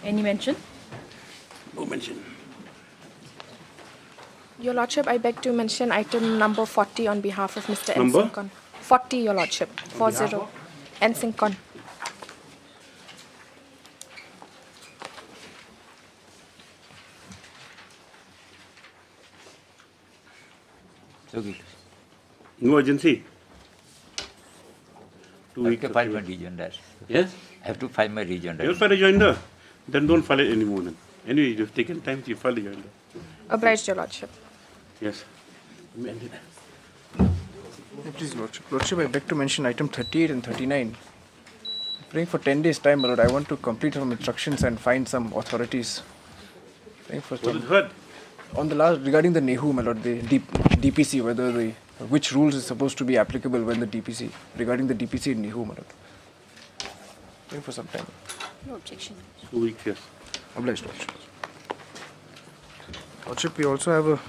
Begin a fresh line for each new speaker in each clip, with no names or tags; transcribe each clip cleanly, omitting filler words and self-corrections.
Any mention?
No mention.
Your Lordship, I beg to mention item number 40 on behalf of Mr.
Number?
Ensinkon. 40, Your Lordship. 40. Ensinkon.
Okay.
No urgency. 2
I have
weeks.
to file my rejoinder.
Yes?
I have to file my rejoinder.
You'll file a rejoinder. Then don't file it anymore. Then. Anyway, you've taken time to file a rejoinder.
Obliged, Your Lordship.
Yes.
Please, Lordship. Lordship, I beg to mention item 38 and 39. Praying for 10 days' time, my Lord. I want to complete some instructions and find some authorities. Praying for
Was
some.
it heard?
On the last, regarding the NEHU, my Lord, the DPC, whether the which rules is supposed to be applicable when the DPC, regarding the DPC in NEHU, my Lord. Praying for some time.
No objection.
2 weeks, yes.
Obliged, Lordship. Lordship, we also have a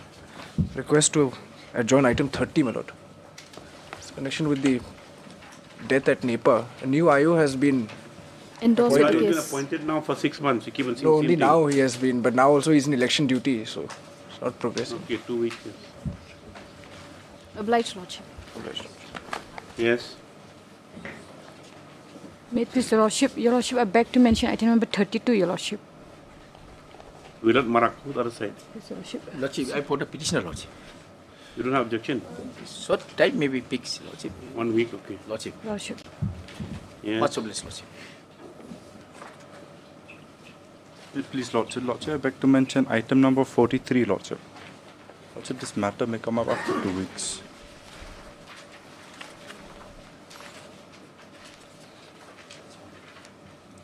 request to adjourn item 30, my Lord. In connection with the death at Nepal, a new IO has been.
Endorse
Well,
with
you've been
yes.
appointed now for 6 months. You keep on saying
No,
same
only
thing.
now he has been, but now also he's in election duty, so it's not progressing.
Okay, 2 weeks, yes.
Obliged, Lordship.
Obliged.
Yes.
May it please, Your Lordship, I beg to mention item number 32, Your Lordship.
Without Marak, the other side.
Please, Your Lordship.
Lordship, I put a petitioner, Lordship.
You don't have objection?
Short time maybe fixed, Lordship.
1 week, okay.
Lordship.
Lordship.
Yes.
Much obliged, Lordship.
Please, Lordship. Lordship, I beg to mention item number 43, Lordship. Lordship, this matter may come up after 2 weeks.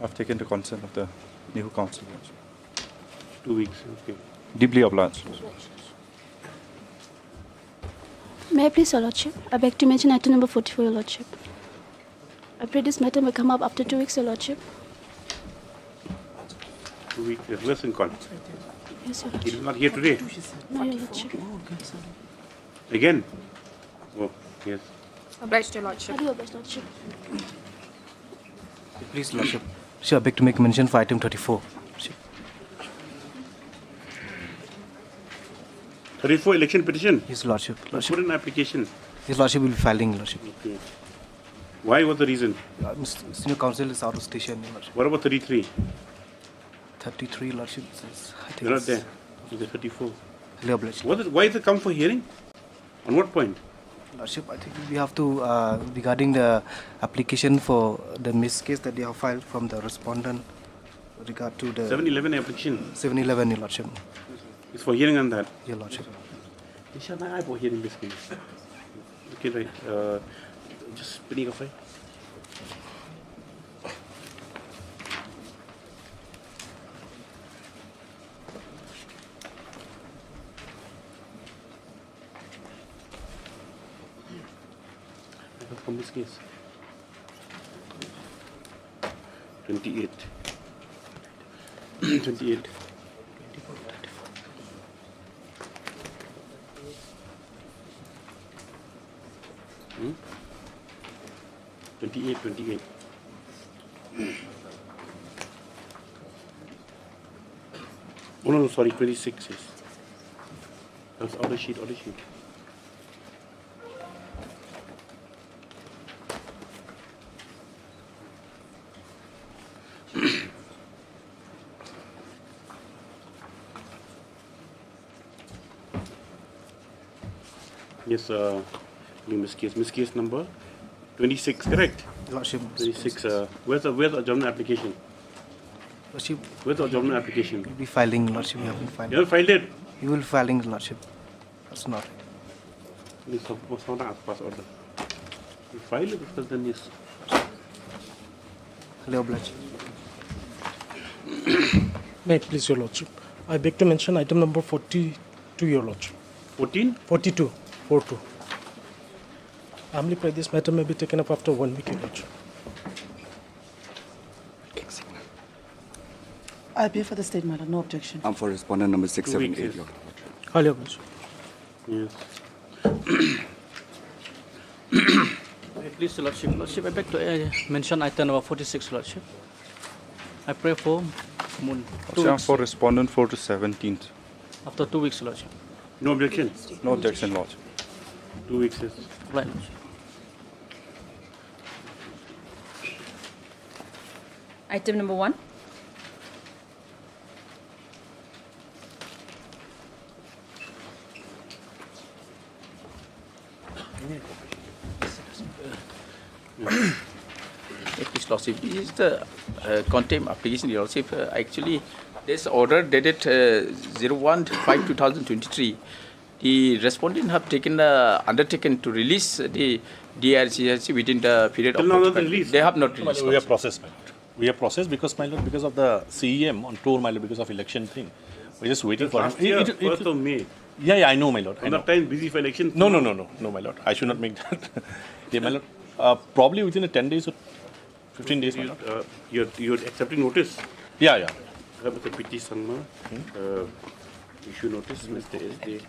I've taken the consent of the new council. Lordship.
2 weeks, okay.
Deeply obliged.
May I please, Your Lordship? I beg to mention item number 44, Your Lordship. I pray this matter may come up after 2 weeks, Your Lordship.
2 weeks, yes. Where's Incon?
Yes, Your
He
Lordship.
is not here today.
No, Your Lordship.
Again? Oh, yes.
Obliged, Your Lordship.
I do oblige, Lordship.
Please, Lordship. Sure, I beg to make mention for item 34.
34 election petition?
Yes, Lordship.
Put in application.
Yes, Lordship will be filing, Lordship.
Okay. Why? What's the reason?
Senior counsel is out of station, Lordship.
What about 33?
33, Lordship. I think
They're not
it's
there. It's 34.
highly obliged.
Why is it come for hearing? On what point?
Lordship, I think we have to, regarding the application for the miss case that they have filed from the respondent regard to the
7-11 application.
7-11, Your Lordship.
It's for hearing on that.
Your Lordship.
Isha, I for hearing this case. Okay, right. Just spinning off, right? From this case. 28. 28. Hmm? 28. Oh no, sorry, 26 is. That's other sheet. Yes, miss case number 26, correct?
Lordship.
26. Where's the adjournment application?
Lordship,
Where's the adjournment application?
will be filing, Lordship. We haven't filed.
You haven't filed it?
You will filing, Lordship. That's not.
Please, what's not ask pass order? You file it because then yes.
Highly obliged.
May it please, Your Lordship. I beg to mention item number 42, Your Lordship.
14?
42. 42. I humbly pray this matter may be taken up after 1 week, Your Lordship.
I appeal for the state matter, no objection.
I'm for respondent number 678,
weeks,
Your
yes.
Lordship.
Highly obliged.
Yes.
Please, Lordship. Lordship, I beg to mention item number 46, Lordship. I pray for
Lordship, for respondent 4 to 17th.
After 2 weeks, Lordship.
No objection?
No objection, Lordship.
2 weeks is...
Right, Lordship.
Item number 1.
Please, Lordship. This is the contempt application, Lordship. Actually, this order dated 01/5/2023. The respondent have undertaken to release the DRCHC within the period of... They have not released.
We have processed, my lord. We have processed because, my lord, because of the CEM on tour, my lord, because of election thing. We're just waiting for
last year, 1st of May.
Yeah, I know, my lord.
On that time, busy for election.
No, my lord. I should not make that. Yeah, my lord. Probably within 10 days or 15 days, my lord.
You're accepting notice?
Yeah.
Mr. petition, issue notice, Mr. SD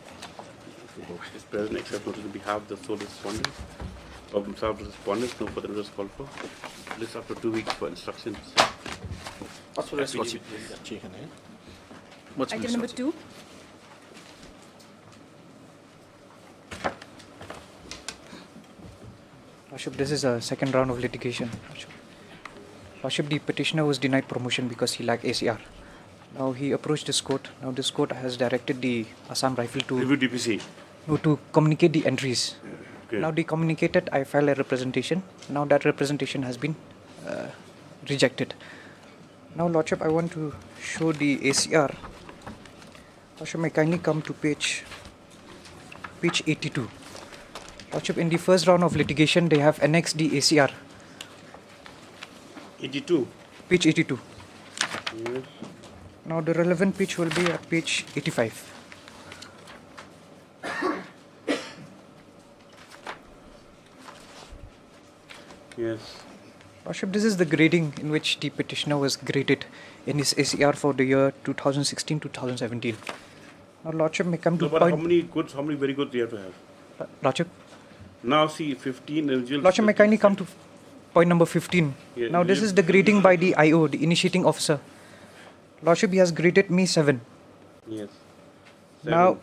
is present, accept notice on behalf of the sole respondent. Of himself, respondents, no further notice called for. This after 2 weeks for instructions.
What's for Lordship?
Item number 2.
Lordship, this is a second round of litigation. Lordship, the petitioner was denied promotion because he lacked ACR. Now he approached this court. Now this court has directed the Assam Rifle to
review DPC.
No, to communicate the entries.
Okay.
Now they communicated. I filed a representation. Now that representation has been rejected. Now, Lordship, I want to show the ACR. Lordship, may kindly come to page 82. Lordship, in the first round of litigation, they have annexed the ACR.
82?
Page 82.
Yes.
Now, the relevant page will be at page 85.
Yes.
Lordship, this is the grading in which the petitioner was graded in his ACR for the year 2016-2017. Now, Lordship, may come to
But
point...
how many very good do you have to have?
Lordship?
Now see 15 individuals.
Lordship, may kindly come to point number 15.
Yeah,
now, this is the grading by the IO, the initiating officer. Lordship, he has graded me 7.
Yes. 7.
Now,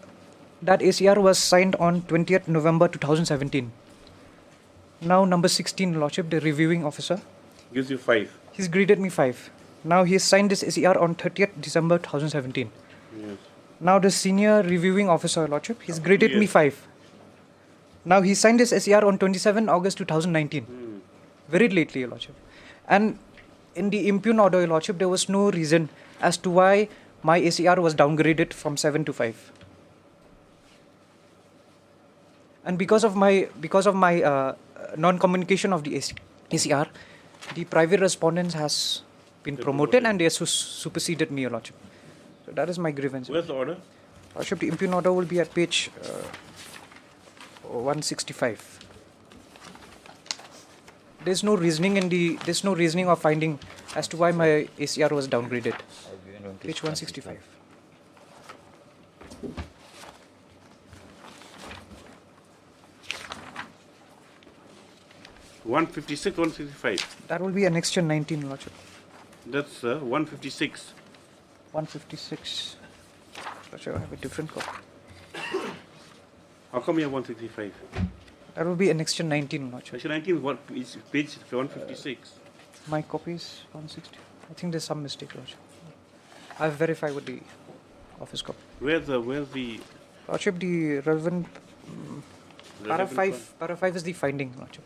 that ACR was signed on 20th November 2017. Now, number 16, Lordship, the reviewing officer.
Gives you 5.
He's graded me 5. Now, he has signed this ACR on 30th December 2017.
Yes.
Now, the senior reviewing officer, Lordship, he's graded me 5. Now, he signed this ACR on 27 August 2019. Very lately, Your Lordship. And in the impugn order, Your Lordship, there was no reason as to why my ACR was downgraded from 7 to 5. And because of my non-communication of the ACR, the private respondents has been promoted and they have superseded me, Your Lordship. So that is my grievance.
Where's the order?
Lordship, the impugn order will be at page 165. There's no reasoning or finding as to why my ACR was downgraded. Page 165.
(156), 165.
That will be annexure 19, Lordship.
That's 156.
156. Lordship, I have a different copy.
How come you have 165?
That will be annexure 19, Lordship.
Annexure 19 is page 156.
My copy is 160. I think there's some mistake, Lordship. I've verified with the office copy.
Where's the
Lordship, the relevant para 5 is the finding, Lordship.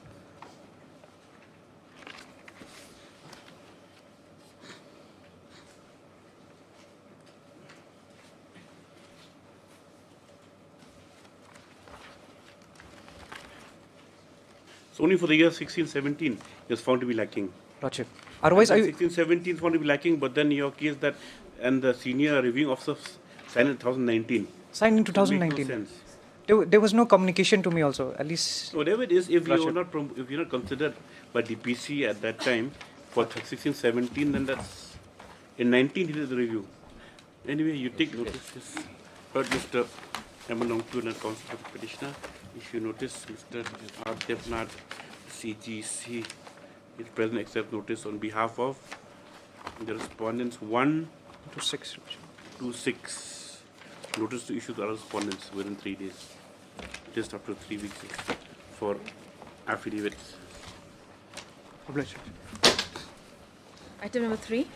So only for the year 16-17 is found to be lacking.
Lordship. Otherwise,
16-17 is found to be lacking, but then your case that and the senior reviewing officer signed in 2019.
Signed in 2019.
No sense.
There was no communication to me also, at least.
Whatever it is, if you're not considered by DPC at that time for 16-17, then that's in 19 he did the review. Anyway, you take notice. Heard Mr. Emanongtu and counsel of the petitioner. Issue notice, Mr. R. Devnath, CGC is present, accept notice on behalf of the respondents 1,
2-6.
2-6. Notice to issue the correspondence within 3 days. Just after 3 weeks for affidavits.
Obliged.
Item number 3.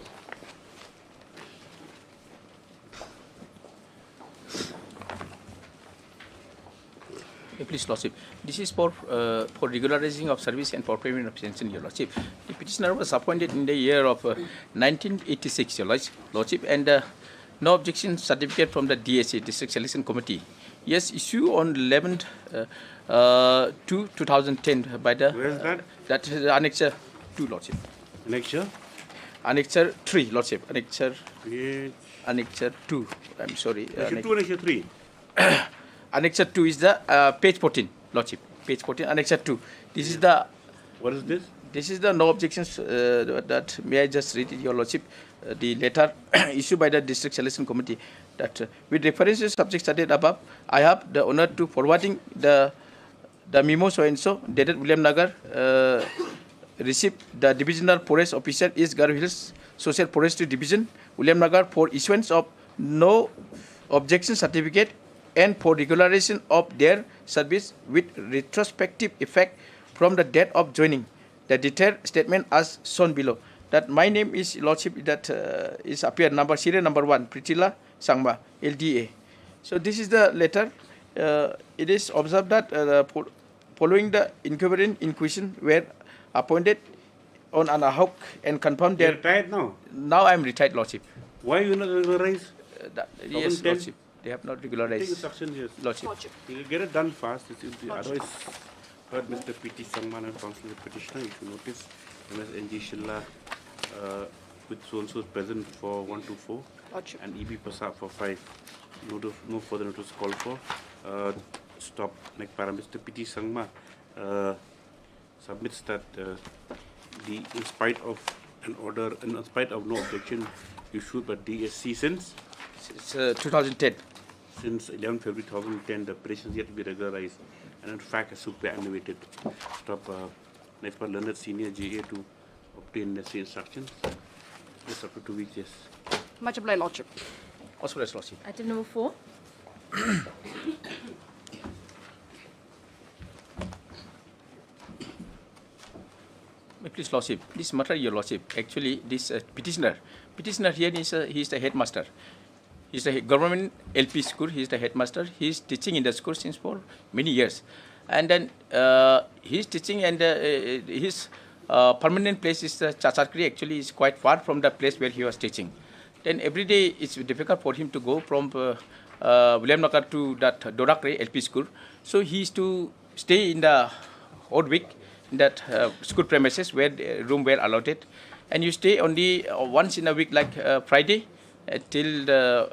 Please, Lordship. This is for regularizing of service and for payment of pension, Your Lordship. The petitioner was appointed in the year of 1986, Your Lordship, and no objection certificate from the DSA, District Selection Committee. Yes, issue on 11th 2010 by the...
Where is that?
That is Annexure 2, Lordship.
Annexure?
Annexure 3, Lordship. Annexure...
Page...
Annexure 2, I'm sorry.
Annexure 2, Annexure 3?
Annexure 2 is the page 14, Lordship. Page 14, Annexure 2. This is the...
What is this?
This is the no objections that may I just read it, Your Lordship. The letter issued by the District Selection Committee that with reference to subject stated above, I have the honor to forwarding the memo so-and-so dated William Nagar, received the Divisional Forest Officer East Garo Hills Social Forestry Division, William Nagar, for issuance of no objection certificate and for regularization of their service with retrospective effect from the date of joining. The detailed statement as shown below. That my name is Lordship, that is appear serial number 1, Pritila Sangma, LDA. So this is the letter. It is observed that following the inquiry inquisition were appointed on an ad hoc and confirmed their...
You're retired now?
Now I am retired, Lordship.
Why you not regularize?
Yes, Lordship. They have not regularized.
Take instruction here.
Lordship.
You get it done fast. Otherwise, heard Mr. P.T. Sangman and Councillor Petitioner, if you notice, MS.NG Shilla with so-and-so present for 1 to 4 and E.B. Pasap for 5. No further notice called for. Stop. Next para Mr. P.T. Sangma submits that in spite of an order, in spite of no objection issued by DSC since
2010.
Since 11 February 2010, the petition is yet to be regularized, and in fact, is superannuated. Stop. Next for learned senior GA to obtain necessary instructions. Just after 2 weeks, yes.
Much obliged, Lordship.
Also, Lordship.
Item number 4.
Please, Lordship. This matter, Your Lordship. Actually, this petitioner here is he is the headmaster. He is a government LP school. He is the headmaster. He is teaching in the school since for many years, and then he is teaching, and his permanent place is Chacharkri. Actually, is quite far from the place where he was teaching. Then every day it's difficult for him to go from William Nagar to that Dorakre LP school. So he used to stay in the odd week in that school premises where the room were allotted, and you stay only once in a week, like Friday till the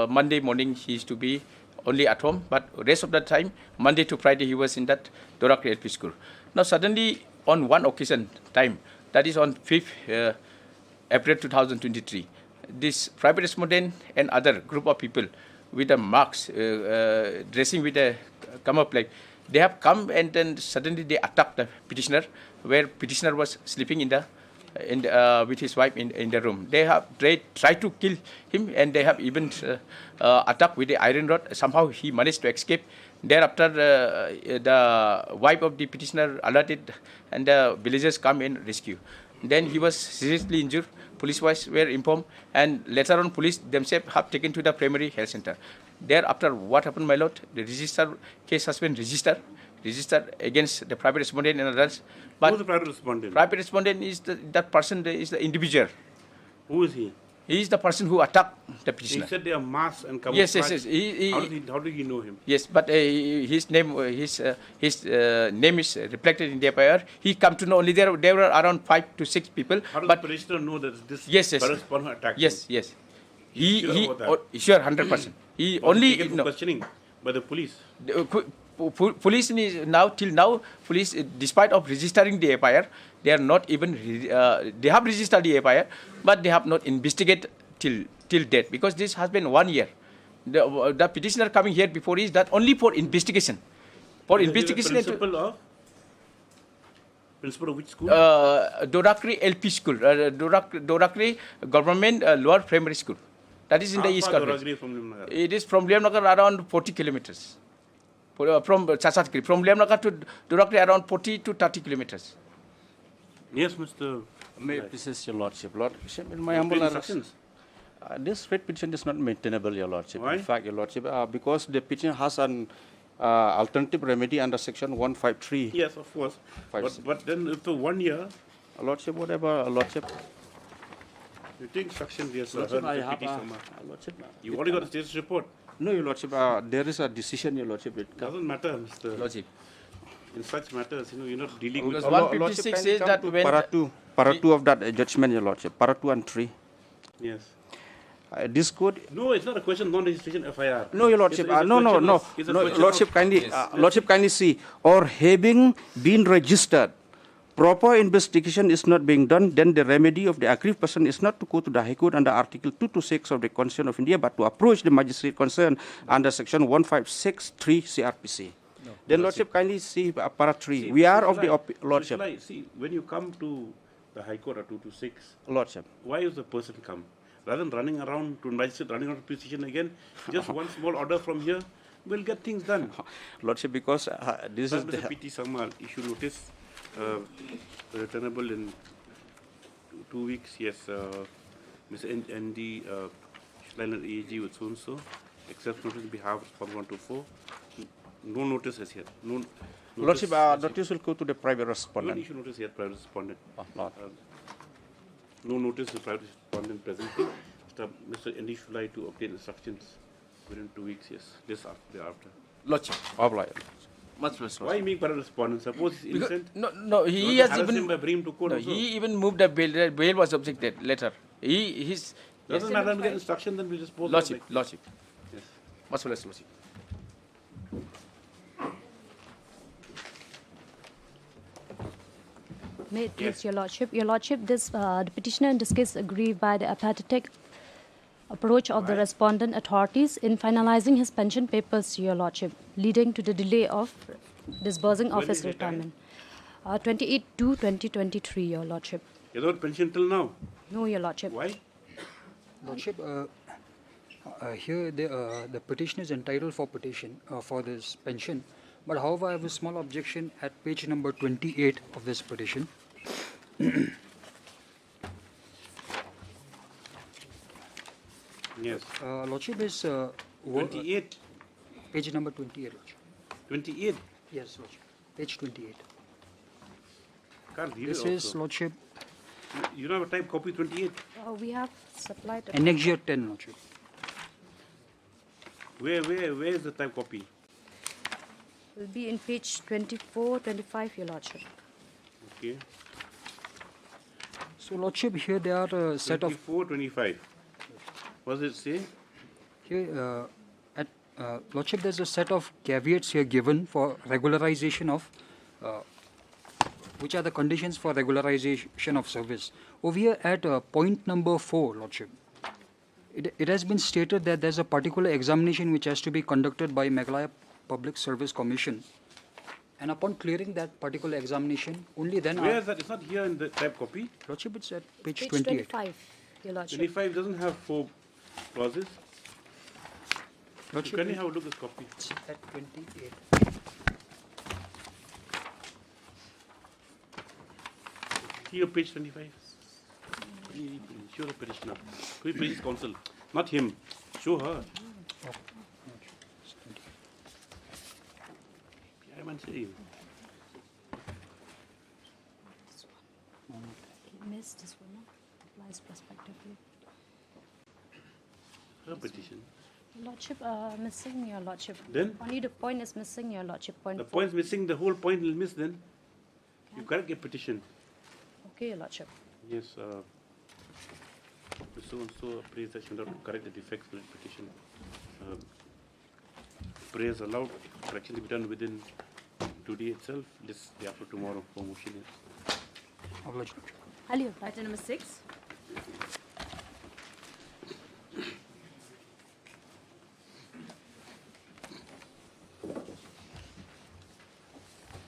Monday morning. He used to be only at home, but rest of the time, Monday to Friday, he was in that Dorakre LP school. Now suddenly, on one occasion time, that is on 5th April 2023, this private respondent and other group of people with the marks, dressing with a camouflage, they have come and then suddenly they attacked the petitioner, where petitioner was sleeping in the with his wife in the room. They tried to kill him, and they have even attacked with the iron rod. Somehow he managed to escape. Thereafter, the wife of the petitioner alerted, and the villagers come and rescue. Then he was seriously injured. Police were informed, and later on police themselves have taken to the primary health center. Thereafter, what happened, my lord? The case has been registered against the private respondent and others. But
who is the private respondent?
Private respondent is that person is the individual.
Who is he?
He is the person who attacked the petitioner.
He said they are masked and covered.
Yes.
How did he know him?
Yes, but his name is reflected in the FIR. He come to know only there were around 5 to 6 people.
How does
but
the petitioner know that this
correspondent
attacked
him? Yes. Sure, 100%. He
was
only
taken for questioning by the police.
Police till now, police, despite of registering the FIR, they are not even they have registered the FIR, but they have not investigated till date, because this has been 1 year. The petitioner coming here before is that only for investigation. For investigation.
Principle of? Principal of which school?
Dorakri LP School, Dorakri Government Lower Primary School. That is in the East Coast. It is from Liamnagar around 40 kilometers. From Chasatgiri. From Liamnagar to Dorakri around 40 to 30 kilometers.
Yes, Mr.
May this is your lordship. Lordship, in my humble instructions. This writ petition is not maintainable, your lordship.
Why?
In fact, your lordship, because the petition has an alternative remedy under section 153.
Yes, of course. But then if the 1 year,
lordship, whatever, lordship.
You take instructions, yes, sir.
Lordship, I have lordship.
You already got a status report.
No, your lordship. There is a decision, your lordship. It
doesn't matter, Mr.
Lordship.
In such matters, you know, you're not dealing
Because
with.
156 says that when
para 2 of that judgment, your lordship. Para 2 and 3.
Yes.
This could.
No, it's not a question of non-registration FIR.
No, your lordship. No, lordship.
Lordship
kindly see. Or having been registered, proper investigation is not being done, then the remedy of the aggrieved person is not to go to the High Court under Article 226 of the Constitution of India, but to approach the magistrate concerned under Section 156(3) CRPC.
No.
Then, lordship, kindly see para 3. We are of the lordship.
See, when you come to the High Court at 226,
lordship,
why does the person come? Rather than running around to magistrate, running around to petition again, just one small order from here will get things done.
Lordship, because this is
the PT Samal issue notice. Returnable in 2 weeks, yes. Mr. ND Schleiner AG with so-and-so, except notice on behalf of 124. No notice as yet. No
lordship, notice will go to the private respondent.
No issue notice yet, private respondent.
Not.
No notice to private respondent presently. Mr. ND Schleiner to obtain instructions within 2 weeks, yes. This after.
Lordship. Much less.
Why make private respondent? Suppose he's innocent.
No, he has even.
Bring him to court also.
He even moved the bail. The bail was objected later. His.
Doesn't matter. Get instruction, then we just post.
Lordship.
Yes.
Much less, lordship.
May it please your lordship. Your lordship, this the petitioner in this case aggrieved by the apathetic approach of the respondent authorities in finalizing his pension papers, your lordship, leading to the delay of disbursing of his retirement. 28/2/2023, your lordship.
Without pension till now?
No, your lordship.
Why?
Lordship, here the petitioner is entitled for petition for this pension, but however I have a small objection at page number 28 of this petition.
Yes.
Lordship is
28.
Page number 28, Lordship.
28?
Yes, Lordship. Page 28.
Can't read
this
it
is,
also.
Lordship.
You don't have a type copy 28?
We have supplied.
Annexure 10, Lordship.
Where is the type copy?
Will be in page 24, 25, your lordship.
Okay.
So, Lordship, here there are a set
24, 25. What does it say?
Here, Lordship, there's a set of caveats here given for regularization of, which are the conditions for regularization of service. Over here at point number 4, Lordship, it has been stated that there's a particular examination which has to be conducted by Meghalaya Public Service Commission. And upon clearing that particular examination, only then...
Where is that? It's not here in the type copy.
Lordship, it's at page 28.
25, your lordship.
25 doesn't have 4 clauses.
Lordship,
can you have a look at this copy?
It's at 28.
Here, page 25. Show the petitioner. Who is counsel? Not him. Show her.
Oh.
I haven't seen him.
He missed this one, no? Applies prospectively.
Her petition.
Lordship, missing your lordship.
Then?
Only the point is missing your lordship. Point
The
4.
point is missing, the whole point will miss then. You correct a petition.
Okay, your lordship.
Yes, so and so praise that should not correct the defects in the petition. Praise allowed, correction to be done within today itself, this day after tomorrow for motion.
Ali,
item number 6.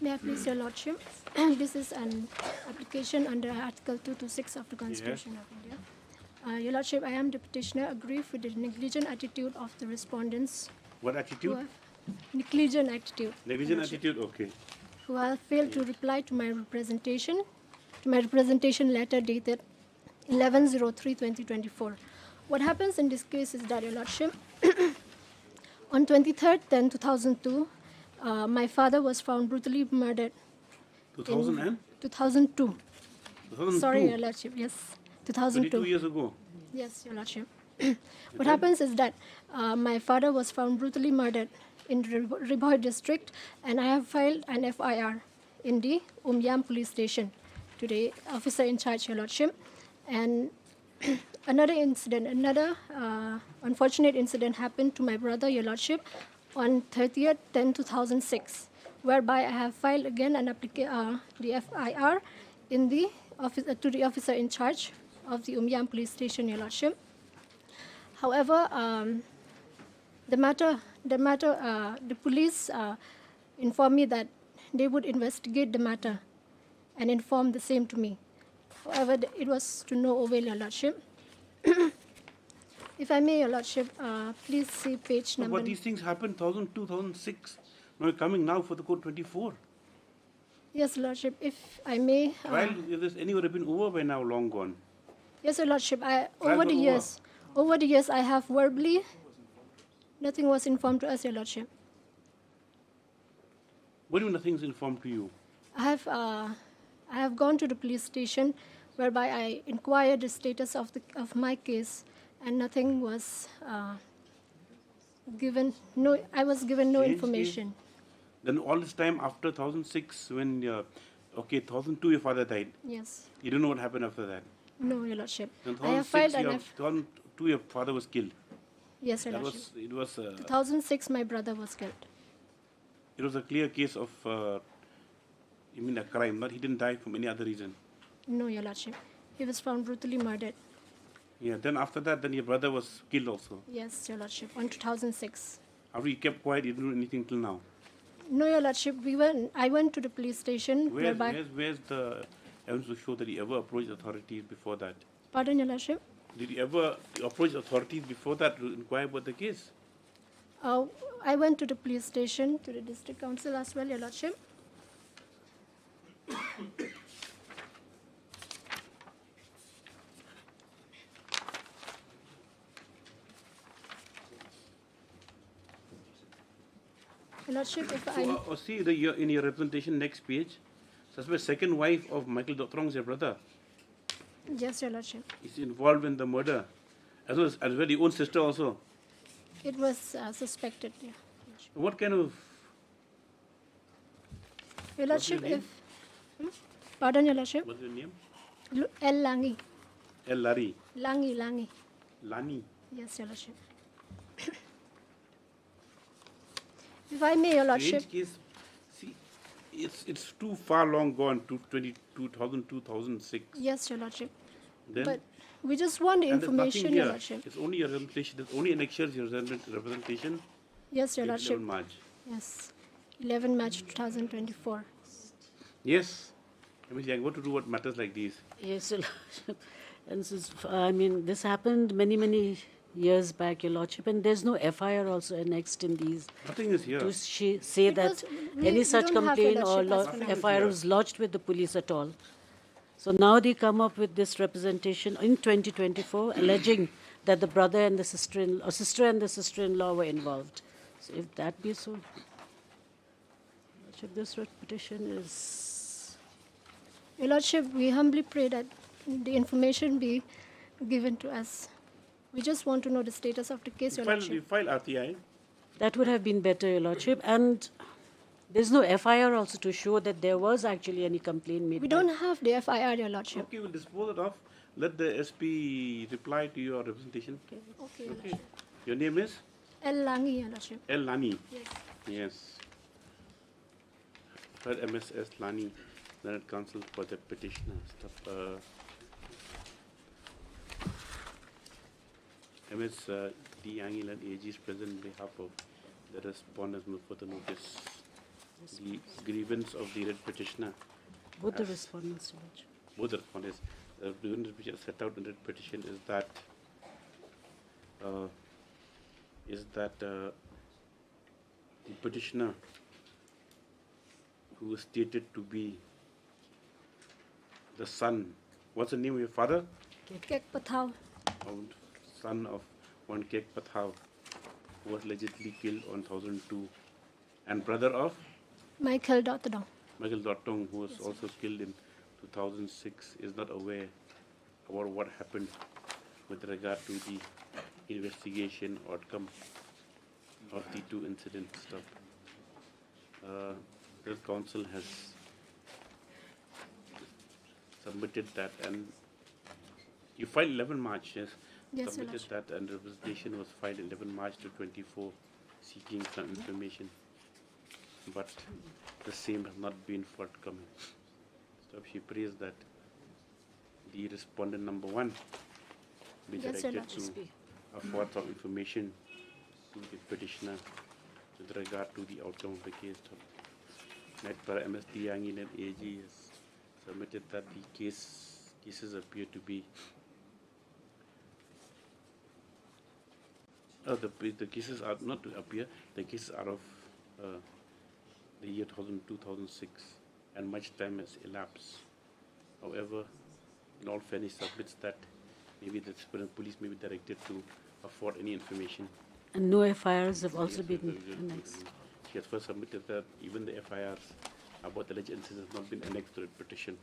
May I
please, Your Lordship? This is an application under Article 226 of the Constitution of India. Your Lordship, I am the petitioner, agree with the negligent attitude of the respondents.
What attitude?
Negligent attitude.
Negligent attitude, okay.
Who have failed to reply to my representation letter dated 11/03/2024. What happens in this case is that, Your Lordship, on 23rd 10/2002, my father was found brutally murdered.
2000 and?
2002.
2002?
Sorry, Your Lordship, yes. 2002.
22 years ago?
Yes, Your Lordship. What happens is that my father was found brutally murdered in Riboy district, and I have filed an FIR in the Umyam police station to the officer in charge, Your Lordship. And another unfortunate incident happened to my brother, Your Lordship, on 30th 10/2006, whereby I have filed again an the FIR in the to the officer in charge of the Umyam police station, Your Lordship. However, the police informed me that they would investigate the matter and inform the same to me. However, it was to no avail, Your Lordship. If I may, Your Lordship, please see page number...
But these things happened 2002, 2006. Now you're coming now for the code 24.
Yes, Lordship, if I may...
Trial, if there's any would have been over by now, long gone.
Yes, Your Lordship, over the years, I have verbally... Nothing was informed to us, Your Lordship.
What do you mean nothing's informed to you?
I have gone to the police station whereby I inquired the status of my case, and nothing was given. I was given no information.
Then all this time after 2006, when 2002 your father died.
Yes.
You don't know what happened after that.
No, Your Lordship.
In
I have filed
2002 your father was killed.
Yes, Your Lordship.
It was
2006 my brother was killed.
It was a clear case of you mean a crime, not he didn't die from any other reason.
No, Your Lordship. He was found brutally murdered.
Yeah, then after that, then your brother was killed also.
Yes, Your Lordship, on 2006.
After he kept quiet, he didn't do anything till now.
No, Your Lordship, I went to the police station whereby...
Where's the evidence to show that he ever approached authorities before that?
Pardon, Your Lordship?
Did he ever approach authorities before that to inquire about the case?
I went to the police station, to the district council as well, Your Lordship. Your Lordship, if I...
see in your representation, next page, suspect second wife of Michael Dothrong's your brother.
Yes, Your Lordship.
Is involved in the murder, as well as your own sister also.
It was suspected, yeah.
What kind of...
Your Lordship, if... Pardon, Your Lordship?
What's your name?
L. Langi.
L. Lari.
Langi.
Lani.
Yes, Your Lordship. If I may, Your Lordship...
Case, see, it's too far long gone, to 2006.
Yes, Your Lordship.
Then,
but we just want the information, Your Lordship.
It's only your representation. There's only an extra your representation.
Yes, Your Lordship.
11 March.
Yes, 11 March 2024.
Yes. Ms. Yang, what to do what matters like these?
Yes, Your Lordship. And this happened many years back, Your Lordship, and there's no FIR also annexed in these.
Nothing is here.
To say that any such complaint or FIR was lodged with the police at all. So now they come up with this representation in 2024, alleging that the brother and the sister-in-law, or sister and the sister-in-law were involved. So if that be so, Lordship, this petition is...
Your Lordship, we humbly pray that the information be given to us. We just want to know the status of the case, Your Lordship.
You file RTI?
That would have been better, Your Lordship. And there's no FIR also to show that there was actually any complaint made.
We don't have the FIR, Your Lordship.
Okay, we'll dispose it off. Let the SP reply to your representation.
Okay, Your Lordship.
Your name is?
L. Langi, Your Lordship.
L. Lani?
Yes.
Yes. Heard MSS Lani, Senate Counsel for the petitioner. MS D. Angilan AG is present on behalf of the respondents for the notice. the grievance of the writ petitioner.
Both the respondents, Your Lordship.
Both the respondents. The grievance which is set out in the writ petition is that the petitioner, who is stated to be the son, what's the name of your father?
Kek Pathau.
Son of one Kek Pathau, who was allegedly killed on 2002, and brother of
Michael Dotadong.
Michael Dotong, who was also killed in 2006, is not aware about what happened with regard to the investigation outcome of the two incidents. The council has submitted that, and you filed 11 March, yes?
Yes,
submitted that, and the representation was filed 11 March to 24, seeking some information, but the same has not been forthcoming. So she prays that the respondent number 1 be
Yes,
directed
Your
to
Lordship.
afford some information to the petitioner with regard to the outcome of the case. Net per MSD Yangin and AG has submitted that the cases appear to be the cases are not to appear, the cases are of the year 2006, and much time has elapsed. However, in all fairness, submits that maybe the police may be directed to afford any information.
And no FIRs have also been annexed.
She has first submitted that even the FIRs about the alleged incidents have not been annexed to the petition.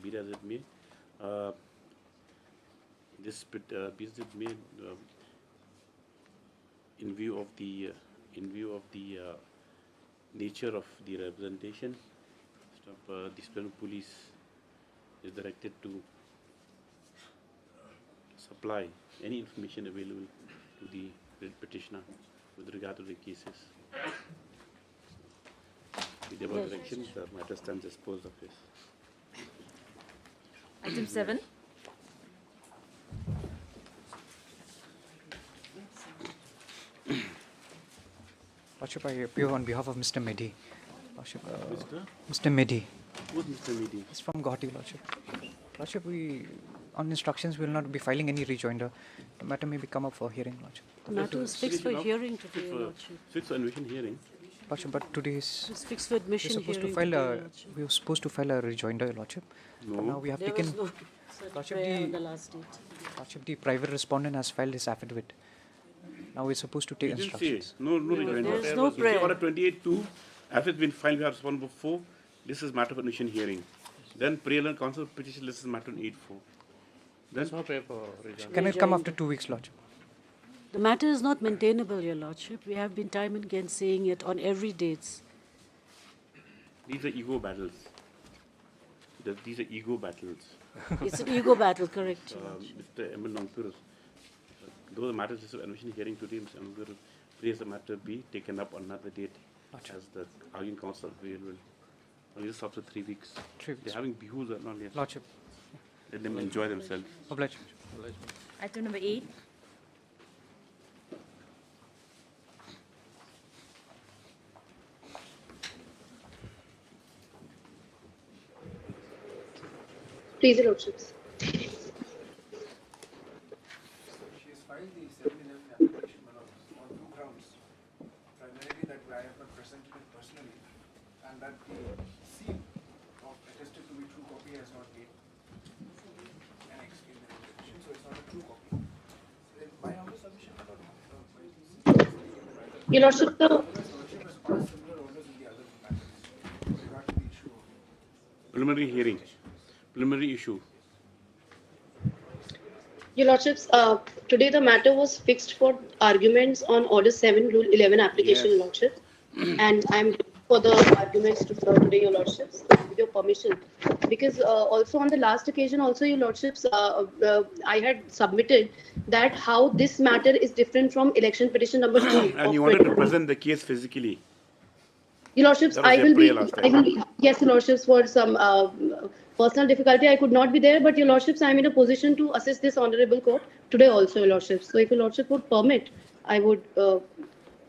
Be as it may, this made in view of the nature of the representation. The Supreme Police is directed to supply any information available to the writ petitioner with regard to the cases. With the above direction, the matter stands disposed of. This.
Item 7.
Lordship, I appear on behalf of Mr. Mehdi. Lordship,
Mr.
Mr. Mehdi.
Who's Mr. Mehdi?
He's from Guwahati, Lordship. Lordship, on instructions, we will not be filing any rejoinder. The matter may be come up for hearing, Lordship.
The matter is fixed for hearing today, Your Lordship.
Fixed for admission hearing.
Lordship, but today is...
It's fixed for admission
we're supposed
hearing
to file
today,
a,
Lordship.
we were supposed to file a rejoinder, Lordship.
No.
But now we have
There
taken...
was no such
Lordship,
prayer on the last date.
Lordship, the private respondent has filed his affidavit. Now we're supposed to take instructions.
No rejoinder.
There is no prayer.
Order 28-2, after it's been filed, we have responded before. This is matter of admission hearing. Then prayer and council petition, this is matter on 8-4. Then no prayer for rejoinder.
Can it come after 2 weeks, Lordship?
The matter is not maintainable, Your Lordship. We have been time and again saying it on every dates.
These are ego battles. These are ego battles.
It's an ego battle, correct, Your Lordship.
Mr. Emil Nongpurus, though the matter is of admission hearing today, Mr. Nongpurus, prays the matter be taken up on another date as the arguing council available. Only this after 3 weeks.
3 weeks.
They're having bihus or not yet.
Lordship.
Let them enjoy themselves.
Obliged.
Item number 8.
Please, Your Lordships.
She has filed the 711 application on 2 grounds. Primarily that I have not presented it personally, and that the seal of attested to be true copy has not been annexed in the petition, so it's not a true copy. Then my humble submission
Your Lordship, the
Lordship has passed similar orders in the other matters with regard to the issue of
Preliminary hearing. Preliminary issue.
Your Lordships, today the matter was fixed for arguments on Order 7, Rule 11 application, Your Lordship. And I'm for the arguments to today, Your Lordships, with your permission. Because also on the last occasion, also, Your Lordships, I had submitted that how this matter is different from election petition number 2.
And you wanted to present the case physically.
Your Lordships,
That was
I
your
will be,
prayer last time.
yes, Your Lordships, for some personal difficulty, I could not be there, but Your Lordships, I am in a position to assist this Honorable Court today also, Your Lordships. So if Your Lordship would permit, I would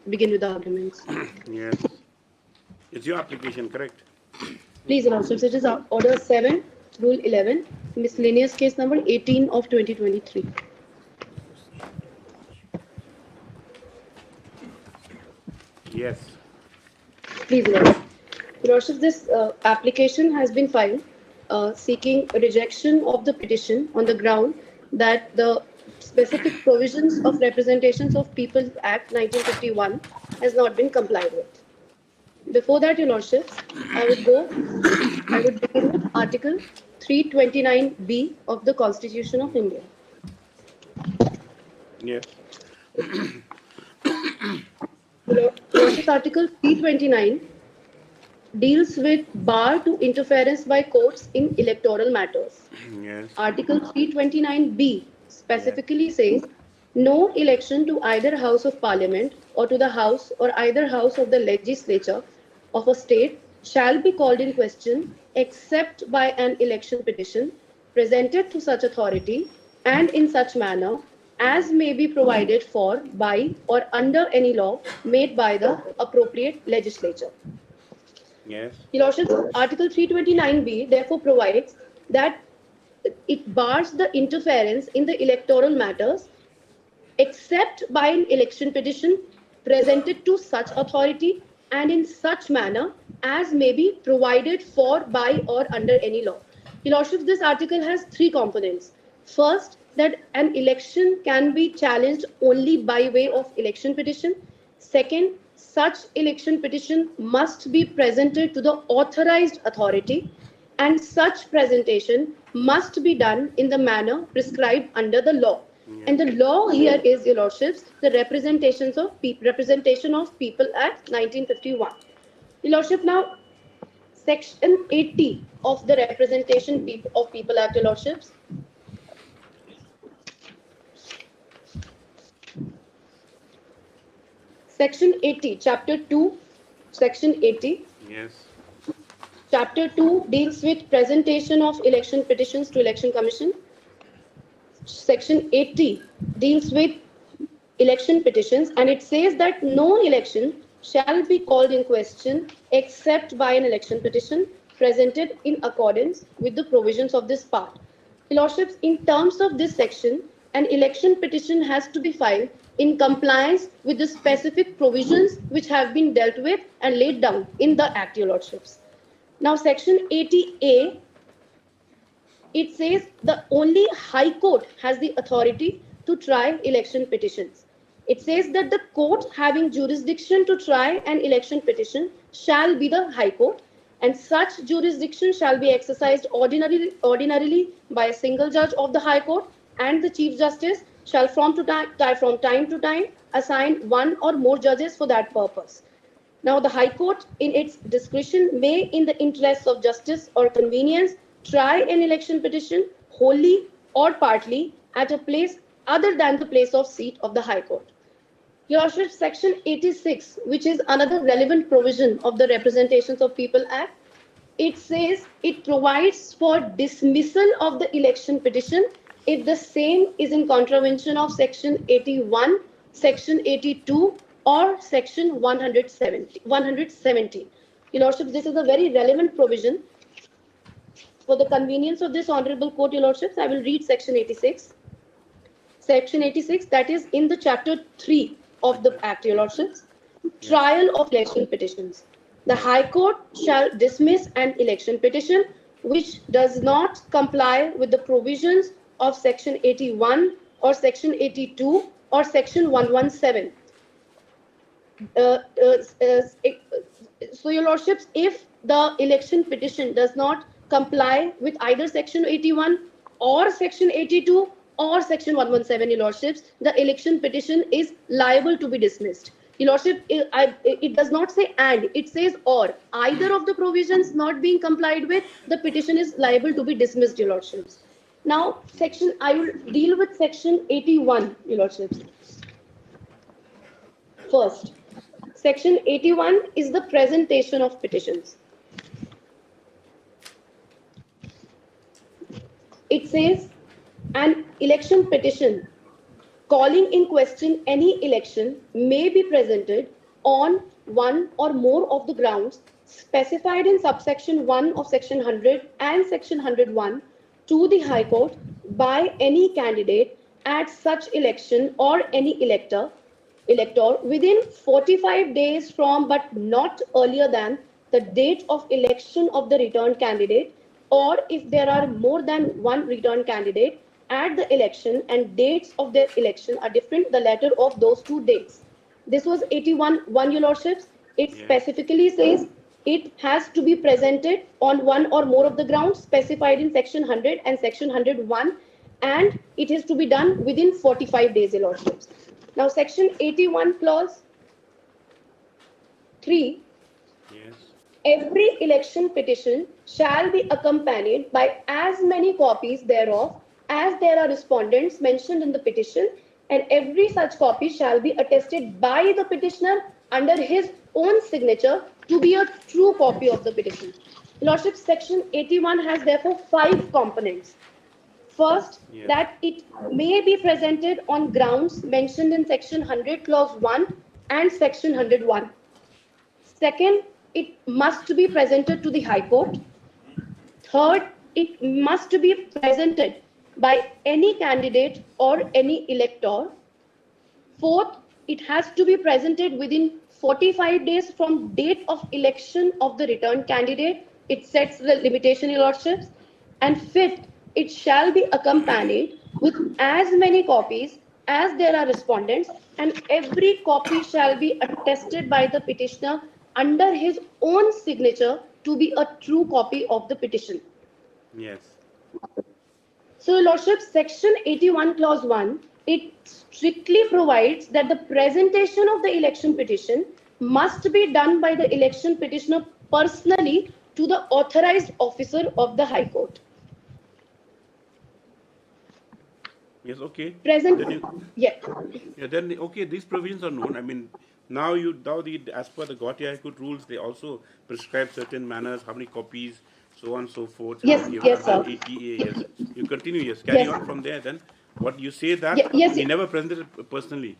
begin with the arguments.
Yes. It's your application, correct?
Please, Your Lordships, it is Order 7, Rule 11, miscellaneous case number 18 of 2023.
Yes.
Please, Your Lordships, this application has been filed seeking rejection of the petition on the ground that the specific provisions of Representations of People Act 1951 has not been complied with. Before that, Your Lordships, I would begin with Article 329B of the Constitution of India.
Yes.
Your Lordships, Article 329 deals with bar to interference by courts in electoral matters.
Yes.
Article 329B specifically says no election to either House of Parliament or to the House or either House of the Legislature of a state shall be called in question except by an election petition presented to such authority and in such manner as may be provided for by or under any law made by the appropriate legislature.
Yes.
Your Lordship, Article 329B therefore provides that it bars the interference in the electoral matters except by an election petition presented to such authority and in such manner as may be provided for by or under any law. Your Lordship, this article has three components. First, that an election can be challenged only by way of election petition. Second, such election petition must be presented to the authorized authority and such presentation must be done in the manner prescribed under the law. And the law here is, Your Lordships, the Representation of People Act 1951. Your Lordship, now Section 80 of the Representation of People Act, Your Lordships. Section 80, Chapter 2, Section 80.
Yes.
Chapter 2 deals with presentation of election petitions to Election Commission. Section 80 deals with election petitions and it says that no election shall be called in question except by an election petition presented in accordance with the provisions of this part. Your Lordships, in terms of this section, an election petition has to be filed in compliance with the specific provisions which have been dealt with and laid down in the Act, Your Lordships. Now, Section 80A, it says the only High Court has the authority to try election petitions. It says that the court having jurisdiction to try an election petition shall be the High Court, and such jurisdiction shall be exercised ordinarily by a single judge of the High Court, and the Chief Justice shall from time to time assign one or more judges for that purpose. Now, the High Court, in its discretion, may, in the interests of justice or convenience, try an election petition wholly or partly at a place other than the place of seat of the High Court. Your Lordship, Section 86, which is another relevant provision of the Representations of People Act, it says it provides for dismissal of the election petition if the same is in contravention of Section 81, Section 82, or Section 170. Your Lordship, this is a very relevant provision. For the convenience of this Honorable Court, Your Lordships, I will read Section 86. Section 86, that is in the Chapter 3 of the Act, Your Lordships. Trial of election petitions. The High Court shall dismiss an election petition which does not comply with the provisions of Section 81 or Section 82 or Section 117. So, Your Lordships, if the election petition does not comply with either Section 81 or Section 82 or Section 117, Your Lordships, the election petition is liable to be dismissed. Your Lordship, it does not say and, it says or. Either of the provisions not being complied with, the petition is liable to be dismissed, Your Lordships. Now, I will deal with Section 81, Your Lordships. First, Section 81 is the presentation of petitions. It says an election petition calling in question any election may be presented on one or more of the grounds specified in subsection 1 of section 100 and section 101 to the High Court by any candidate at such election or any elector within 45 days from but not earlier than the date of election of the returned candidate, or if there are more than one returned candidate at the election and dates of their election are different, the latter of those two dates. This was 81, your lordships. It specifically says it has to be presented on one or more of the grounds specified in section 100 and section 101, and it is to be done within 45 days, your lordships. Now, section 81 clause 3, every election petition shall be accompanied by as many copies thereof as there are respondents mentioned in the petition, and every such copy shall be attested by the petitioner under his own signature to be a true copy of the petition. Lordship, section 81 has therefore 5 components. First, that it may be presented on grounds mentioned in section 100 clause 1 and section 101. Second, it must be presented to the High Court. Third, it must be presented by any candidate or any elector. Fourth, it has to be presented within 45 days from date of election of the returned candidate. It sets the limitation, your lordships. And fifth, it shall be accompanied with as many copies as there are respondents, and every copy shall be attested by the petitioner under his own signature to be a true copy of the petition.
Yes.
So, Lordship, section 81 clause 1, it strictly provides that the presentation of the election petition must be done by the election petitioner personally to the authorized officer of the High Court.
Yes, okay.
Then
okay, these provisions are known. I mean, as per the Guwahati High Court rules, they also prescribe certain manners, how many copies, so on and so forth.
Yes, sir.
Yes. You continue, carry on from there. Then, what you say that he never presented it personally.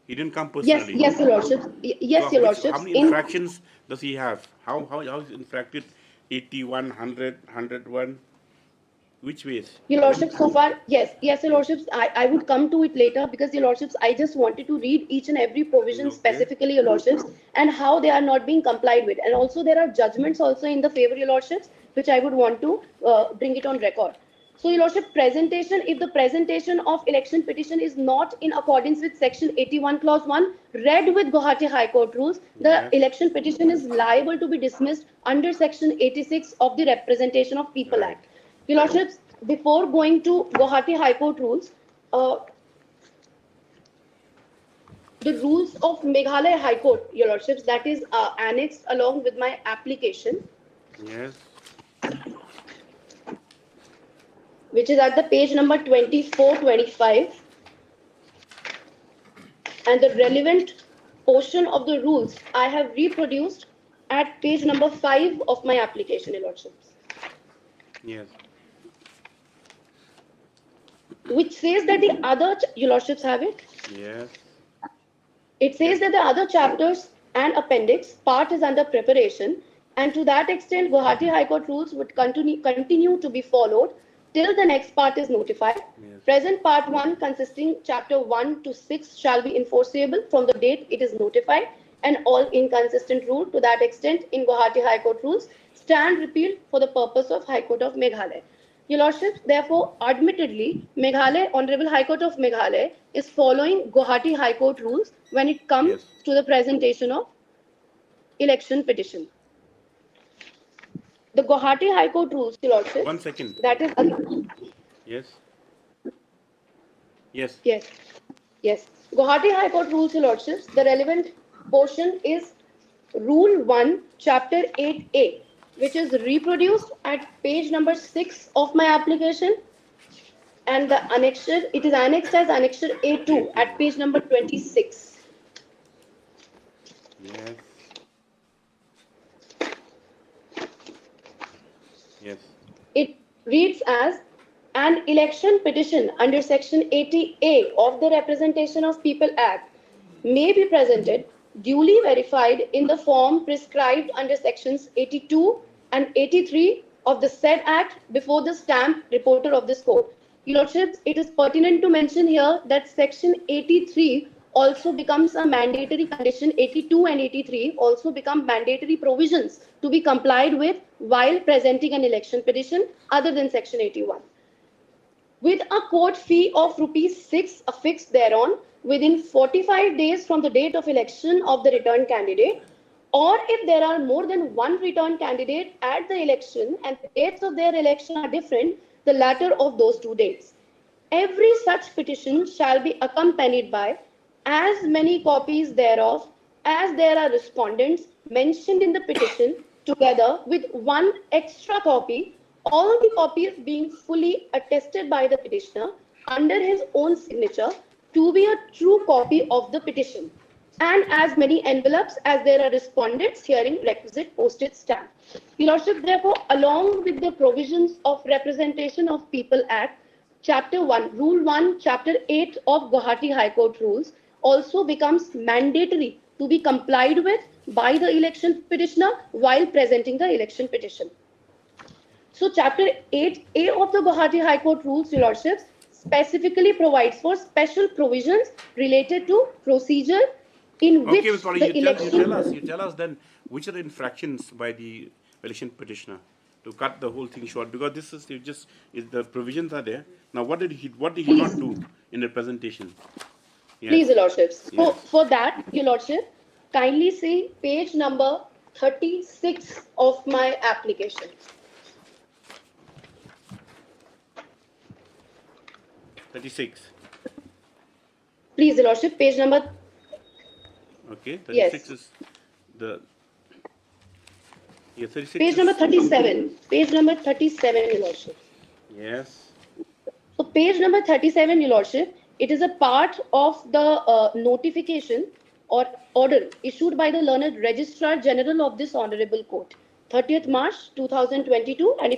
He didn't come personally.
Yes, your lordships. Yes, your lordships.
How many infractions does he have? How is infracted? 81, 100, 101. Which ways?
Your lordships, so far, yes, your lordships, I would come to it later, because your lordships, I just wanted to read each and every provision specifically, your lordships, and how they are not being complied with. And also there are judgments also in the favor, your lordships, which I would want to bring it on record. So, your lordship, presentation, if the presentation of election petition is not in accordance with section 81 clause 1, read with Guwahati High Court rules, the election petition is liable to be dismissed under section 86 of the Representation of People Act. Your lordships, before going to Guwahati High Court rules, the rules of Meghalaya High Court, your lordships, that is annexed along with my application.
Yes.
Which is at the page number 24-25. And the relevant portion of the rules I have reproduced at page number 5 of my application, your lordships.
Yes.
Which says that the other, your lordships have it?
Yes.
It says that the other chapters and appendix part is under preparation, and to that extent, Guwahati High Court rules would continue to be followed till the next part is notified. Yes. Present part 1 consisting chapter 1 to 6 shall be enforceable from the date it is notified, and all inconsistent rule to that extent in Guwahati High Court rules stand repealed for the purpose of High Court of Meghalaya. Your lordships, therefore, admittedly, Honorable High Court of Meghalaya is following Guwahati High Court rules when it comes to the presentation of election petition. The Guwahati High Court rules, your lordships.
1 second.
That is.
Yes. Yes.
Yes. Yes. Guwahati High Court rules, your lordships. The relevant portion is Rule 1, Chapter 8A, which is reproduced at page number 6 of my application, and the annexure, it is annexed as annexure A2 at page number 26.
Yes. Yes.
It reads as an election petition under section 80A of the Representation of People Act may be presented duly verified in the form prescribed under sections 82 and 83 of the said act before the stamp reporter of this court. Your Lordships, it is pertinent to mention here that section 83 also becomes a mandatory condition. 82 and 83 also become mandatory provisions to be complied with while presenting an election petition other than section 81. With a court fee of ₹6 affixed thereon within 45 days from the date of election of the returned candidate, or if there are more than one returned candidate at the election and the dates of their election are different, the latter of those two dates. Every such petition shall be accompanied by as many copies thereof as there are respondents mentioned in the petition, together with one extra copy, all the copies being fully attested by the petitioner under his own signature to be a true copy of the petition, and as many envelopes as there are respondents hearing requisite postage stamp. Your Lordship, therefore, along with the provisions of Representation of People Act, Chapter 1, Rule 1, Chapter 8 of Guwahati High Court rules also becomes mandatory to be complied with by the election petitioner while presenting the election petition. So Chapter 8A of the Guwahati High Court rules, Your Lordships, specifically provides for special provisions related to procedure in which the election...
You tell us then which are the infractions by the election petitioner to cut the whole thing short, because this is the provisions are there. Now, what did he not do in the presentation? Yes.
Please, Your Lordships.
Yes.
For that, Your Lordship, kindly see page number 36 of my application. Please, Your Lordship, page number...
Okay, 36 is the... Yeah, 36
page number 37. Page number 37, Your Lordship.
Yes.
So page number 37, Your Lordship, it is a part of the notification or order issued by the learned Registrar General of this Honorable Court, 30th March 2022 and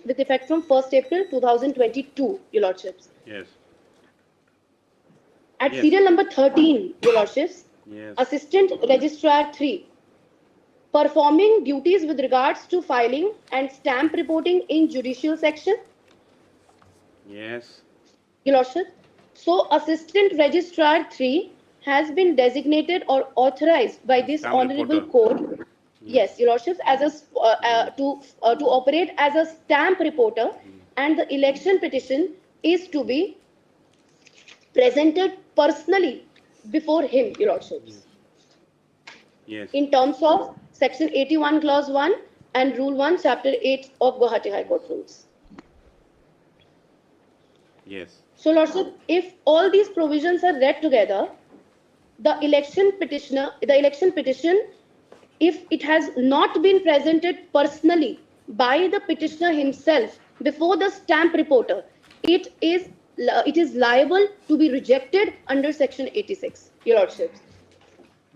with effect from 1st April 2022, Your Lordships.
Yes.
At serial number 13, Your Lordships,
yes.
Assistant Registrar 3, performing duties with regards to filing and stamp reporting in judicial section.
Yes.
Your Lordship, so Assistant Registrar 3 has been designated or authorized by this
Stamp
Honorable
reporter.
Court, yes, Your Lordships, as to operate as a stamp reporter, and the election petition is to be presented personally before him, Your Lordships.
Yes.
In terms of Section 81, Clause 1 and Rule 1, Chapter 8 of Guwahati High Court rules.
Yes.
So, Lordship, if all these provisions are read together, the election petition, if it has not been presented personally by the petitioner himself before the stamp reporter, it is liable to be rejected under Section 86, Your Lordships.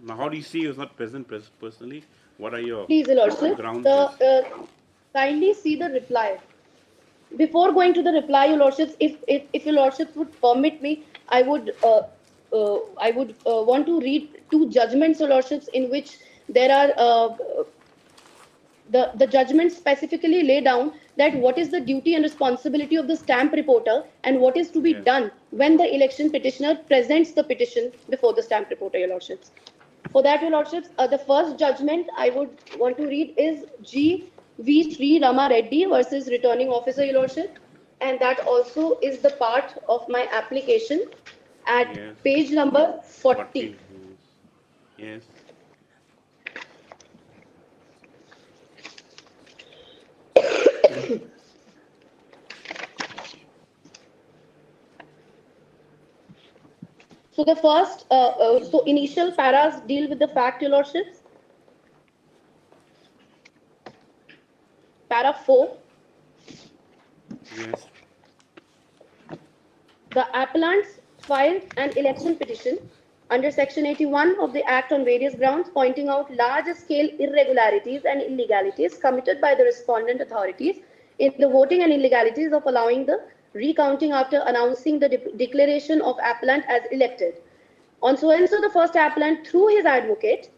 Now, how do you see he was not present personally? What are your
Please, Your Lordship,
grounds?
kindly see the reply. Before going to the reply, Your Lordships, if Your Lordships would permit me, I would want to read two judgments, Your Lordships, in which there are the judgments specifically lay down that what is the duty and responsibility of the stamp reporter and what is to be done when the election petitioner presents the petition before the stamp reporter, Your Lordships. For that, Your Lordships, the first judgment I would want to read is G.V. Sri Rama Reddy versus Returning Officer, Your Lordship, and that also is the part of my application at page number 40.
Yes.
So the first, so initial paras deal with the fact, Your Lordships. Para 4.
Yes.
The appellants filed an election petition under Section 81 of the Act on various grounds, pointing out large-scale irregularities and illegalities committed by the respondent authorities in the voting and illegalities of allowing the recounting after announcing the declaration of appellant as elected. On so and so the first appellant through his advocate,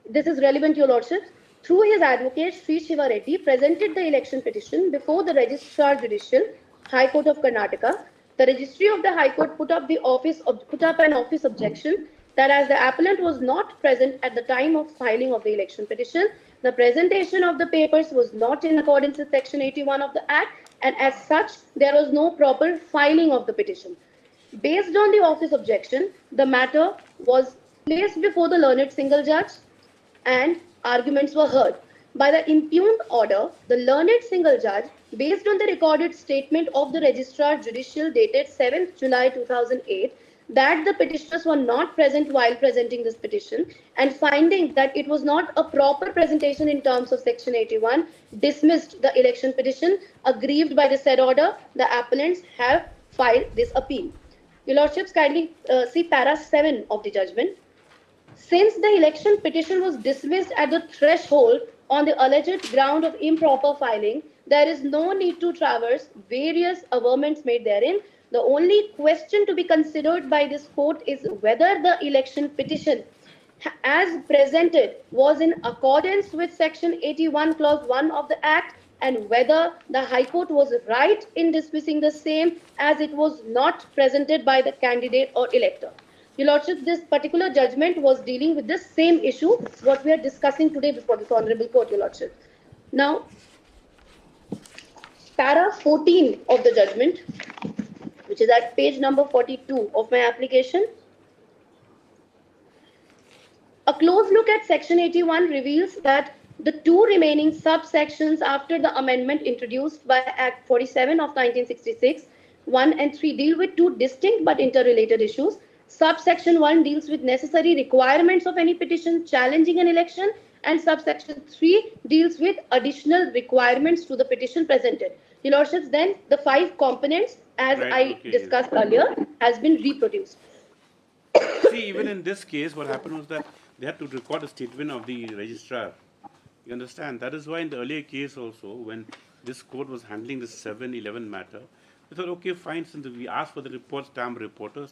this is relevant, your lordship, through his advocate Sri Shiva Reddy presented the election petition before the Registrar Judicial, High Court of Karnataka. The registry of the High Court put up an office objection that as the appellant was not present at the time of filing of the election petition, the presentation of the papers was not in accordance with Section 81 of the Act, and as such, there was no proper filing of the petition. Based on the office objection, the matter was placed before the learned single judge and arguments were heard. By the impugned order, the learned single judge, based on the recorded statement of the Registrar Judicial dated 7th July 2008, that the petitioners were not present while presenting this petition, and finding that it was not a proper presentation in terms of Section 81, dismissed the election petition. Aggrieved by the said order, the appellants have filed this appeal. Your Lordships, kindly see para 7 of the judgment. Since the election petition was dismissed at the threshold on the alleged ground of improper filing, there is no need to traverse various averments made therein. The only question to be considered by this court is whether the election petition as presented was in accordance with Section 81 Clause 1 of the Act, and whether the High Court was right in dismissing the same as it was not presented by the candidate or elector. Your Lordship, this particular judgment was dealing with the same issue what we are discussing today before this Honorable Court, Your Lordship. Now, para 14 of the judgment, which is at page number 42 of my application. A close look at Section 81 reveals that the two remaining subsections after the amendment introduced by Act 47 of 1966, 1 and 3, deal with two distinct but interrelated issues. Subsection 1 deals with necessary requirements of any petition challenging an election, and subsection 3 deals with additional requirements to the petition presented. Your Lordships, then the 5 components, as I discussed earlier, has been reproduced.
See, even in this case, what happened was that they had to record a statement of the registrar. You understand? That is why in the earlier case also, when this court was handling the 7-11 matter, we thought, okay, fine, since we asked for the report, stamp reporter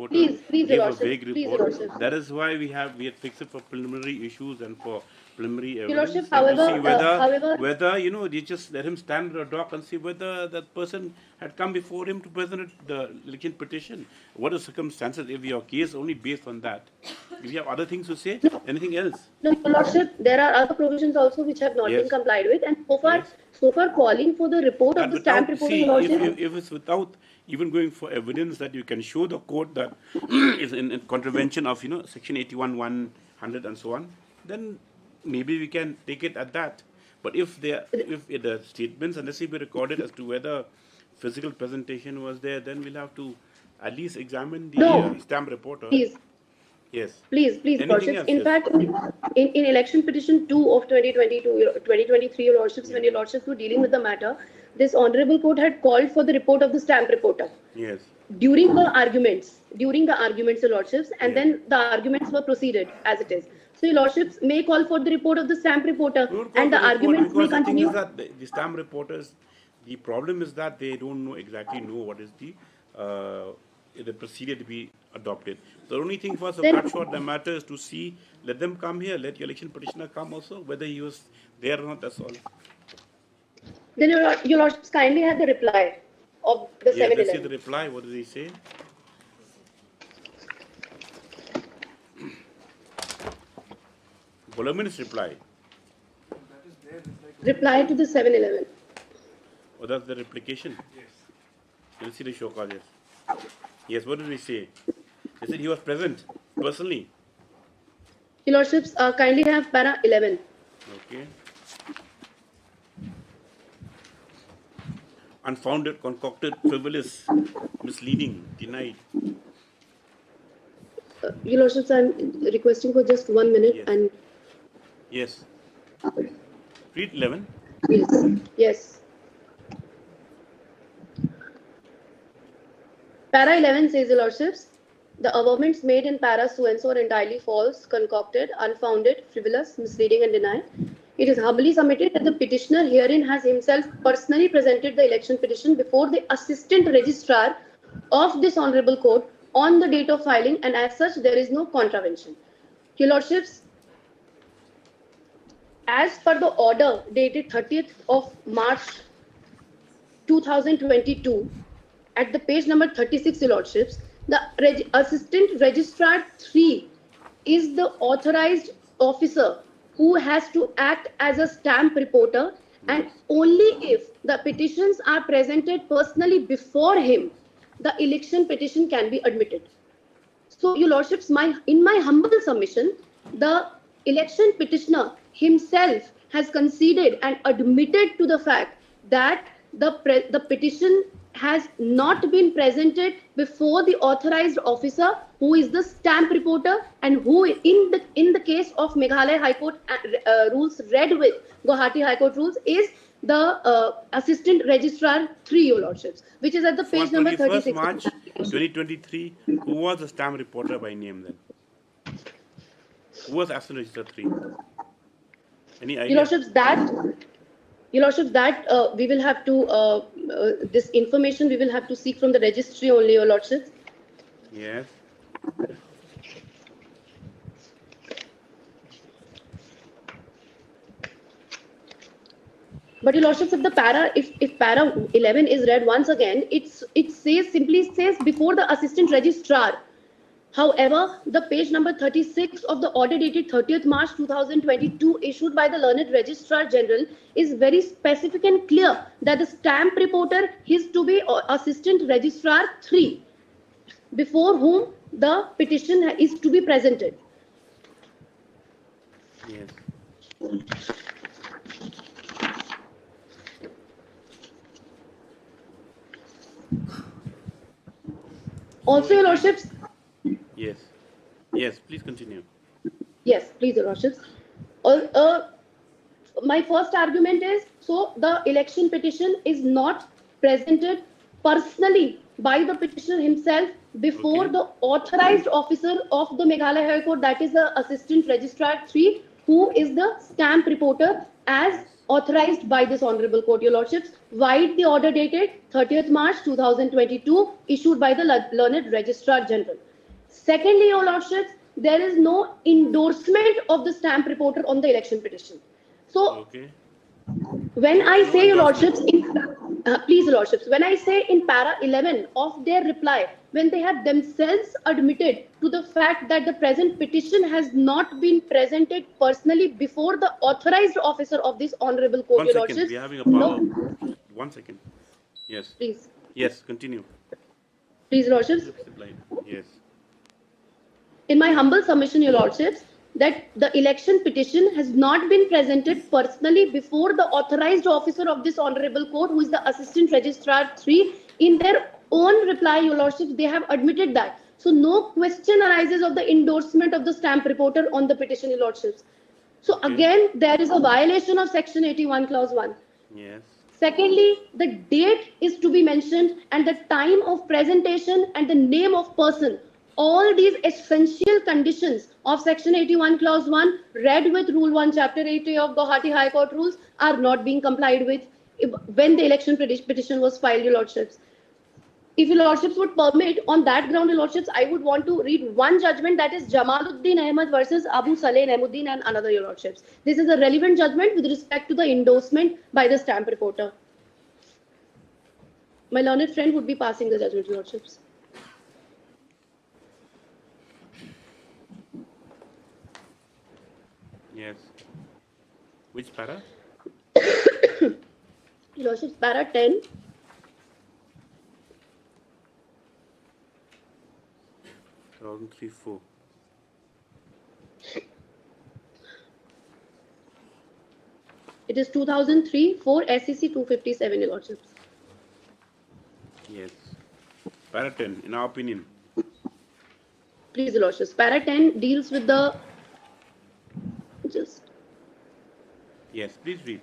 Please,
gave a vague report. That is why we had fixed it for preliminary issues and for preliminary evidence.
Lordship, however,
See whether, you know, they just let him stand at a dock and see whether that person had come before him to present the election petition. What are the circumstances if your case only based on that? If you have other things to say, anything else?
No, Your Lordship, there are other provisions also which have not been complied with, and so far calling for the report of the stamp report.
If it's without even going for evidence that you can show the court that is in contravention of, you know, Section 81, 100 and so on, then maybe we can take it at that. But if the statements unless they be recorded as to whether physical presentation was there, then we'll have to at least examine the stamp reporter.
Please.
Yes.
Please, Lordships. In fact, in election petition 2 of 2023, Your Lordships, when Your Lordships were dealing with the matter, this Honorable Court had called for the report of the stamp reporter.
Yes.
During the arguments, Your Lordships, and then the arguments were proceeded as it is. So Your Lordships may call for the report of the stamp reporter, and the arguments may continue.
The thing is that the stamp reporters, the problem is that they don't exactly know what is the procedure to be adopted. The only thing for us to cut short the matter is to see, let them come here, let your election petitioner come also, whether he was there or not, that's all.
Then Your Lordships kindly have the reply of the 7-11.
Let's see the reply. What does he say? Voluminous reply.
Reply to the 7-11.
Oh, that's the replication? Yes. Let's see the show cause, yes. Yes, what did he say? He said he was present, personally.
Your Lordships, kindly have para 11.
Okay. Unfounded, concocted, frivolous, misleading, denied.
Your Lordships, I'm requesting for just 1 minute and...
Yes. Read 11.
Yes. Para 11 says, Your Lordships, the averments made in para so-and-so are entirely false, concocted, unfounded, frivolous, misleading and denied. It is humbly submitted that the petitioner herein has himself personally presented the election petition before the assistant registrar of this Honorable Court, on the date of filing, and as such, there is no contravention. Your Lordships, as per the order dated 30th of March 2022, at the page number 36, Your Lordships, the Assistant Registrar 3 is the authorized officer who has to act as a stamp reporter, and only if the petitions are presented personally before him, the election petition can be admitted. So, Your Lordships, in my humble submission, the election petitioner himself has conceded and admitted to the fact that the petition has not been presented before the authorized officer, who is the stamp reporter, and who in the case of Meghalaya High Court rules read with Guwahati High Court rules is the Assistant Registrar 3, Your Lordships, which is at the page number 36.
March 2023, who was the stamp reporter by name then? Who was Assistant Registrar 3? Any idea?
Your Lordships, that we will have to, this information we will have to seek from the registry only, Your Lordships.
Yes.
But Your Lordships, if para 11 is read once again, it simply says before the Assistant Registrar. However, the page number 36 of the order dated 30th March 2022 issued by the Learned Registrar General is very specific and clear that the stamp reporter is to be Assistant Registrar 3, before whom the petition is to be presented.
Yes.
Also, Your Lordships.
Yes. Yes, please continue.
Yes, please, Your Lordships. My first argument is, so the election petition is not presented personally by the petitioner himself before the authorized officer of the Meghalaya High Court, that is the Assistant Registrar 3, who is the stamp reporter as authorized by this Honorable Court, Your Lordships, vide the order dated 30th March 2022 issued by the Learned Registrar General. Secondly, Your Lordships, there is no endorsement of the stamp reporter on the election petition. So, when I say, Your Lordships, please, Your Lordships, when I say in para 11 of their reply, when they have themselves admitted to the fact that the present petition has not been presented personally before the authorized officer of this Honorable Court, Your Lordships.
We are having a power. 1 second. Yes.
Please.
Yes, continue.
Please, Lordships.
Yes.
In my humble submission, Your Lordships, that the election petition has not been presented personally before the authorized officer of this Honorable Court, who is the Assistant Registrar 3. In their own reply, Your Lordships, they have admitted that. So no question arises of the endorsement of the stamp reporter on the petition, Your Lordships. So again, there is a violation of Section 81, Clause 1.
Yes.
Secondly, the date is to be mentioned and the time of presentation and the name of person. All these essential conditions of Section 81, Clause 1, read with Rule 1, Chapter 80 of Guwahati High Court rules, are not being complied with when the election petition was filed, Your Lordships. If Your Lordships would permit, on that ground, Your Lordships, I would want to read one judgment, that is Jamaluddin Ahmed versus Abu Saleh Nehmuddin and another, Your Lordships. This is a relevant judgment with respect to the endorsement by the stamp reporter. My learned friend would be passing the judgment, Your Lordships.
Yes. Which para?
Your Lordships, para 10. It is 2003 for SEC 257, Your Lordships.
Yes. Para 10, in our opinion.
Please, Your Lordships. Para 10 deals with the...
Yes, please read.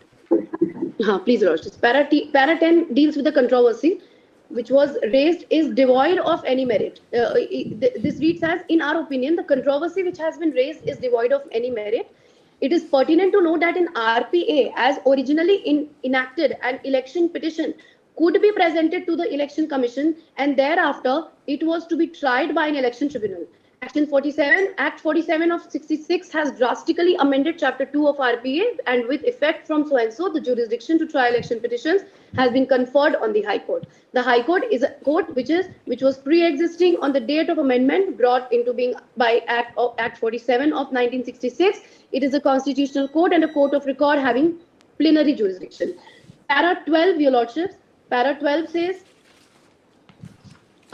Please, Your Lordships. Para 10 deals with the controversy which was raised is devoid of any merit. This reads as, in our opinion, the controversy which has been raised is devoid of any merit. It is pertinent to note that in RPA, as originally enacted, an election petition could be presented to the Election Commission, and thereafter it was to be tried by an election tribunal. Act 47 of 66 has drastically amended Chapter 2 of RPA, and with effect from so and so, the jurisdiction to try election petitions has been conferred on the High Court. The High Court is a court which was pre-existing on the date of amendment brought into being by Act 47 of 1966. It is a constitutional court and a court of record having plenary jurisdiction. Para 12, Your Lordships. Para 12 says,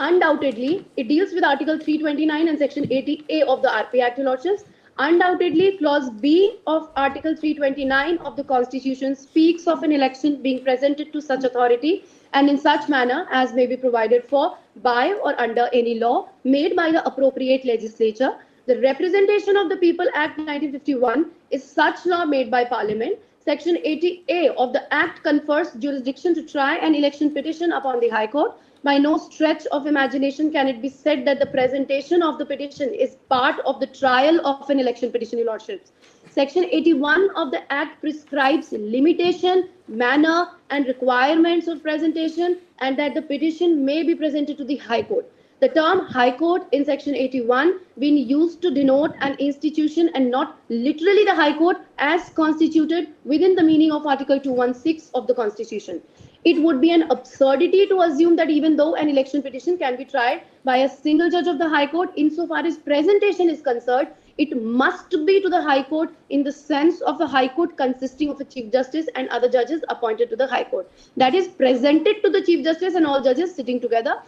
undoubtedly, it deals with Article 329 and Section 80A of the RPA Act, Your Lordships. Undoubtedly, Clause B of Article 329 of the Constitution speaks of an election being presented to such authority and in such manner as may be provided for by or under any law made by the appropriate legislature. The Representation of the People Act 1951 is such law made by Parliament. Section 80A of the Act confers jurisdiction to try an election petition upon the High Court. By no stretch of imagination can it be said that the presentation of the petition is part of the trial of an election petition, Your Lordships. Section 81 of the Act prescribes limitation, manner, and requirements of presentation, and that the petition may be presented to the High Court. The term High Court in Section 81 being used to denote an institution and not literally the High Court as constituted within the meaning of Article 216 of the Constitution. It would be an absurdity to assume that even though an election petition can be tried by a single judge of the High Court, insofar as presentation is concerned, it must be to the High Court in the sense of a High Court consisting of a Chief Justice and other judges appointed to the High Court. That is presented to the Chief Justice and all judges sitting together,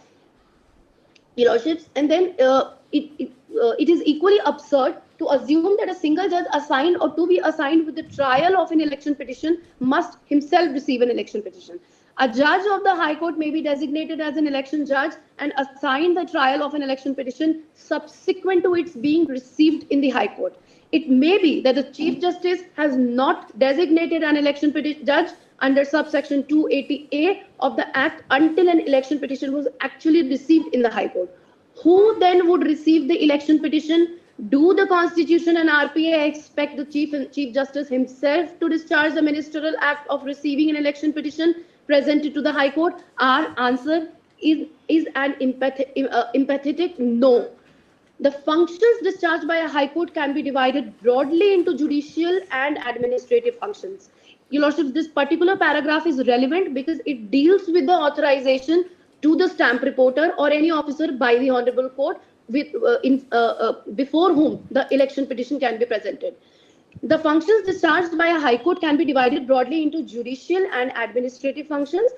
Your Lordships. And then it is equally absurd to assume that a single judge assigned or to be assigned with the trial of an election petition must himself receive an election petition. A judge of the High Court may be designated as an election judge and assigned the trial of an election petition subsequent to its being received in the High Court. It may be that the Chief Justice has not designated an election judge under subsection 280A of the Act until an election petition was actually received in the High Court. Who then would receive the election petition? Do the Constitution and RPA expect the Chief Justice himself to discharge the ministerial act of receiving an election petition presented to the High Court? Our answer is an emphatic no. The functions discharged by a High Court can be divided broadly into judicial and administrative functions. Your Lordships, this particular paragraph is relevant because it deals with the authorization to the stamp reporter or any officer by the Honorable Court before whom the election petition can be presented. The functions discharged by a High Court can be divided broadly into judicial and administrative functions.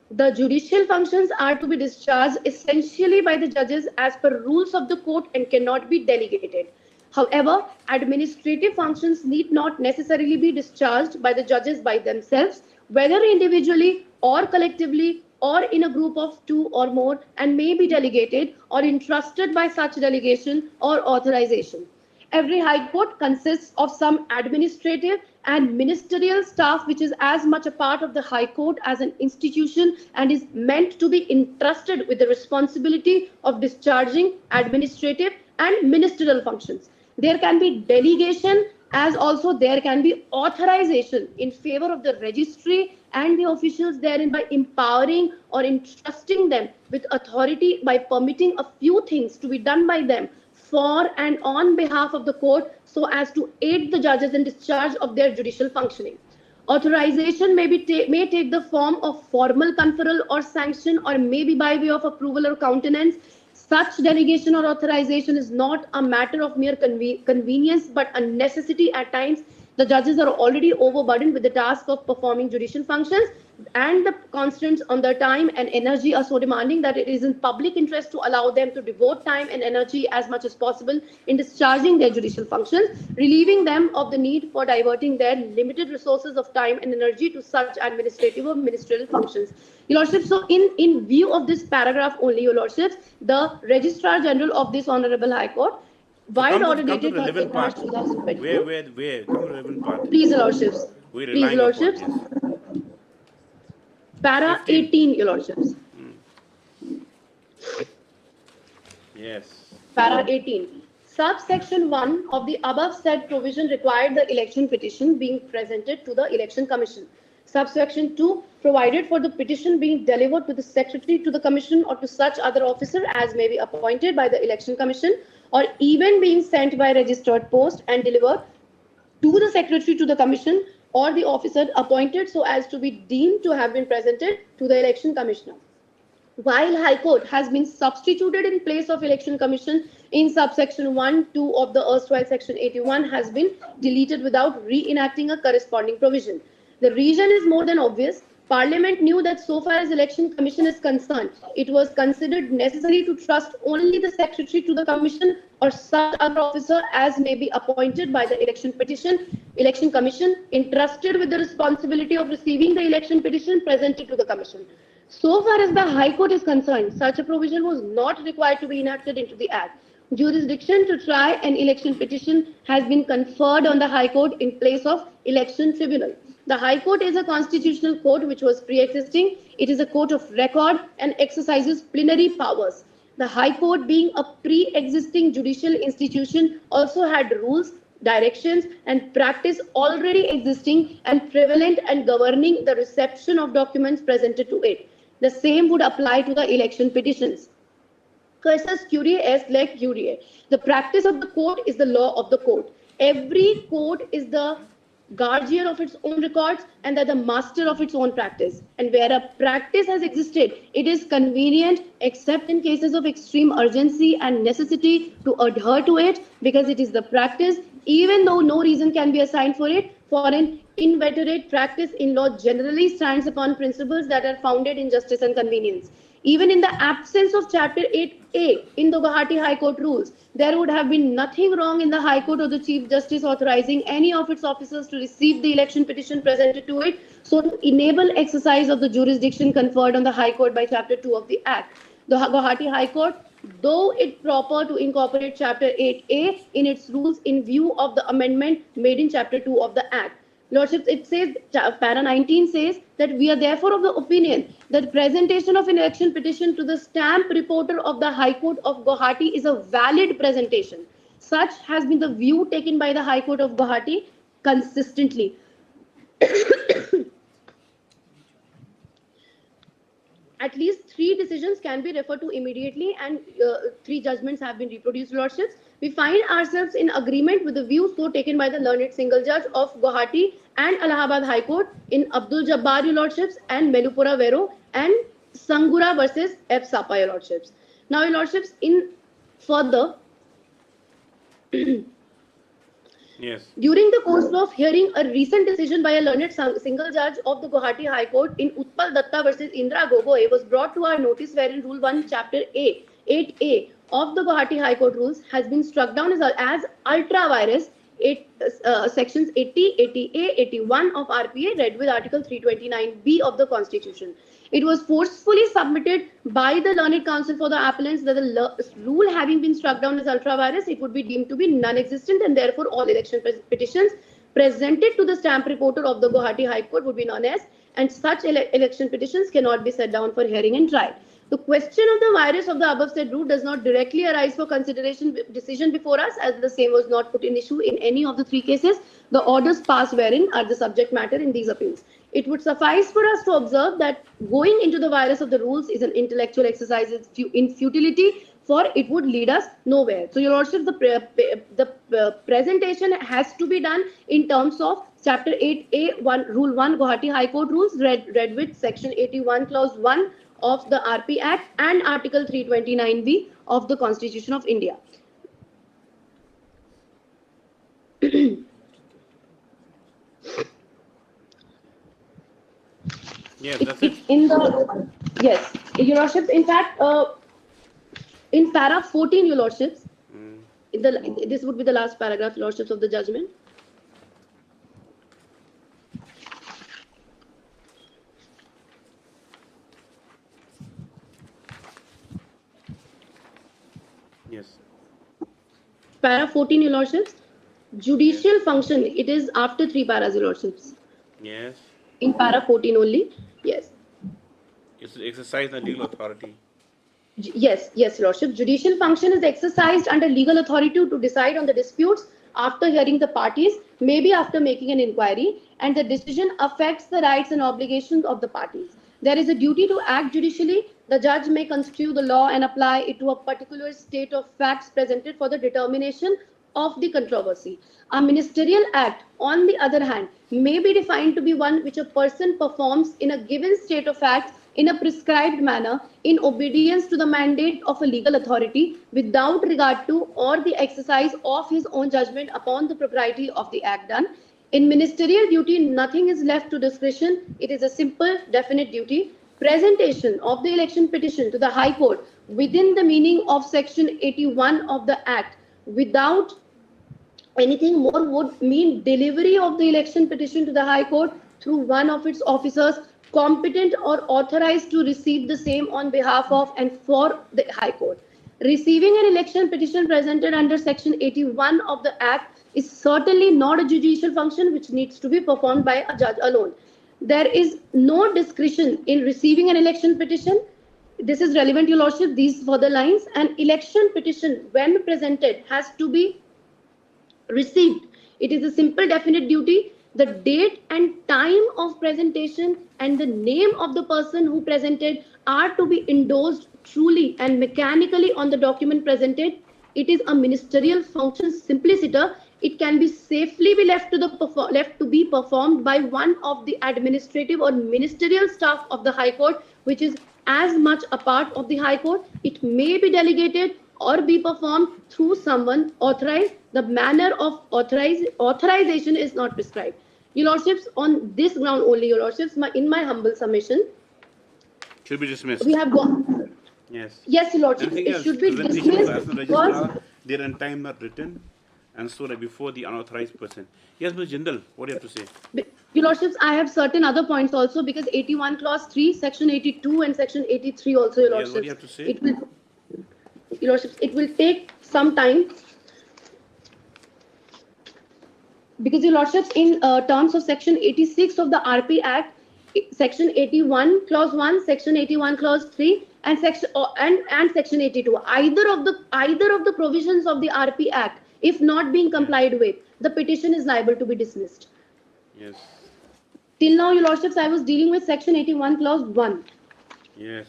The judicial functions are to be discharged essentially by the judges as per rules of the court and cannot be delegated. However, administrative functions need not necessarily be discharged by the judges by themselves, whether individually or collectively or in a group of two or more, and may be delegated or entrusted by such delegation or authorization. Every High Court consists of some administrative and ministerial staff which is as much a part of the High Court as an institution and is meant to be entrusted with the responsibility of discharging administrative and ministerial functions. There can be delegation as also there can be authorization in favor of the registry and the officials therein by empowering or entrusting them with authority by permitting a few things to be done by them for and on behalf of the court so as to aid the judges in discharge of their judicial functioning. Authorization may take the form of formal conferral or sanction or may be by way of approval or countenance. Such delegation or authorization is not a matter of mere convenience but a necessity at times. The judges are already overburdened with the task of performing judicial functions and the constraints on their time and energy are so demanding that it is in public interest to allow them to devote time and energy as much as possible in discharging their judicial functions, relieving them of the need for diverting their limited resources of time and energy to such administrative or ministerial functions. Your Lordships, so in view of this paragraph only, Your Lordships, the Registrar General of this Honorable High Court, while order dated March 2020.
Where? Come to the relevant part.
Please, Your Lordships. Please, Your Lordships. Para 18, Your Lordships.
Yes.
Para 18. Subsection 1 of the above said provision required the election petition being presented to the Election Commission. Subsection 2 provided for the petition being delivered to the Secretary to the Commission or to such other officer as may be appointed by the Election Commission, or even being sent by registered post and delivered to the Secretary to the Commission or the officer appointed so as to be deemed to have been presented to the Election Commissioner. While High Court has been substituted in place of Election Commission in subsection 1, 2 of the erstwhile section 81 has been deleted without re-enacting a corresponding provision. The reason is more than obvious. Parliament knew that so far as Election Commission is concerned, it was considered necessary to trust only the Secretary to the Commission or such other officer as may be appointed by the Election Commission entrusted with the responsibility of receiving the election petition presented to the Commission. So far as the High Court is concerned, such a provision was not required to be enacted into the Act. Jurisdiction to try an election petition has been conferred on the High Court in place of Election Tribunal. The High Court is a constitutional court which was pre-existing. It is a court of record and exercises plenary powers. The High Court, being a pre-existing judicial institution, also had rules, directions and practice already existing and prevalent and governing the reception of documents presented to it. The same would apply to the election petitions. Cursus curiae est leg curiae. The practice of the court is the law of the court. Every court is the guardian of its own records and the master of its own practice. And where a practice has existed, it is convenient, except in cases of extreme urgency and necessity, to adhere to it, because it is the practice, even though no reason can be assigned for it. For an inveterate practice in law generally stands upon principles that are founded in justice and convenience. Even in the absence of Chapter 8A in the Guwahati High Court rules, there would have been nothing wrong in the High Court or the Chief Justice authorizing any of its officers to receive the election petition presented to it, so to enable exercise of the jurisdiction conferred on the High Court by Chapter 2 of the Act. The Guwahati High Court, though it proper to incorporate Chapter 8A in its rules in view of the amendment made in Chapter 2 of the Act. Lordships, it says, para 19 says that we are therefore of the opinion that presentation of an election petition to the stamp reporter of the High Court of Guwahati is a valid presentation. Such has been the view taken by the High Court of Guwahati consistently. At least 3 decisions can be referred to immediately, and 3 judgments have been reproduced, Lordships. We find ourselves in agreement with the views so taken by the learned single judge of Guwahati and Allahabad High Court in Abdul Jabbar, your Lordships, and Melupura Vero and Sangura versus F. Sapa, your Lordships. Now, your Lordships, in further,
yes.
During the course of hearing a recent decision by a learned single judge of the Guwahati High Court in Utpal Datta versus Indra Gogoi was brought to our notice, wherein Rule 1, Chapter 8A of the Guwahati High Court rules has been struck down as ultra-virus, sections 80, 80A, 81 of RPA, read with Article 329B of the Constitution. It was forcefully submitted by the learned counsel for the appellants that the rule having been struck down as ultra-virus, it would be deemed to be non-existent, and therefore all election petitions presented to the stamp reporter of the Guwahati High Court would be non-as, and such election petitions cannot be set down for hearing and trial. The question of the virus of the above said rule does not directly arise for consideration decision before us, as the same was not put in issue in any of the 3 cases. The orders passed wherein are the subject matter in these appeals. It would suffice for us to observe that going into the virus of the rules is an intellectual exercise in futility, for it would lead us nowhere. So, your Lordship, the presentation has to be done in terms of Chapter 8A, Rule 1, Guwahati High Court rules, read with Section 81, Clause 1 of the RP Act and Article 329B of the Constitution of India.
Yes, that's it.
Yes, your Lordships, in fact, in para 14, your Lordships, this would be the last paragraph, Lordships, of the judgment.
Yes.
Para 14, your Lordships, judicial function, it is after 3 paras, your Lordships.
Yes.
In para 14 only, yes.
It's exercise the legal authority.
Yes, Lordship. Judicial function is exercised under legal authority to decide on the disputes after hearing the parties, maybe after making an inquiry, and the decision affects the rights and obligations of the parties. There is a duty to act judicially. The judge may construe the law and apply it to a particular state of facts presented for the determination of the controversy. A ministerial act, on the other hand, may be defined to be one which a person performs in a given state of facts in a prescribed manner in obedience to the mandate of a legal authority without regard to or the exercise of his own judgment upon the propriety of the act done. In ministerial duty, nothing is left to discretion. It is a simple, definite duty. Presentation of the election petition to the High Court within the meaning of Section 81 of the Act without anything more would mean delivery of the election petition to the High Court through one of its officers competent or authorized to receive the same on behalf of and for the High Court. Receiving an election petition presented under Section 81 of the Act is certainly not a judicial function which needs to be performed by a judge alone. There is no discretion in receiving an election petition. This is relevant, Your Lordship. These further lines. An election petition, when presented, has to be received. It is a simple, definite duty. The date and time of presentation and the name of the person who presented are to be endorsed truly and mechanically on the document presented. It is a ministerial function simpliciter. It can be safely be left to be performed by one of the administrative or ministerial staff of the High Court, which is as much a part of the High Court. It may be delegated or be performed through someone authorized. The manner of authorization is not prescribed. Your Lordships, on this ground only, Your Lordships, in my humble submission,
should be dismissed.
We have gone.
Yes.
Yes, Your Lordship, it should be dismissed because
their and time not written, and so that before the unauthorized person. Yes, Ms. Jindal, what do you have to say?
Your Lordships, I have certain other points also because 81 clause 3, section 82 and section 83 also, Your Lordships.
Yes, what do you have to say?
It will, Your Lordships, it will take some time because, Your Lordships, in terms of section 86 of the RP Act, section 81 clause 1, section 81 clause 3 and section and section 82, either of the provisions of the RP Act, if not being complied with, the petition is liable to be dismissed.
Yes.
Till now, Your Lordships, I was dealing with section 81 clause 1.
Yes.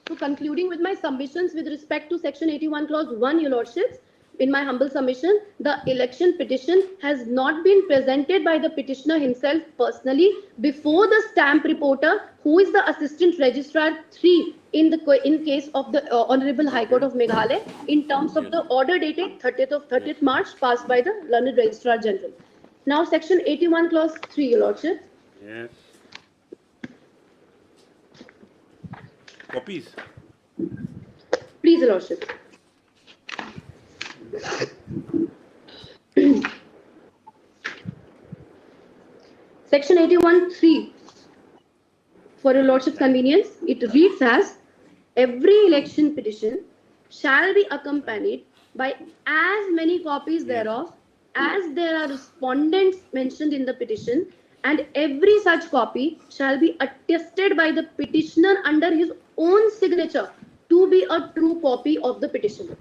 So concluding with my submissions with respect to section 81 clause 1, Your Lordships, in my humble submission, the election petition has not been presented by the petitioner himself personally before the stamp reporter, who is the Assistant Registrar 3 in case of the Honorable High Court of Meghalaya, in terms of the order dated 30th March passed by the Learned Registrar General. Now, section 81 clause 3, Your Lordship.
Yes. Copies.
Please, Your Lordship. Section 81(3), for Your Lordship's convenience, it reads as, every election petition shall be accompanied by as many copies thereof as there are respondents mentioned in the petition, and every such copy shall be attested by the petitioner under his own signature to be a true copy of the petition.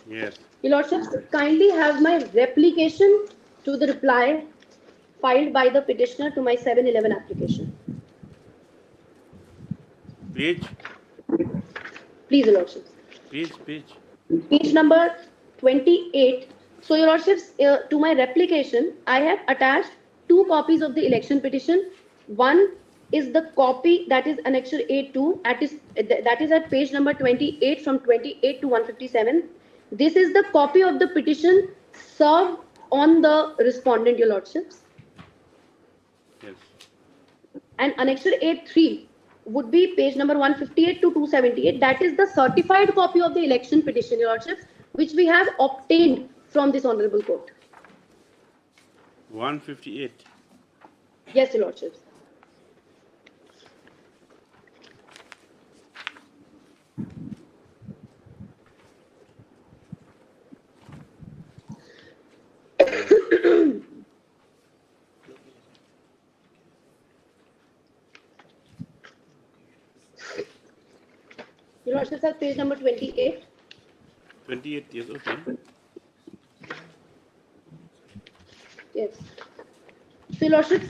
Yes.
Your Lordships, kindly have my replication to the reply filed by the petitioner to my 711 application.
Page.
Please, Your Lordships.
Page.
Page number 28. So, Your Lordships, to my replication, I have attached 2 copies of the election petition. One is the copy that is Annexure A2, that is at page number 28, from 28 to 157. This is the copy of the petition served on the respondent, Your Lordships.
Yes.
And Annexure A3 would be page number 158 to 278. That is the certified copy of the election petition, Your Lordships, which we have obtained from this Honorable Court.
158.
Yes, Your Lordships. Your Lordships, at page number 28.
28 years, okay.
Yes. So, Your Lordship,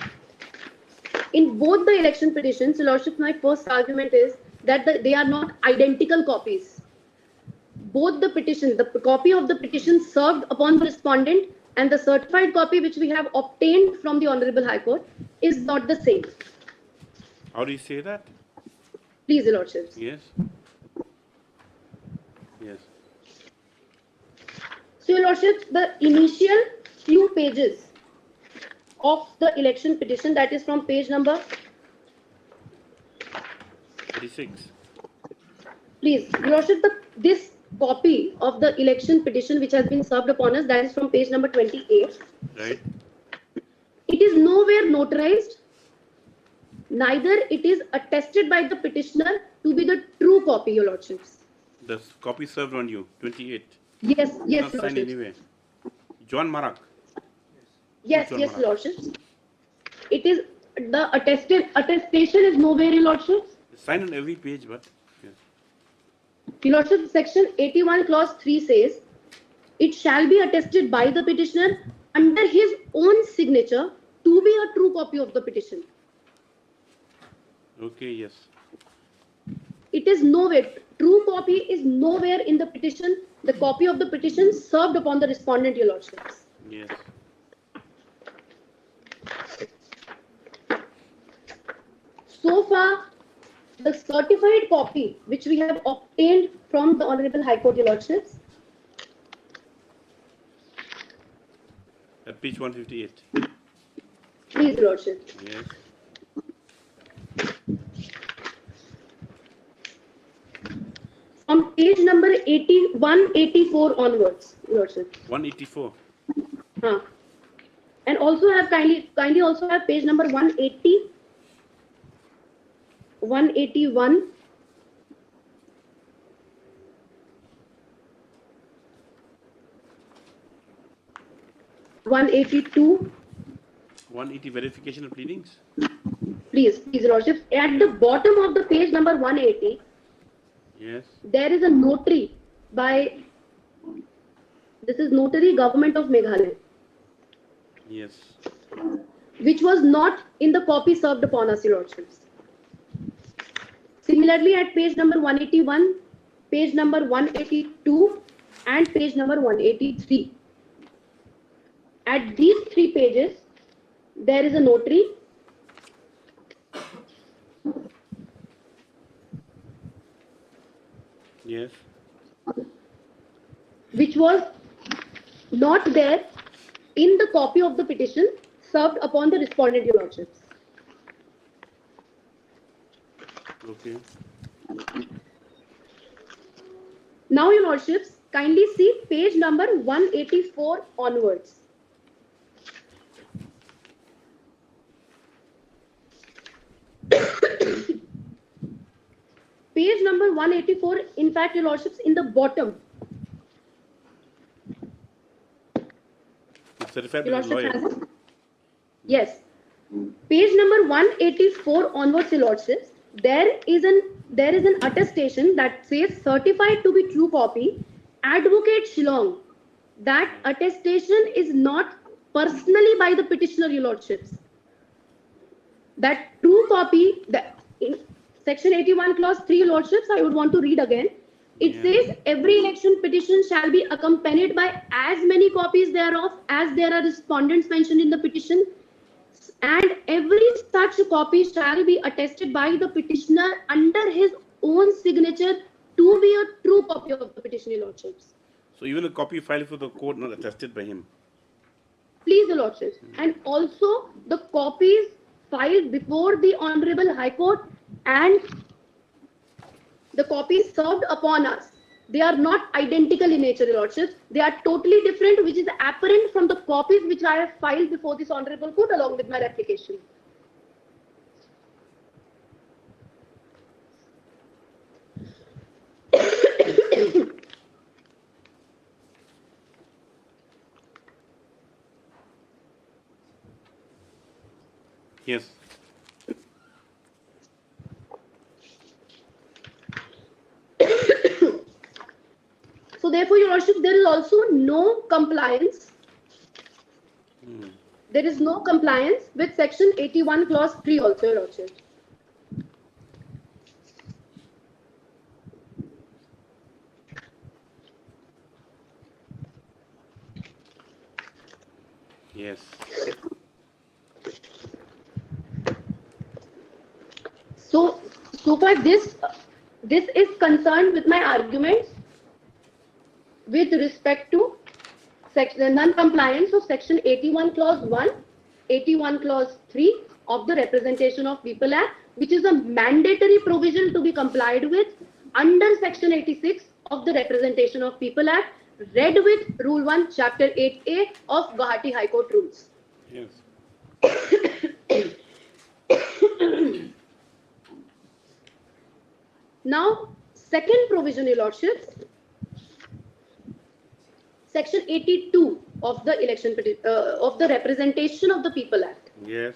in both the election petitions, Your Lordship, my first argument is that they are not identical copies. Both the petitions, the copy of the petition served upon the respondent and the certified copy which we have obtained from the Honorable High Court is not the same.
How do you say that?
Please, Your Lordships.
Yes. Yes.
So, Your Lordships, the initial few pages of the election petition, that is from page number
36.
Please, Your Lordship, this copy of the election petition which has been served upon us, that is from page number 28.
Right.
It is nowhere notarized, neither it is attested by the petitioner to be the true copy, Your Lordships.
The copy served on you, 28.
Yes,
Not
Your
signed
Lordships.
anyway. John Marak.
Yes,
John
yes,
Marak.
Your Lordships. It is, the attestation is nowhere, Your Lordships.
Signed on every page, but yes.
Your Lordship, section 81 clause 3 says, it shall be attested by the petitioner under his own signature to be a true copy of the petition.
Okay, yes.
It is nowhere, true copy is nowhere in the petition, the copy of the petition served upon the respondent, Your Lordships.
Yes.
So far, the certified copy which we have obtained from the Honorable High Court, Your Lordships,
At page 158.
please, Your Lordship.
Yes.
From page number 184 onwards, Your Lordship.
184.
And also have kindly also have page number 180, 181, 182.
180 verification of pleadings.
Please, Your Lordship. At the bottom of the page number 180,
Yes.
there is a notary by, this is Notary Government of Meghalaya,
Yes.
which was not in the copy served upon us, Your Lordships. Similarly, at page number 181, page number 182, and page number 183. At these three pages, there is a notary.
Yes.
Which was not there in the copy of the petition served upon the respondent, Your Lordships.
Okay.
Now, Your Lordships, kindly see page number 184 onwards. Page number 184, in fact, Your Lordships, in the bottom.
It's certified
Your
by the
Lordship has
lawyer.
it? Yes. Page number 184 onwards, Your Lordships, there is an attestation that says certified to be true copy, Advocate Shillong. That attestation is not personally by the petitioner, Your Lordships. That true copy, in section 81 clause 3, Your Lordships, I would want to read again. It says every election petition shall be accompanied by as many copies thereof as there are respondents mentioned in the petition, and every such copy shall be attested by the petitioner under his own signature to be a true copy of the petition, Your Lordships.
So even a copy filed for the court not attested by him.
Please, Your Lordships. And also the copies filed before the Honorable High Court and the copies served upon us, they are not identical in nature, Your Lordships. They are totally different, which is apparent from the copies which I have filed before this Honorable Court along with my replication.
Yes.
So therefore, Your Lordship, there is also no compliance. There is no compliance with Section 81, Clause 3 also, Your Lordship.
Yes.
So far this is concerned with my arguments with respect to the non-compliance of Section 81 Clause 1, 81 Clause 3 of the Representation of People Act, which is a mandatory provision to be complied with under Section 86 of the Representation of People Act, read with Rule 1, Chapter 8A of Guwahati High Court Rules.
Yes.
Now, second provision, Your Lordships, Section 82 of the of the Representation of the People Act.
Yes.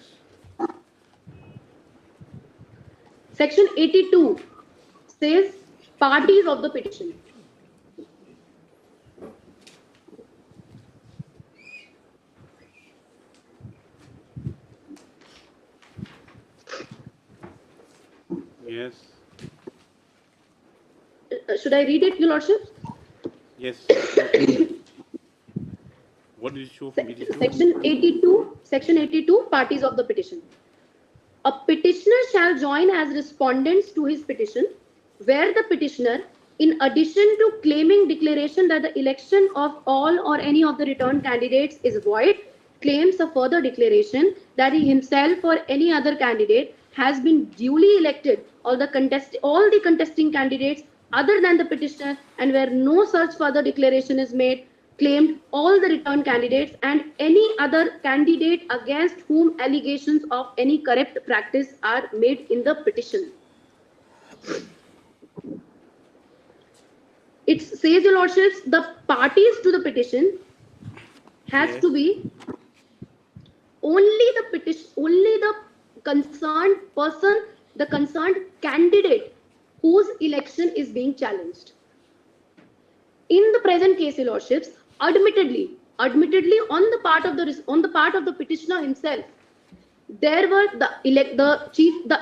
Section 82 says parties of the petition.
Yes.
Should I read it, Your Lordship?
Yes. What did it show from 82?
Section 82, parties of the petition. A petitioner shall join as respondents to his petition, where the petitioner, in addition to claiming declaration that the election of all or any of the returned candidates is void, claims a further declaration that he himself or any other candidate has been duly elected, all the contesting candidates other than the petitioner, and where no such further declaration is made, claimed all the returned candidates and any other candidate against whom allegations of any corrupt practice are made in the petition. It says, Your Lordships, the parties to the petition has to be only the concerned person, the concerned candidate whose election is being challenged. In the present case, Your Lordships, admittedly on the part of the petitioner himself, there were the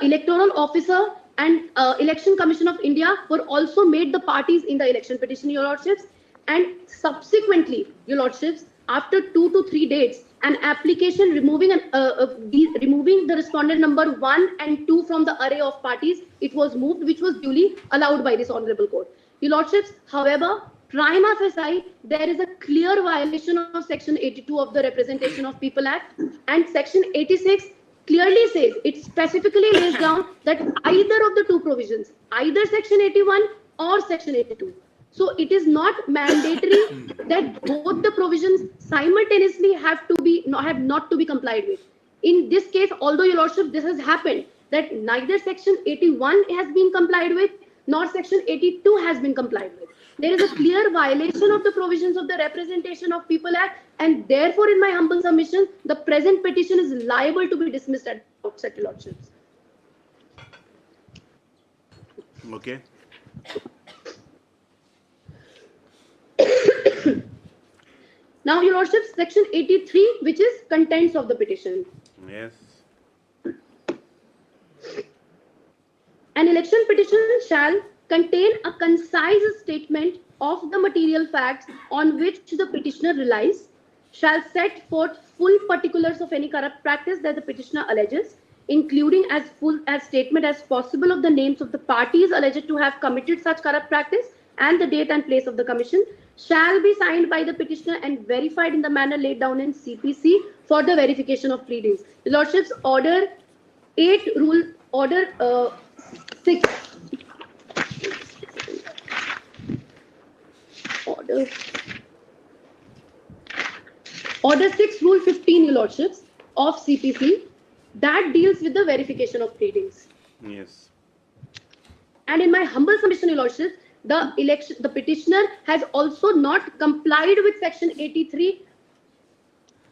electoral officer and Election Commission of India were also made the parties in the election petition, Your Lordships, and subsequently, Your Lordships, after 2 to 3 days, an application removing the respondent number 1 and 2 from the array of parties, it was moved, which was duly allowed by this Honourable Court. Your Lordships, however, prima facie, there is a clear violation of Section 82 of the Representation of People Act, and Section 86 clearly says, it specifically lays down that either of the two provisions, either Section 81 or Section 82. So it is not mandatory that both the provisions simultaneously have not to be complied with. In this case, although, Your Lordship, this has happened, that neither Section 81 has been complied with, nor Section 82 has been complied with. There is a clear violation of the provisions of the Representation of People Act, and therefore, in my humble submission, the present petition is liable to be dismissed at the outset, Your Lordships.
Okay.
Now, Your Lordship, Section 83, which is contents of the petition.
Yes.
An election petition shall contain a concise statement of the material facts on which the petitioner relies, shall set forth full particulars of any corrupt practice that the petitioner alleges, including as full as statement as possible of the names of the parties alleged to have committed such corrupt practice and the date and place of the commission, shall be signed by the petitioner and verified in the manner laid down in CPC for the verification of pleadings. Your Lordships, Order 8, Order 6. Order 6, Rule 15, Your Lordships, of CPC, that deals with the verification of pleadings.
Yes.
And in my humble submission, Your Lordships, the petitioner has also not complied with Section 83,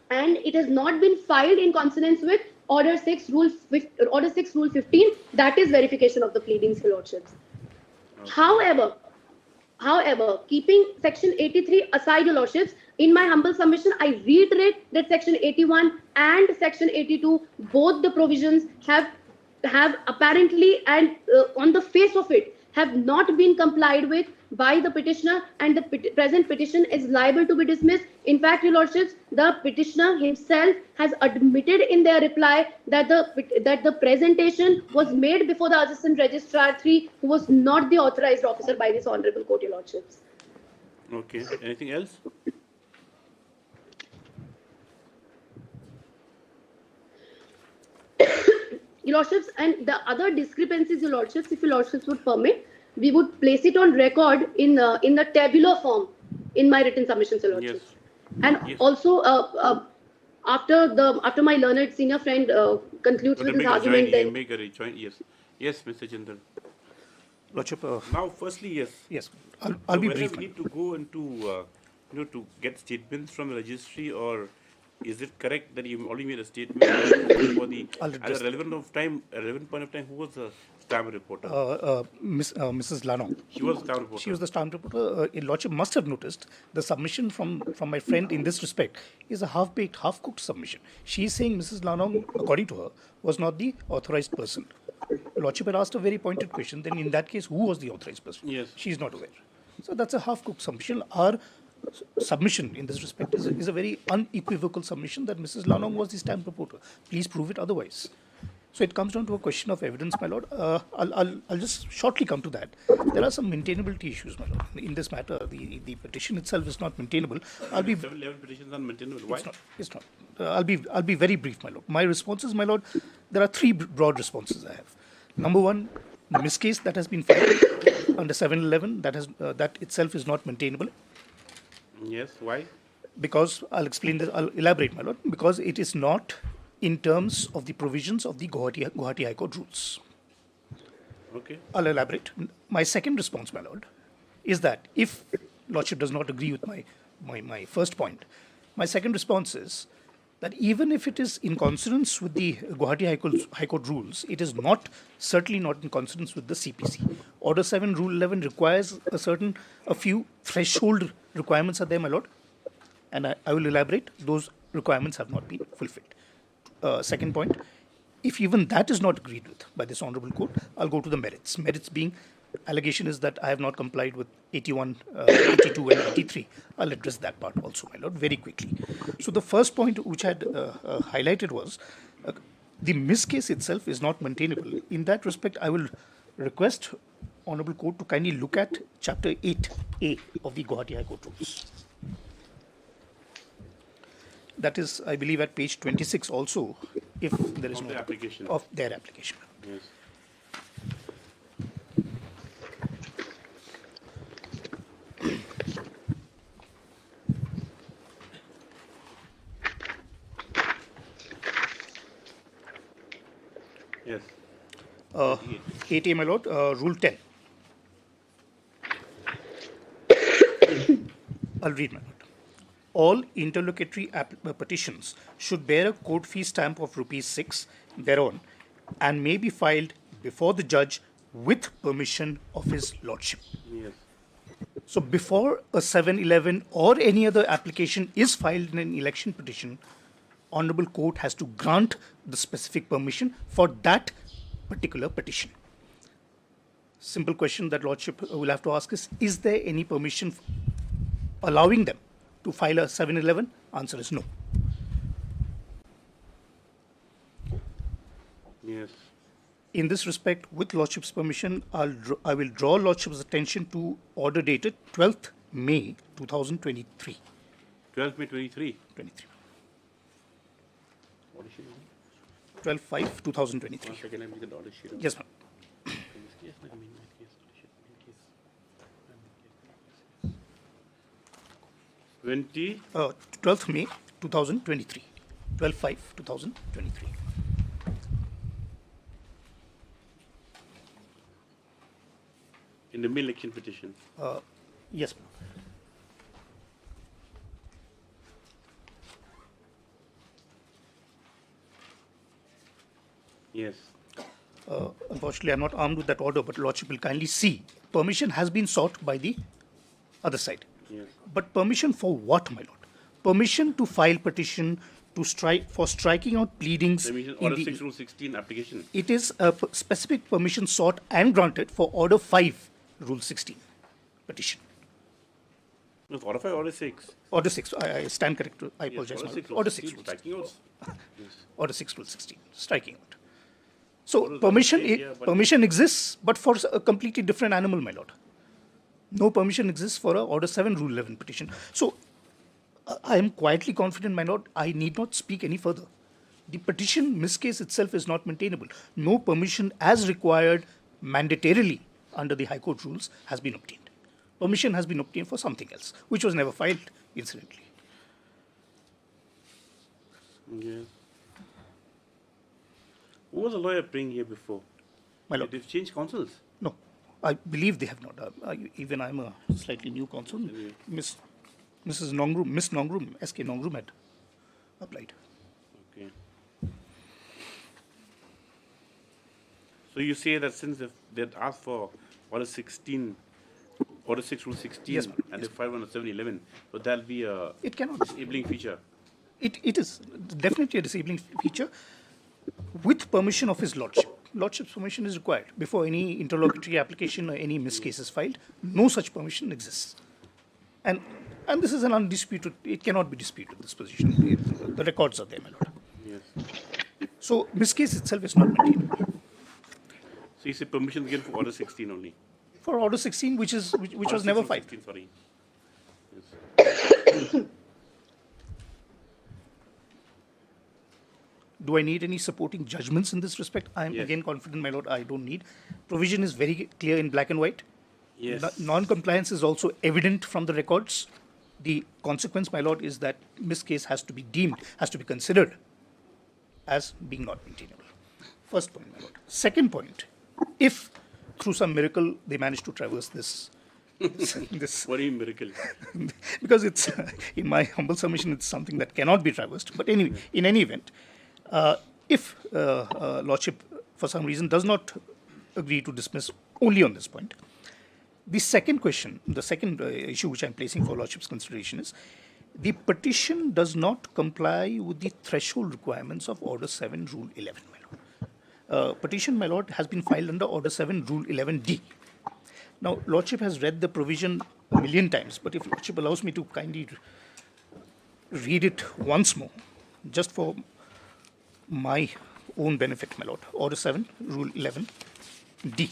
and it has not been filed in consonance with Order 6, Rule 15, that is verification of the pleadings, Your Lordships. Okay. However, However, keeping section 83 aside, your lordships, in my humble submission, I reiterate that section 81 and section 82, both the provisions have apparently and on the face of it have not been complied with by the petitioner, and the present petition is liable to be dismissed. In fact, your lordships, the petitioner himself has admitted in their reply that the presentation was made before the Assistant Registrar 3, who was not the authorized officer by this honorable court, your lordships.
Okay. Anything else?
Your lordships, and the other discrepancies, your lordships, if your lordships would permit, we would place it on record in the tabular form in my written submissions, your lordships.
Yes.
And
yes.
also, after my learned senior friend concludes with his argument, then
make a rejoin. Yes, yes, Mr. Jindal.
Lordship,
now, firstly, yes.
Yes, I'll be brief.
We need to go into, to get statements from the registry, or is it correct that you already made a statement for the at a relevant point of time? Who was the stamp reporter?
Mrs. Lanong.
She was the stamp reporter.
She was the stamp reporter. Lordship must have noticed the submission from my friend in this respect is a half-baked, half-cooked submission. She is saying Mrs. Lanong, according to her, was not the authorized person. Lordship had asked a very pointed question. Then, in that case, who was the authorized person?
Yes.
She is not aware. So that's a half-cooked submission. Our submission in this respect is a very unequivocal submission that Mrs. Lanong was the stamp reporter. Please prove it otherwise. So it comes down to a question of evidence, my lord. I'll just shortly come to that. There are some maintainability issues, my lord. In this matter, the petition itself is not maintainable. I'll be
11 petitions are maintainable. Why?
It's not. I'll be very brief, my lord. My responses, my lord, there are three broad responses I have. Number one, the miscase that has been filed under 711 that itself is not maintainable.
Yes, why?
Because I'll explain this, I'll elaborate, my lord, because it is not in terms of the provisions of the Guwahati High Court rules.
Okay.
I'll elaborate. My second response, my lord, is that if lordship does not agree with my first point, my second response is that even if it is in consonance with the Guwahati High Court rules, it is certainly not in consonance with the CPC. Order 7, Rule 11 requires a few threshold requirements are there, my lord, and I will elaborate. Those requirements have not been fulfilled. Second point, if even that is not agreed with by this honorable court, I'll go to the merits. Merits being, allegation is that I have not complied with 81, 82 and 83. I'll address that part also, my lord, very quickly. So the first point which I had highlighted was the miscase itself is not maintainable. In that respect, I will request honorable court to kindly look at chapter 8A of the Guwahati High Court rules. That is, I believe, at page 26 also, if there is no
application
of their application.
Yes. Yes.
8A, my lord, Rule 10. I'll read, my lord. All interlocutory petitions should bear a court fee stamp of ₹6 thereon and may be filed before the judge with permission of his lordship.
Yes.
So before a 711 or any other application is filed in an election petition, honorable court has to grant the specific permission for that particular petition. Simple question that lordship will have to ask is there any permission allowing them to file a 711? Answer is no.
Yes.
In this respect, with lordship's permission, I will draw lordship's attention to order dated 12th May 2023.
12th May 23.
23. 12/5/2023.
One second, let me get the order sheet.
Yes, ma'am. 12th May 2023. 12/5/2023.
In the main election petition.
Yes, ma'am.
Yes.
Unfortunately, I'm not armed with that order, but lordship will kindly see. Permission has been sought by the other side.
Yes.
But permission for what, my lord? Permission to file petition to striking out pleadings
Permission,
in
Order
the
6 Rule 16 application.
It is a specific permission sought and granted for Order 5, Rule 16 petition.
No, Order 5, Order 6.
Order 6, I stand corrected. I apologize.
Order
my
6,
lord. Order 6, Rule
striking
16.
out. Yes.
Order 6, Rule 16, striking out. So
Orders
permission,
are okay, yeah, but-
permission exists, but for a completely different animal, my lord. No permission exists for a Order 7, Rule 11 petition. So I am quietly confident, my lord, I need not speak any further. The petition, miscase itself is not maintainable. No permission as required mandatorily under the High Court rules has been obtained. Permission has been obtained for something else, which was never filed, incidentally.
Yes. Who was the lawyer praying here before?
My lord.
They've changed counsels.
No, I believe they have not. Even I'm a slightly new counsel. Mrs. Nongrum, Miss Nongrum, SK Nongrum had applied.
Okay. So you say that since they'd asked for Order 16, Order 6 Rule 16,
Yes,
and they filed on 711, so that'll be a
It cannot.
disabling feature.
It is definitely a disabling feature with permission of his lordship. Lordship's permission is required before any interlocutory application or any miscase is filed. No such permission exists. And this is an undisputed, it cannot be disputed, this position. The records are there, my lord.
Yes.
So miscase itself is not maintained.
So you say permission again for Order 16 only?
For Order 16, which was never filed.
16, sorry. Yes.
Do I need any supporting judgments in this respect? I am
Yes.
again confident, my lord, I don't need. Provision is very clear in black and white.
Yes.
Non-compliance is also evident from the records. The consequence, my lord, is that miscase has to be deemed, has to be considered as being not maintainable. First point, my lord. Second point, if through some miracle they manage to traverse this.
What do you mean miracle?
Because it's, in my humble submission, it's something that cannot be traversed. But anyway, in any event, if Lordship, for some reason, does not agree to dismiss only on this point, the second question, the second issue which I'm placing for Lordship's consideration is, the petition does not comply with the threshold requirements of Order 7, Rule 11, my lord. Petition, my lord, has been filed under Order 7, Rule 11D. Now, Lordship has read the provision a million times, but if Lordship allows me to kindly read it once more, just for my own benefit, my lord. Order 7, Rule 11D.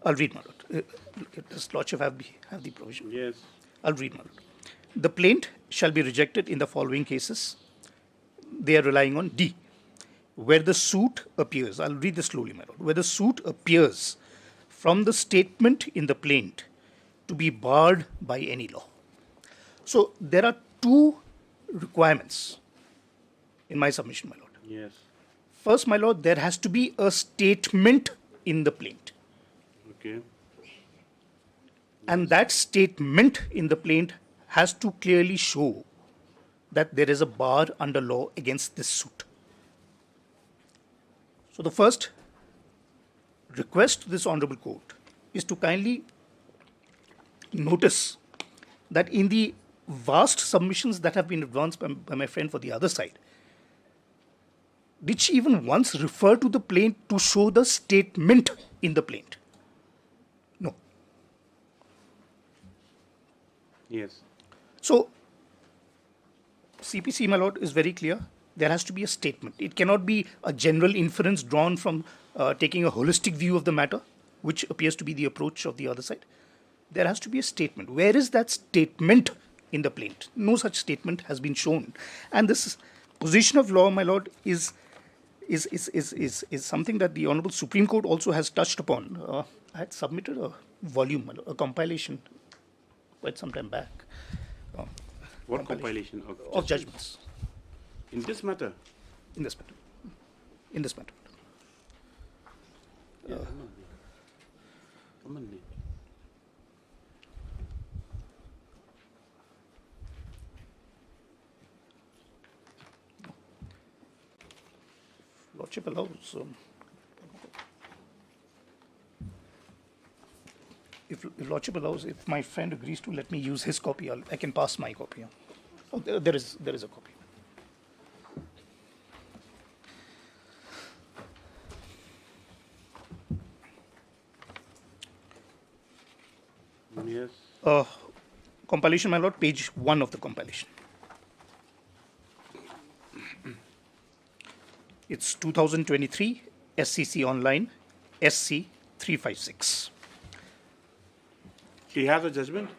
I'll read, my lord. Does Lordship have the provision?
Yes.
I'll read, my lord. The plaint shall be rejected in the following cases. They are relying on D. Where the suit appears, I'll read this slowly, my lord. Where the suit appears from the statement in the plaint to be barred by any law. So there are two requirements in my submission, my lord.
Yes.
First, my lord, there has to be a statement in the plaint.
Okay.
And that statement in the plaint has to clearly show that there is a bar under law against this suit. So the first request to this honorable court is to kindly notice that in the vast submissions that have been advanced by my friend for the other side, did she even once refer to the plaint to show the statement in the plaint? No.
Yes.
So, CPC, my lord, is very clear. There has to be a statement. It cannot be a general inference drawn from taking a holistic view of the matter, which appears to be the approach of the other side. There has to be a statement. Where is that statement in the plaint? No such statement has been shown. And this position of law, my lord, is something that the Honorable Supreme Court also has touched upon. I had submitted a volume, a compilation, quite some time back.
What compilation?
Of judgments.
In this matter?
In this matter. In this matter.
Yeah, come on.
Lordship allows. if Lordship allows, if my friend agrees to let me use his copy, I can pass my copy on. Oh, there is a copy.
Yes.
Compilation, my lord, page 1 of the compilation. It's 2023 SCC Online, SC 356.
He has a judgment?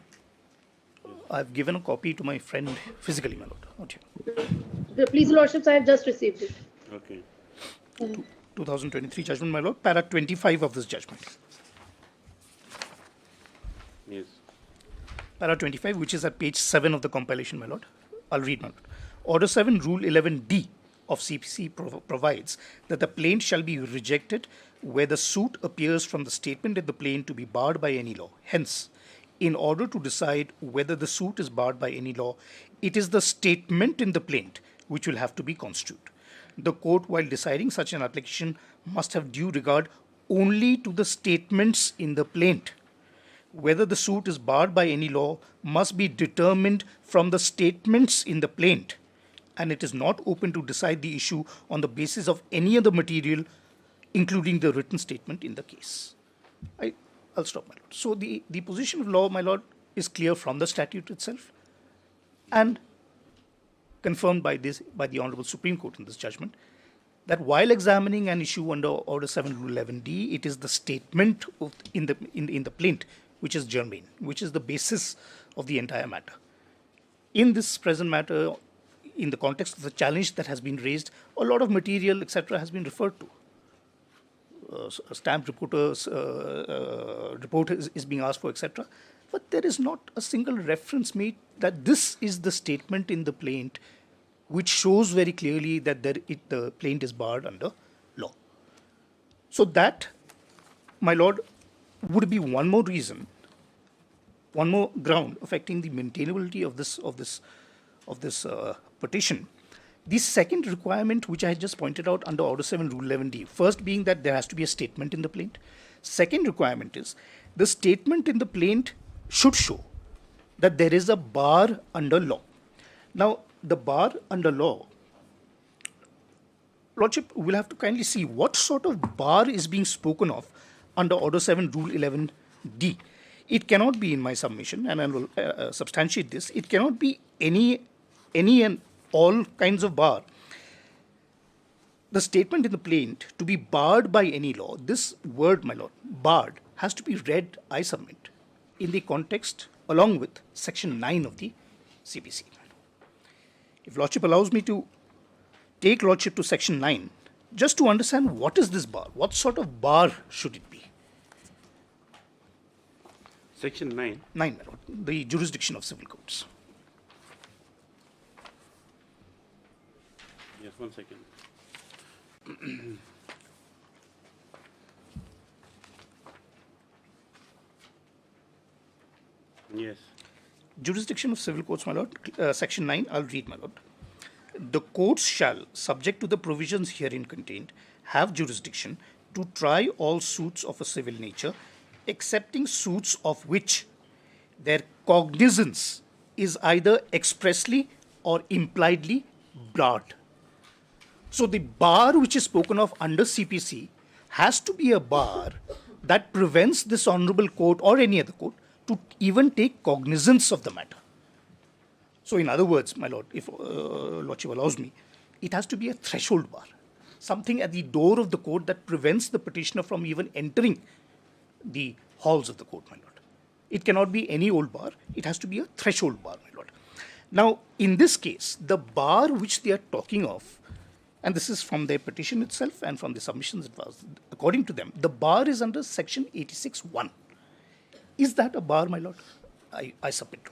I've given a copy to my friend physically, my lord. Not here.
Please, Lordships, I have just received it.
Okay.
2023 judgment, my lord, para 25 of this judgment.
Yes.
Para 25, which is at page 7 of the compilation, my lord. I'll read, my lord. Order 7, Rule 11D of CPC provides that the plaint shall be rejected where the suit appears from the statement in the plaint to be barred by any law. Hence, in order to decide whether the suit is barred by any law, it is the statement in the plaint which will have to be construed. The court, while deciding such an application, must have due regard only to the statements in the plaint. Whether the suit is barred by any law must be determined from the statements in the plaint, and it is not open to decide the issue on the basis of any other material, including the written statement in the case. I'll stop, my lord. So the position of law, my lord, is clear from the statute itself and confirmed by the Honorable Supreme Court in this judgment, that while examining an issue under Order 7, Rule 11D, it is the statement in the plaint which is germane, which is the basis of the entire matter. In this present matter, in the context of the challenge that has been raised, a lot of material, etc., has been referred to. A stamped reporter's report is being asked for, etc. But there is not a single reference made that this is the statement in the plaint which shows very clearly that the plaint is barred under law. So that, my lord, would be one more reason, one more ground affecting the maintainability of this petition. The second requirement, which I had just pointed out under Order 7, Rule 11D, first being that there has to be a statement in the plaint. Second requirement is the statement in the plaint should show that there is a bar under law. Now, the bar under law, Lordship will have to kindly see what sort of bar is being spoken of under Order 7, Rule 11D. It cannot be, in my submission, and I will substantiate this, it cannot be any and all kinds of bar. The statement in the plaint to be barred by any law, this word, my lord, barred, has to be read, I submit, in the context along with Section 9 of the CPC. If Lordship allows me to take Lordship to Section 9, just to understand what is this bar, what sort of bar should it be?
Section 9?
9, my lord, the jurisdiction of civil courts.
Yes, 1 second. Yes.
Jurisdiction of civil courts, my lord, Section 9, I'll read, my lord. The courts shall, subject to the provisions herein contained, have jurisdiction to try all suits of a civil nature, excepting suits of which their cognizance is either expressly or impliedly barred. So the bar which is spoken of under CPC has to be a bar that prevents this honorable court or any other court to even take cognizance of the matter. So in other words, my lord, if Lordship allows me, it has to be a threshold bar, something at the door of the court that prevents the petitioner from even entering the halls of the court, my lord. It cannot be any old bar. It has to be a threshold bar, my lord. Now, in this case, the bar which they are talking of, and this is from their petition itself and from the submissions it was, according to them, the bar is under Section 86(1). Is that a bar, my lord? I submit not.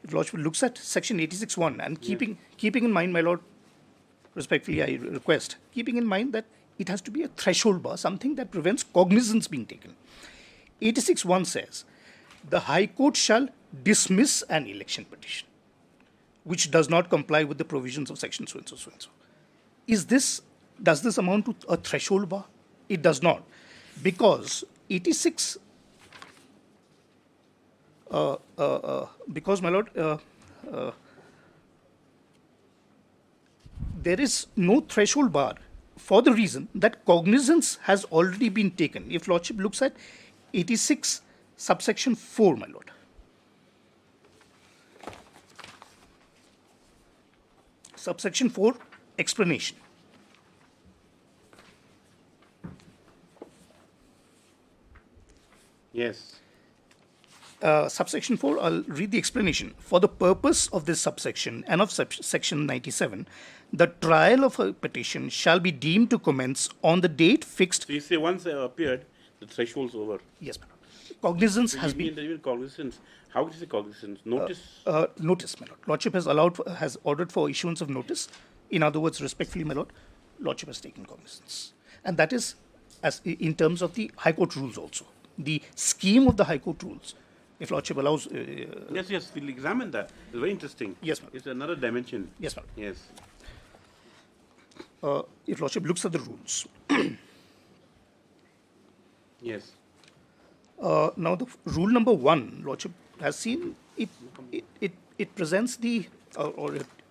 If Lordship looks at Section 86(1) and keeping in mind, my lord, respectfully I request, keeping in mind that it has to be a threshold bar, something that prevents cognizance being taken. 86(1) says, the High Court shall dismiss an election petition which does not comply with the provisions of Section so-and-so, so-and-so. Does this amount to a threshold bar? It does not, because 86 Because, my lord, there is no threshold bar for the reason that cognizance has already been taken. If Lordship looks at 86 subsection 4, my lord. Subsection 4, explanation.
Yes.
Subsection 4, I'll read the explanation. For the purpose of this subsection and of section 97, the trial of a petition shall be deemed to commence on the date fixed.
So you say once they appeared, the threshold's over.
Yes, madam. Cognizance has been.
Even cognizance. How would you say cognizance? Notice?
Notice, my lord. Lordship has ordered for issuance of notice. In other words, respectfully, my lord, Lordship has taken cognizance. And that is as in terms of the High Court rules also. The scheme of the High Court rules. If Lordship allows...
yes, we'll examine that. It's very interesting.
Yes, ma'am.
It's another dimension.
Yes, ma'am.
Yes.
If Lordship looks at the rules.
Yes.
Now, the rule number 1, Lordship has seen, it presents the,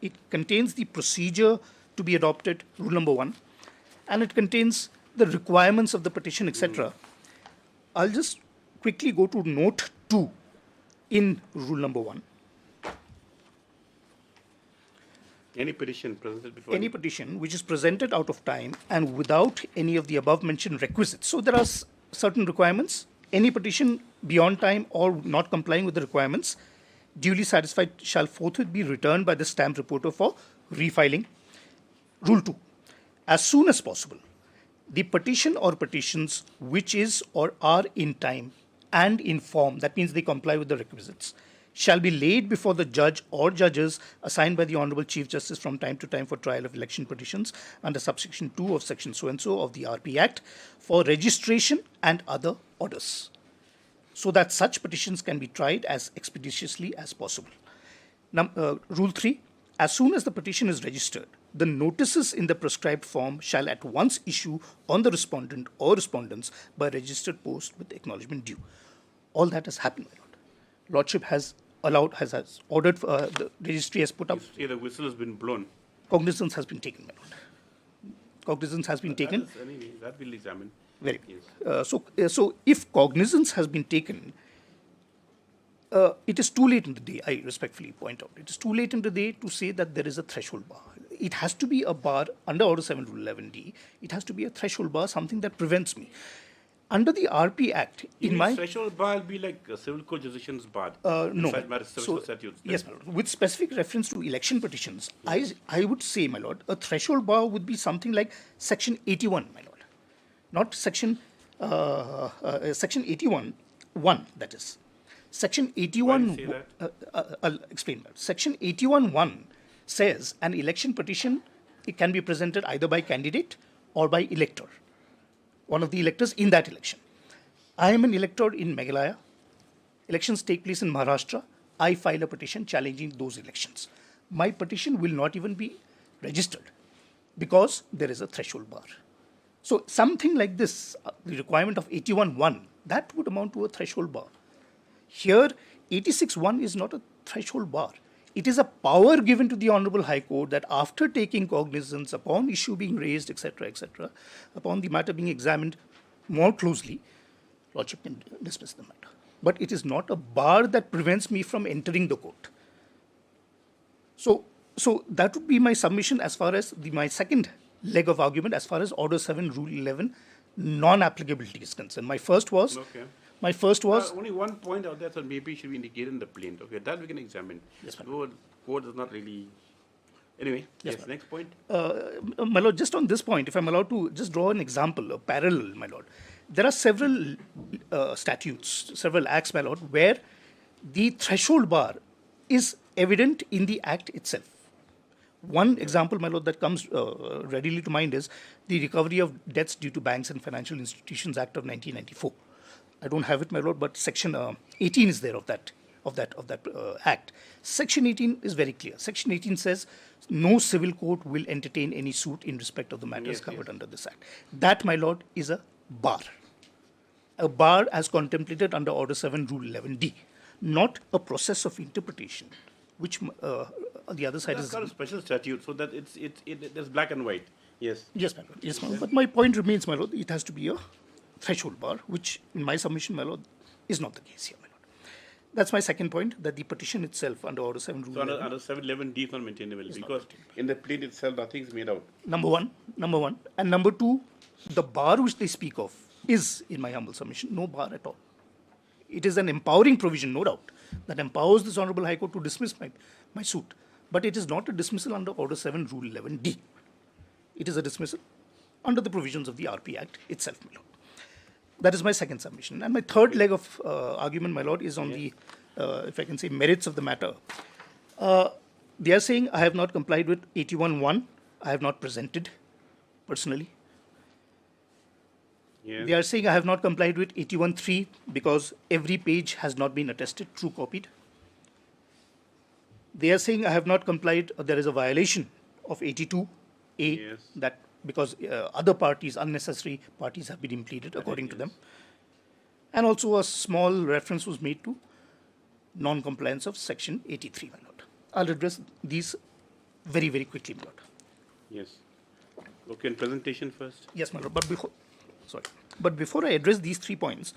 it contains the procedure to be adopted, rule number 1, and it contains the requirements of the petition, etc. I'll just quickly go to note 2 in rule number 1.
Any petition presented before...
Any petition which is presented out of time and without any of the above mentioned requisites. So there are certain requirements. Any petition beyond time or not complying with the requirements duly satisfied shall forthwith be returned by the stamped reporter for refiling. Rule 2. As soon as possible, the petition or petitions which is or are in time and in form, that means they comply with the requisites, shall be laid before the judge or judges assigned by the Honorable Chief Justice from time to time for trial of election petitions under subsection 2 of section so-and-so of the RP Act for registration and other orders, so that such petitions can be tried as expeditiously as possible. Rule 3. As soon as the petition is registered, the notices in the prescribed form shall at once issue on the respondent or respondents by registered post with acknowledgement due. All that has happened, my lord. Lordship has allowed, has ordered, the registry has put up.
You say the whistle has been blown.
Cognizance has been taken, my lord. Cognizance has been taken.
Anyway, that we'll examine.
Very good. So if cognizance has been taken, it is too late in the day, I respectfully point out. It is too late in the day to say that there is a threshold bar. It has to be a bar under Order 7 Rule 11D. It has to be a threshold bar, something that prevents me. Under the RP Act,
threshold bar will be like civil court decisions bar.
No.
So,
yes, my lord. With specific reference to election petitions, I would say, my lord, a threshold bar would be something like Section 81, my lord. Not Section Section 81(1), that is. Section 81. I'll explain that. Section 81(1) says an election petition, it can be presented either by candidate or by elector, one of the electors in that election. I am an elector in Meghalaya. Elections take place in Maharashtra. I file a petition challenging those elections. My petition will not even be registered because there is a threshold bar. So something like this, the requirement of 81(1), that would amount to a threshold bar. Here, 86(1) is not a threshold bar. It is a power given to the Honorable High Court that after taking cognizance, upon issue being raised, etc., upon the matter being examined more closely, Lordship can dismiss the matter. But it is not a bar that prevents me from entering the court. So that would be my submission as far as my second leg of argument, as far as Order 7, Rule 11, non-applicability is concerned. My first was...
Okay.
My first was...
only one point out there, so maybe it should be indicated in the plaint. Okay, that we can examine.
Yes,
ma'am. Court does not really... Anyway, yes, next point.
My lord, just on this point, if I'm allowed to just draw an example, a parallel, my lord. There are several statutes, several acts, my lord, where the threshold bar is evident in the act itself. One example, my lord, that comes readily to mind is the Recovery of Debts Due to Banks and Financial Institutions Act of 1994. I don't have it, my lord, but Section 18 is there of that act. Section 18 is very clear. Section 18 says no civil court will entertain any suit in respect of the matters covered under this act. That, my lord, is a bar as contemplated under Order 7, Rule 11D. not a process of interpretation, which the other side
That's
is...
got a special statute, so that there's black and white. Yes.
Yes, my lord. Yes, my lord. But my point remains, my lord, it has to be a threshold bar, which in my submission, my lord, is not the case here, my lord. That's my second point, that the petition itself under Order 7 Rule
So
11,
under 711D is not maintainable because in the plain itself nothing is made out.
number one. And number two, the bar which they speak of is, in my humble submission, no bar at all. It is an empowering provision, no doubt, that empowers this Honorable High Court to dismiss my suit. But it is not a dismissal under Order 7 Rule 11D. It is a dismissal under the provisions of the RP Act itself, my lord. That is my second submission. And my third leg of argument, my lord, is on the, if I can say, merits of the matter. They are saying I have not complied with 81.1. I have not presented personally.
Yes.
They are saying I have not complied with 81.3 because every page has not been attested, true copied. They are saying I have not complied, there is a violation of 82A,
Yes.
that because other parties, unnecessary parties have been impleaded according to them. And also a small reference was made to non-compliance of Section 83, my lord. I'll address these very, very quickly, my lord.
Yes. Okay, and presentation first.
Yes, my lord. But before I address these 3 points,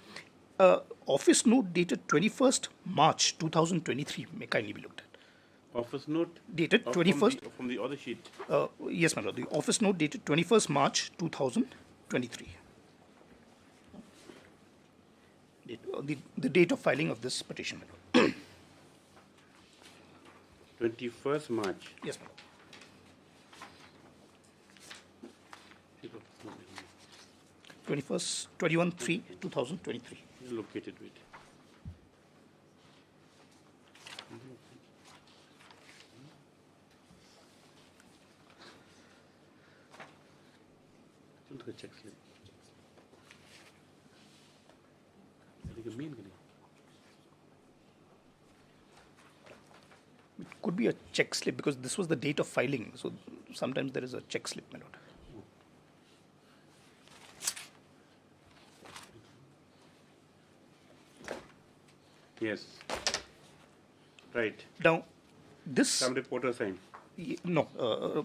office note dated 21st March 2023 may kindly be looked at.
Office note
Dated 21st.
from the other sheet.
Yes, my lord. The office note dated 21st March 2023. The date of filing of this petition, my lord.
21st March.
Yes, my lord. 21/3/2023.
Located with. Check slip.
It could be a check slip because this was the date of filing. So sometimes there is a check slip, my lord.
Yes. Right.
Now, this...
Some reporter sign.
No,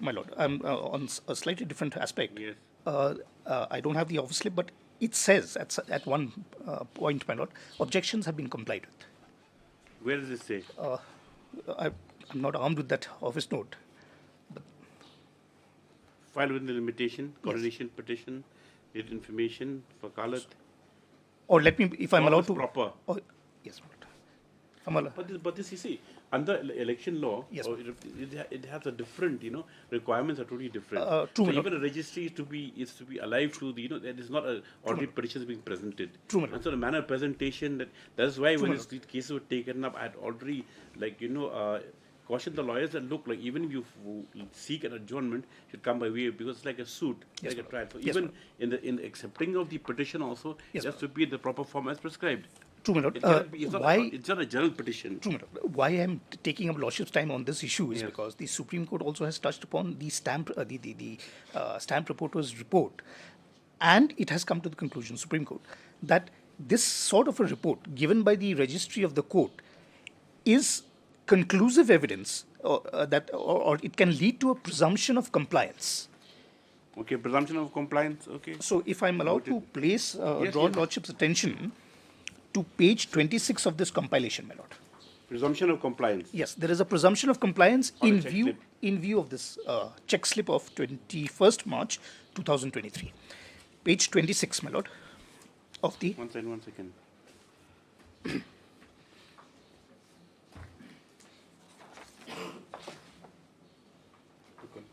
my lord. I'm on a slightly different aspect.
Yes.
I don't have the office slip, but it says at one point, my lord, objections have been complied with.
Where does it say?
I'm not armed with that office note. But
Filed within the limitation, coordination petition, date information for Kalat.
or let me, if I'm
All
allowed
is
to...
proper.
Oh, yes, my lord. If I'm allowed...
But this, you see, under election law,
Yes,
it has a different, requirements are totally different.
True,
so
my
even a registry is to be alive to the, that is not a ordinary petition being presented.
True, my lord.
And so the manner of presentation, that's why
True,
when
my
these cases were taken up, I had already, cautioned the lawyers that look, like even if you seek an adjournment, should come by way, because it's like a suit,
Yes,
like a
ma'am.
trial. So
Yes,
even in the accepting of the petition also,
Yes,
it has to be in the proper form as prescribed.
True, my lord.
It cannot be, it's
Why...
not a general petition.
True, my lord. Why I'm taking up lordship's time on this issue is because the Supreme Court also has touched upon the stamp reporter's report, and it has come to the conclusion, Supreme Court, that this sort of a report given by the registry of the court is conclusive evidence or it can lead to a presumption of compliance.
Okay, presumption of compliance. Okay.
So if I'm allowed to place
Yes,
draw
yes.
lordship's attention to page 26 of this compilation, my lord.
Presumption of compliance.
Yes, there is a presumption of compliance
On a
in
check
view
slip.
of this check slip of 21st March 2023. Page 26, my lord, of the...
One second.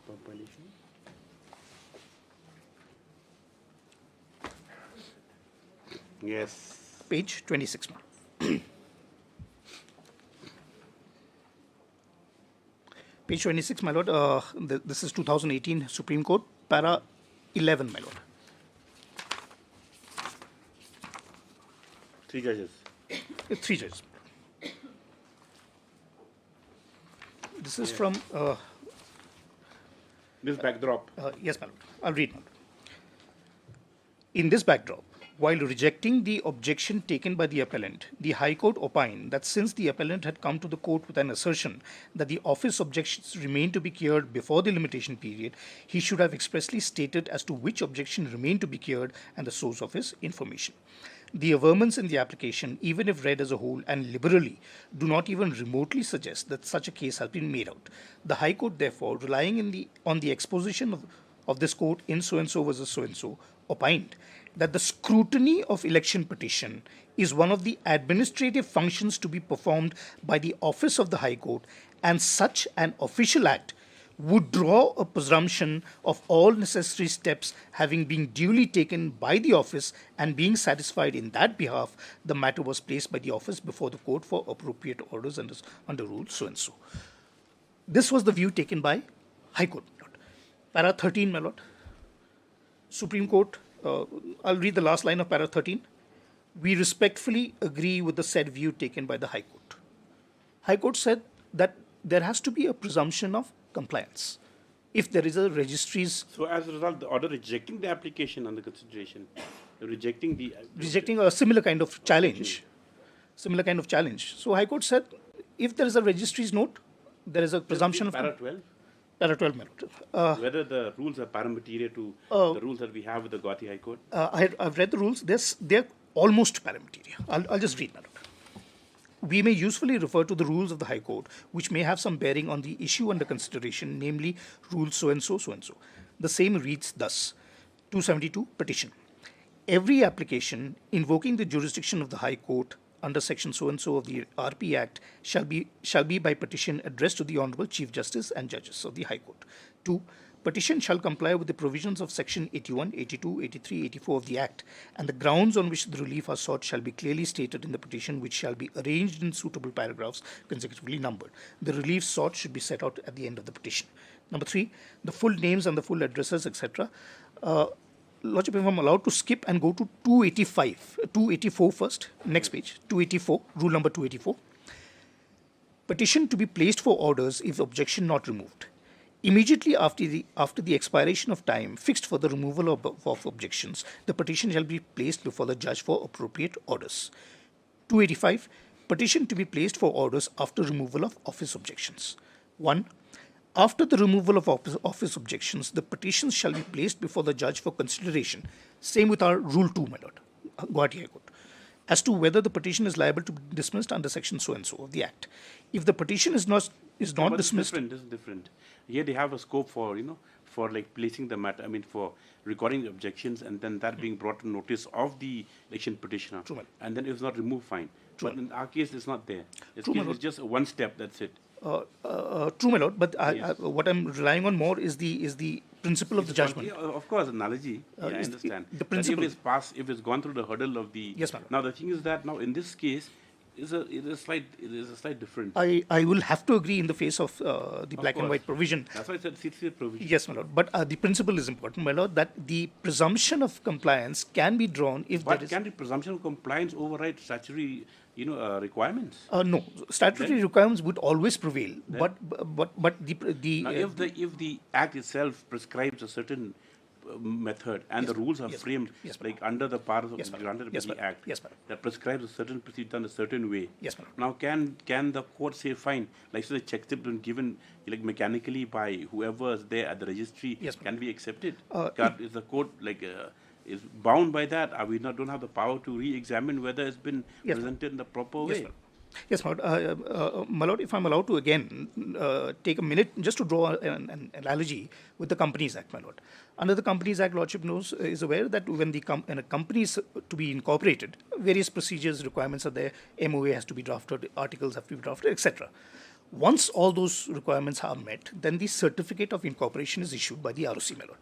Compilation. Yes.
Page 26, my lord. Page 26, my lord, this is 2018 Supreme Court, para 11, my lord.
3 judges.
3 judges. This is from...
This backdrop.
yes, my lord. I'll read, my lord. In this backdrop, While rejecting the objection taken by the appellant, the High Court opined that since the appellant had come to the court with an assertion that the office objections remained to be cleared before the limitation period, he should have expressly stated as to which objection remained to be cleared and the source of his information. The averments in the application, even if read as a whole and liberally, do not even remotely suggest that such a case has been made out. The High Court, therefore, relying on the exposition of this court in so-and-so versus so-and-so, opined that the scrutiny of election petition is one of the administrative functions to be performed by the office of the High Court, and such an official act would draw a presumption of all necessary steps having been duly taken by the office, and being satisfied in that behalf, the matter was placed by the office before the court for appropriate orders under rule so-and-so. This was the view taken by High Court. Para 13, my lord. Supreme Court, I'll read the last line of para 13. We respectfully agree with the said view taken by the High Court. High Court said that there has to be a presumption of compliance if there is a registry's...
So as a result, the order rejecting the application under consideration, rejecting
a similar kind of challenge. So High Court said, if there is a registry's note, there is a presumption of...
Para 12?
Para 12, my lord.
Whether the rules are parameteria to the rules that we have with the Guwahati High Court?
I've read the rules. They're almost parameteria. I'll just read, my lord. We may usefully refer to the rules of the High Court, which may have some bearing on the issue under consideration, namely rule so-and-so, so-and-so. The same reads thus: 272, petition. Every application invoking the jurisdiction of the High Court under section so-and-so of the RP Act shall be by petition addressed to the Honorable Chief Justice and Judges of the High Court. 2. Petition shall comply with the provisions of section 81, 82, 83, 84 of the Act, and the grounds on which the relief are sought shall be clearly stated in the petition, which shall be arranged in suitable paragraphs consecutively numbered. The relief sought should be set out at the end of the petition. Number 3, the full names and the full addresses, etc. Lordship, if I'm allowed to skip and go to 284 first, next page, 284, rule number 284. Petition to be placed for orders if objection not removed. Immediately after the expiration of time fixed for the removal of objections, the petition shall be placed before the judge for appropriate orders. 285. Petition to be placed for orders after removal of office objections. 1. After the removal of office objections, the petitions shall be placed before the judge for consideration. Same with our Rule 2, my lord, Guwahati High Court, as to whether the petition is liable to be dismissed under section so-and-so of the Act. If the petition is not dismissed...
This is different. Here they have a scope for, for like placing the matter, for recording the objections and then that being brought to notice of the election petitioner.
True,
and then if it's not removed, fine.
True.
But in our case, it's not there.
True,
It's just one step, that's it.
True, my lord, but what I'm relying on more is the principle of the judgment.
Of course, analogy. I understand.
The principle.
If it's gone through the hurdle of the...
Yes, ma'am.
Now, the thing is that now in this case, it is a slight difference.
I will have to agree in the face of the black and white provision.
That's why I said CCA provision.
Yes, my lord. But the principle is important, my lord, that the presumption of compliance can be drawn if there is...
Can the presumption of compliance override statutory, requirements?
No, statutory requirements would always prevail.
Then?
But the
now, if the Act itself prescribes a certain method and the rules are framed like under the powers of granted by the Act that prescribes a certain procedure done a certain way.
Yes, ma'am.
Now, can the court say fine, like so the check slip been given like mechanically by whoever is there at the registry can be accepted? Is the court is bound by that? Are we don't have the power to re-examine whether it's been presented in the proper way?
Yes, my lord, if I'm allowed to again take a minute just to draw an analogy with the Companies Act, my lord. Under the Companies Act, lordship is aware that when a company is to be incorporated, various procedures, requirements are there. MOA has to be drafted, articles have to be drafted, etc. Once all those requirements are met, then the certificate of incorporation is issued by the ROC, my lord.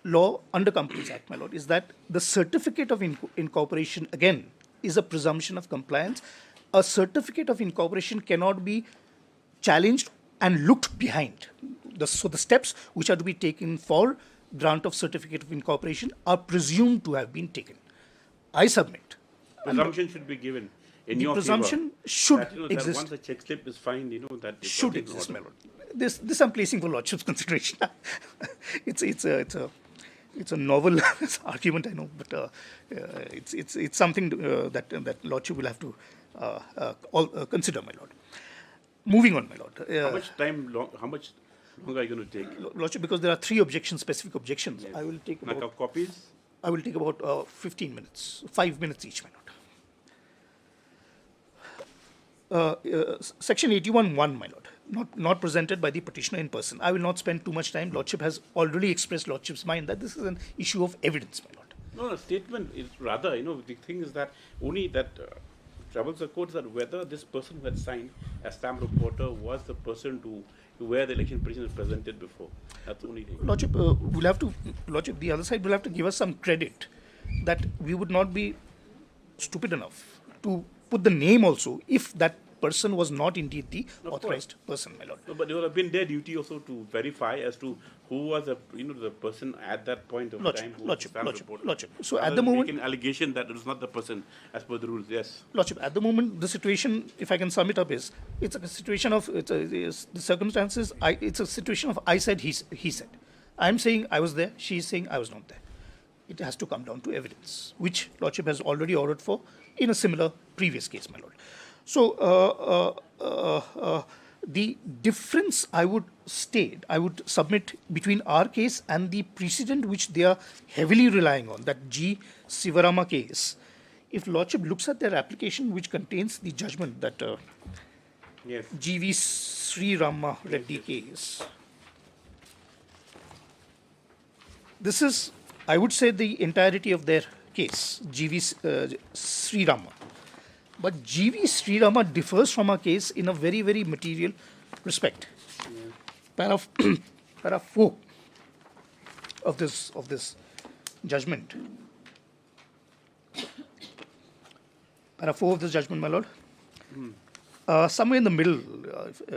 Law under Companies Act, my lord, is that the certificate of incorporation, again, is a presumption of compliance. A certificate of incorporation cannot be challenged and looked behind. So the steps which are to be taken for grant of certificate of incorporation are presumed to have been taken. I submit.
Presumption should be given in your
presumption
favor.
Should
that,
exist.
Once the check slip is fine, that it
should exist, my lord. This I'm placing for lordship's consideration. it's a novel argument, I know, but it's something that Lordship will have to consider, my Lord. Moving on, my Lord.
How much longer are you going to take?
Lordship, because there are 3 objections, specific objections,
Yes.
I will take
Like
about
copies?
I will take about 15 minutes, 5 minutes each, my Lord. Section 81(1), my Lord, not presented by the petitioner in person. I will not spend too much time. Lordship has already expressed Lordship's mind that this is an issue of evidence, my Lord.
No, statement is rather, the thing is that only that troubles the court is that whether this person who had signed as stamp reporter was the person to where the election petition is presented before. That's the only thing.
Lordship, Lordship, the other side will have to give us some credit that we would not be stupid enough to put the name also if that person was not indeed the authorized person, my Lord.
No, but it would have been their duty also to verify as to who was the person at that point of time who was the stamp reporter.
Lordship. So at the moment,
make an allegation that it was not the person as per the rules. Yes.
Lordship, at the moment, the situation, if I can sum it up, is it's a situation of the circumstances. It's a situation of I said, he said. I'm saying I was there. She's saying I was not there. It has to come down to evidence, which Lordship has already ordered for in a similar previous case, my Lord. So the difference I would submit between our case and the precedent which they are heavily relying on, that G. Sivarama case, if Lordship looks at their application which contains the judgment that
yes.
G.V. Sri Rama Reddy case, this is, I would say, the entirety of their case, G.V. Sri Rama. But G.V. Sri Rama differs from our case in a very, very material respect. Yeah. Para 4 of this judgment. Para 4 of this judgment, my Lord. Somewhere in the middle,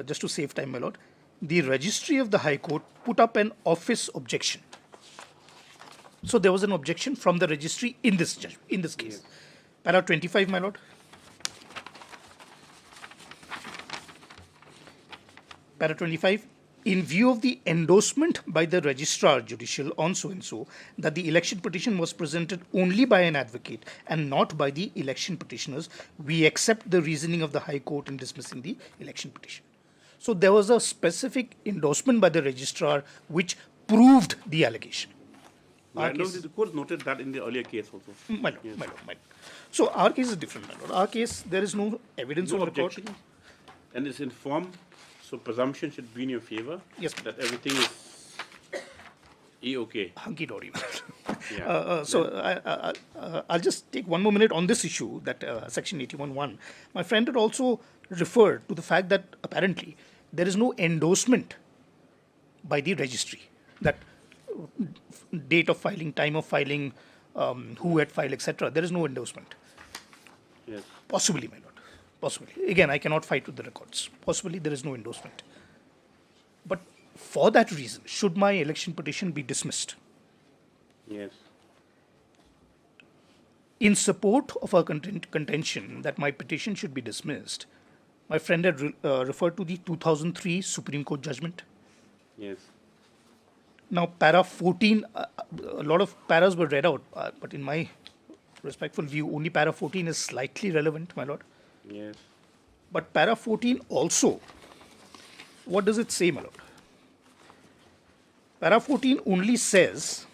just to save time, my Lord, the registry of the High Court put up an office objection. So there was an objection from the registry in this case. Yes. Para 25, my Lord. Para 25, in view of the endorsement by the Registrar Judicial on so-and-so that the election petition was presented only by an advocate and not by the election petitioners, we accept the reasoning of the High Court in dismissing the election petition. So there was a specific endorsement by the Registrar which proved the allegation.
The court noted that in the earlier case also.
My Lord, yes. My Lord. So our case is different, my Lord. Our case, there is no evidence of
objection, and it's informed. So presumption should be in your favor.
Yes.
That everything is okay.
Hunky dory. So I'll just take one more minute on this issue, that section 81(1). My friend had also referred to the fact that apparently there is no endorsement by the registry, that date of filing, time of filing, who had filed, etc. There is no endorsement.
Yes.
Possibly, my Lord. Possibly. Again, I cannot fight with the records. Possibly there is no endorsement. But for that reason, should my election petition be dismissed?
Yes.
In support of our contention that my petition should be dismissed, my friend had referred to the 2003 Supreme Court judgment.
Yes.
Now, para 14, a lot of paras were read out, but in my respectful view, only para 14 is slightly relevant, my Lord.
Yes.
But para 14 also, what does it say, my Lord? Para 14 only says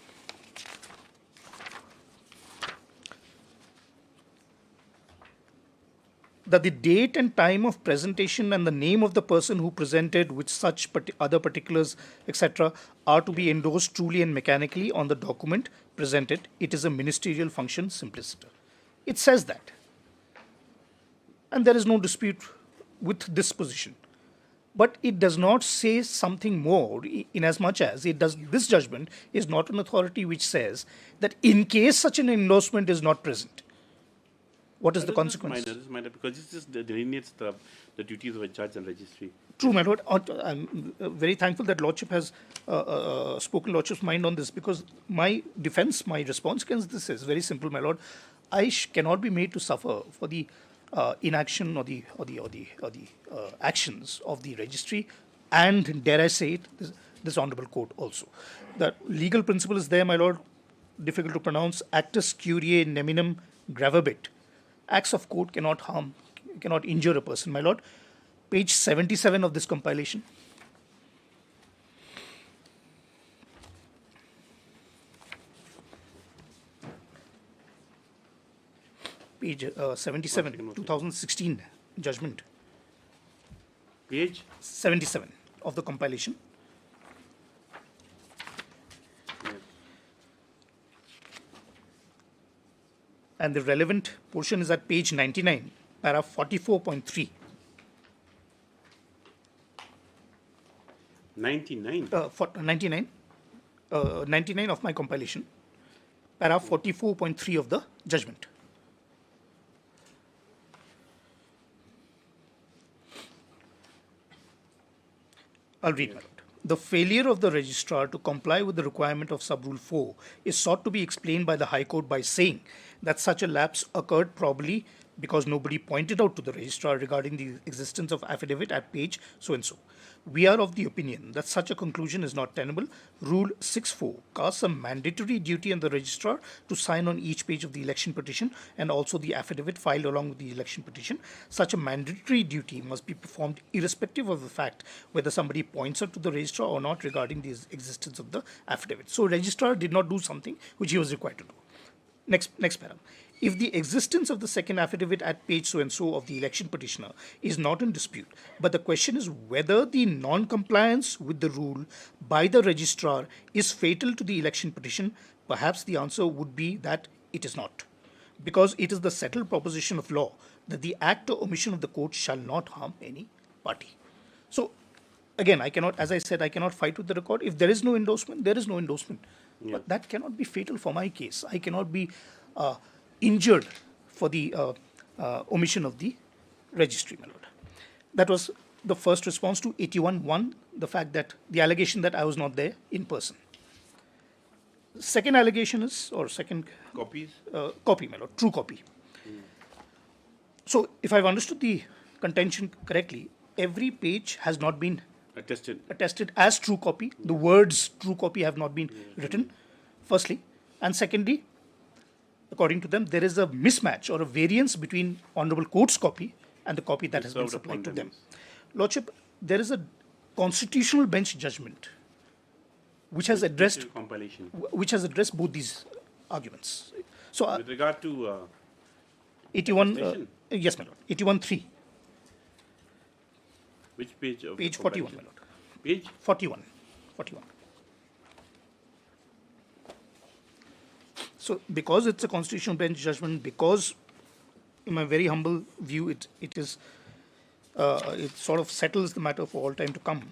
that the date and time of presentation and the name of the person who presented with such other particulars, etc., are to be endorsed truly and mechanically on the document presented. It is a ministerial function simpliciter. It says that. And there is no dispute with this position. But it does not say something more, in as much as it does. This judgment is not an authority which says that in case such an endorsement is not present, what is the consequence?
This is minor, because this just delineates the duties of a judge and registry.
True, my Lord. I'm very thankful that Lordship has spoken Lordship's mind on this, because my defense, my response against this is very simple, my Lord. I cannot be made to suffer for the inaction or the actions of the registry, and dare I say it, this honourable court also. The legal principle is there, my Lord. difficult to pronounce, actus curiae neminem gravabit. Acts of court cannot harm, cannot injure a person, my lord. Page 77 of this compilation. Page 77, 2016 judgment.
Page
77 of the compilation. And the relevant portion is at page 99, paragraph 44.3.
99?
99 of my compilation, paragraph 44.3 of the judgment. I'll read, my lord. The failure of the registrar to comply with the requirement of Sub-Rule 4 is sought to be explained by the High Court by saying that such a lapse occurred probably because nobody pointed out to the registrar regarding the existence of affidavit at page so-and-so. We are of the opinion that such a conclusion is not tenable. Rule 6.4 casts a mandatory duty on the registrar to sign on each page of the election petition and also the affidavit filed along with the election petition. Such a mandatory duty must be performed irrespective of the fact whether somebody points out to the registrar or not regarding the existence of the affidavit. So registrar did not do something which he was required to do. Next paragraph. If the existence of the second affidavit at page so-and-so of the election petitioner is not in dispute, but the question is whether the non-compliance with the rule by the registrar is fatal to the election petition, perhaps the answer would be that it is not, because it is the settled proposition of law that the act or omission of the court shall not harm any party. So, again, I cannot, as I said, I cannot fight with the record. If there is no endorsement, there is no endorsement.
Yeah.
But that cannot be fatal for my case. I cannot be injured for the omission of the registry, my lord. That was the first response to 81.1, the fact that the allegation that I was not there in person. Second allegation is, or second
copies?
Copy, my lord, true copy. So if I've understood the contention correctly, every page has not been attested as true copy. The words true copy have not been written, firstly. And secondly, according to them, there is a mismatch or a variance between Honorable Court's copy and the copy that has been supplied to them. Lordship, there is a constitutional bench judgment which has addressed both these arguments. So,
with regard to
81, yes, my lord, 81.3.
Which page? Of
page 41, my lord.
Page
41. 41. So, because it's a constitutional bench judgment, because, in my very humble view, it sort of settles the matter for all time to come,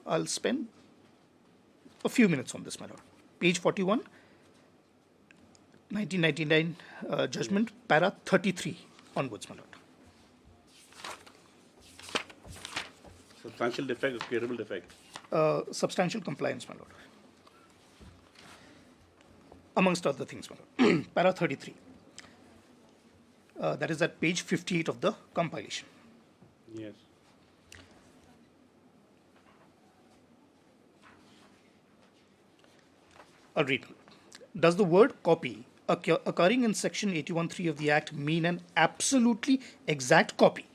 I'll spend a few minutes on this, my lord. Page 41, 1999 judgment, para 33 onwards, my lord.
Substantial defect or curable defect?
Substantial compliance, my lord. Amongst other things, my lord. Para 33. That is at page 58 of the compilation.
Yes.
I'll read. Does the word copy occurring in section 81.3 of the Act mean an absolutely exact copy?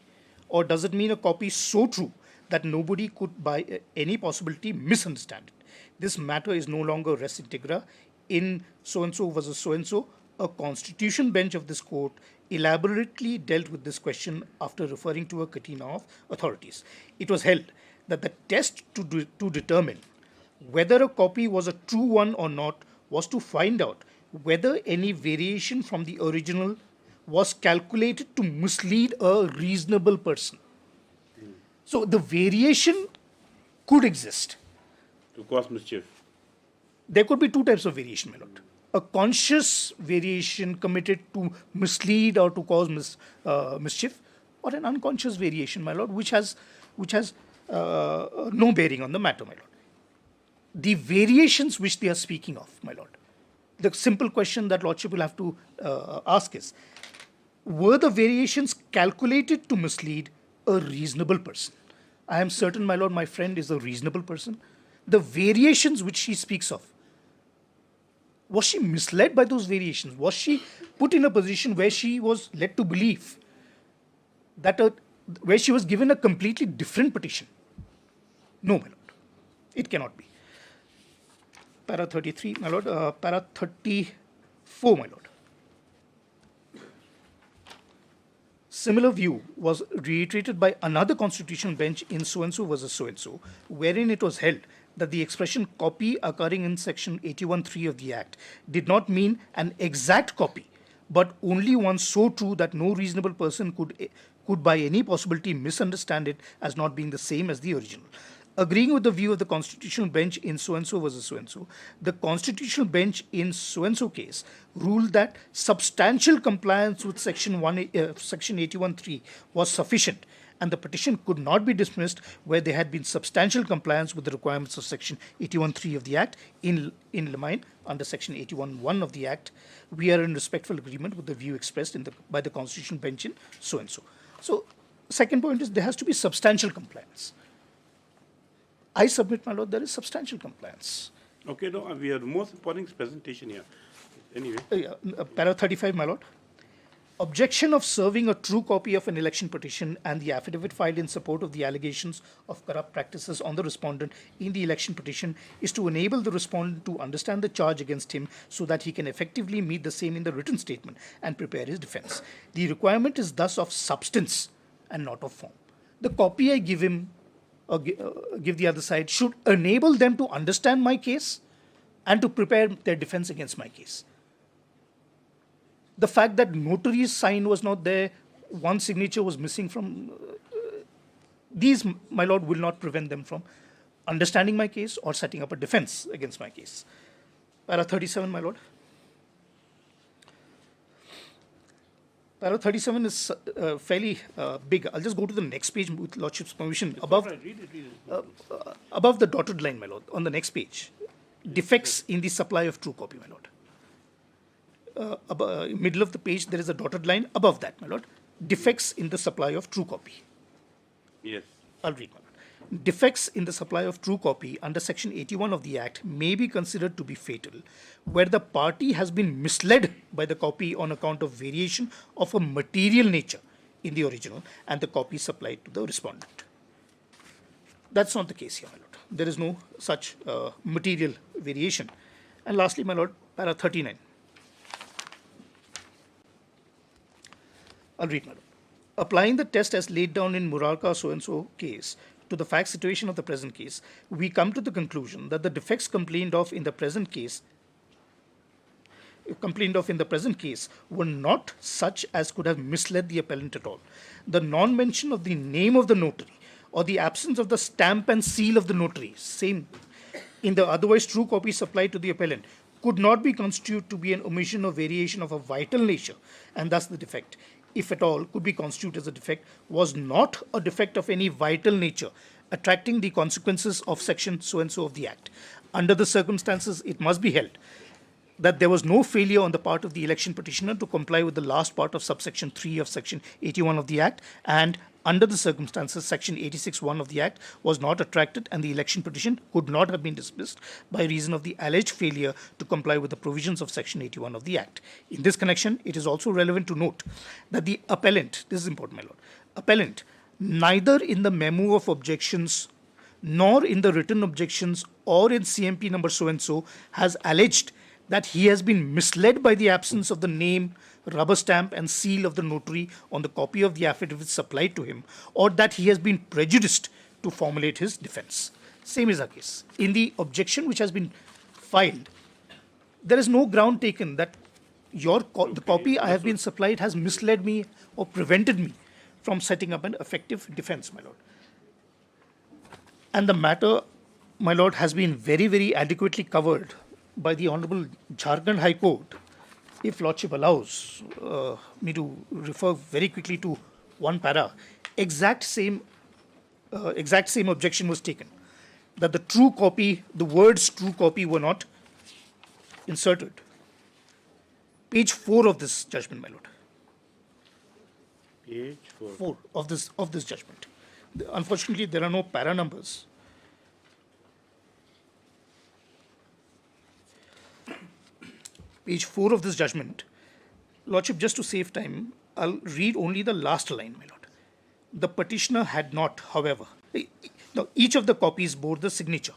Or does it mean a copy so true that nobody could by any possibility misunderstand it? This matter is no longer res integra. In so-and-so versus so-and-so, a constitution bench of this court elaborately dealt with this question after referring to a catena of authorities. It was held that the test to determine whether a copy was a true one or not was to find out whether any variation from the original was calculated to mislead a reasonable person. So the variation could exist.
To cause mischief.
There could be two types of variation, my lord. A conscious variation committed to mislead or to cause mischief, or an unconscious variation, my lord, which has no bearing on the matter, my lord. The variations which they are speaking of, my lord, the simple question that lordship will have to ask is, were the variations calculated to mislead a reasonable person? I am certain, my lord, my friend is a reasonable person. The variations which she speaks of Was she misled by those variations? Was she put in a position where she was led to believe that where she was given a completely different petition? No, my lord. It cannot be. Para 33, my lord. Para 34, my lord. Similar view was reiterated by another constitutional bench in so-and-so versus so-and-so, wherein it was held that the expression copy occurring in section 81(3) of the Act did not mean an exact copy, but only one so true that no reasonable person could by any possibility misunderstand it as not being the same as the original. Agreeing with the view of the constitutional bench in so-and-so versus so-and-so, the constitutional bench in so-and-so case ruled that substantial compliance with section 81(3) was sufficient, and the petition could not be dismissed where there had been substantial compliance with the requirements of section 81(3) of the Act. In line under section 81(1) of the Act, we are in respectful agreement with the view expressed by the constitutional bench in so-and-so. So, second point is there has to be substantial compliance. I submit, my lord, there is substantial compliance.
Okay, no, we are most important presentation here. Anyway.
Para 35, my lord. Objection of serving a true copy of an election petition and the affidavit filed in support of the allegations of corrupt practices on the respondent in the election petition is to enable the respondent to understand the charge against him so that he can effectively meet the same in the written statement and prepare his defense. The requirement is thus of substance and not of form. The copy I give him or give the other side should enable them to understand my case and to prepare their defense against my case. The fact that notary's sign was not there, one signature was missing from these, my lord, will not prevent them from understanding my case or setting up a defense against my case. Para 37, my lord. Para 37 is fairly big. I'll just go to the next page with Lordship's permission. Above, above the dotted line, my lord, on the next page, defects in the supply of true copy, my lord. Middle of the page, there is a dotted line. Above that, my lord, defects in the supply of true copy.
Yes.
I'll read, my lord. Defects in the supply of true copy under section 81 of the Act may be considered to be fatal where the party has been misled by the copy on account of variation of a material nature in the original and the copy supplied to the respondent. That's not the case here, my lord. There is no such material variation. And lastly, my lord, para 39. I'll read, my lord. Applying the test as laid down in Murarka so-and-so case to the fact situation of the present case, we come to the conclusion that the defects complained of in the present case were not such as could have misled the appellant at all. The non-mention of the name of the notary or the absence of the stamp and seal of the notary, same in the otherwise true copy supplied to the appellant, could not be constituted to be an omission or variation of a vital nature, and thus the defect, if at all, could be constituted as a defect, was not a defect of any vital nature, attracting the consequences of section so-and-so of the Act. Under the circumstances, it must be held that there was no failure on the part of the election petitioner to comply with the last part of subsection 3 of section 81 of the Act, and under the circumstances, section 86(1) of the Act was not attracted and the election petition could not have been dismissed by reason of the alleged failure to comply with the provisions of section 81 of the Act. In this connection, it is also relevant to note that the appellant, this is important, my lord, appellant, neither in the memo of objections nor in the written objections or in CMP number so-and-so has alleged that he has been misled by the absence of the name, rubber stamp and seal of the notary on the copy of the affidavit supplied to him, or that he has been prejudiced to formulate his defense. Same is our case. In the objection which has been filed, there is no ground taken that the copy I have been supplied has misled me or prevented me from setting up an effective defense, my lord. And the matter, my lord, has been very, very adequately covered by the Honorable Jharkhand High Court. If Lordship allows me to refer very quickly to one para, exact same objection was taken, that the true copy, the words true copy were not inserted. Page 4 of this judgment, my lord.
Page
4 of this judgment. Unfortunately, there are no para numbers. page 4 of this judgment, Lordship, just to save time, I'll read only the last line, my lord. The petitioner had not, however, no, each of the copies bore the signature.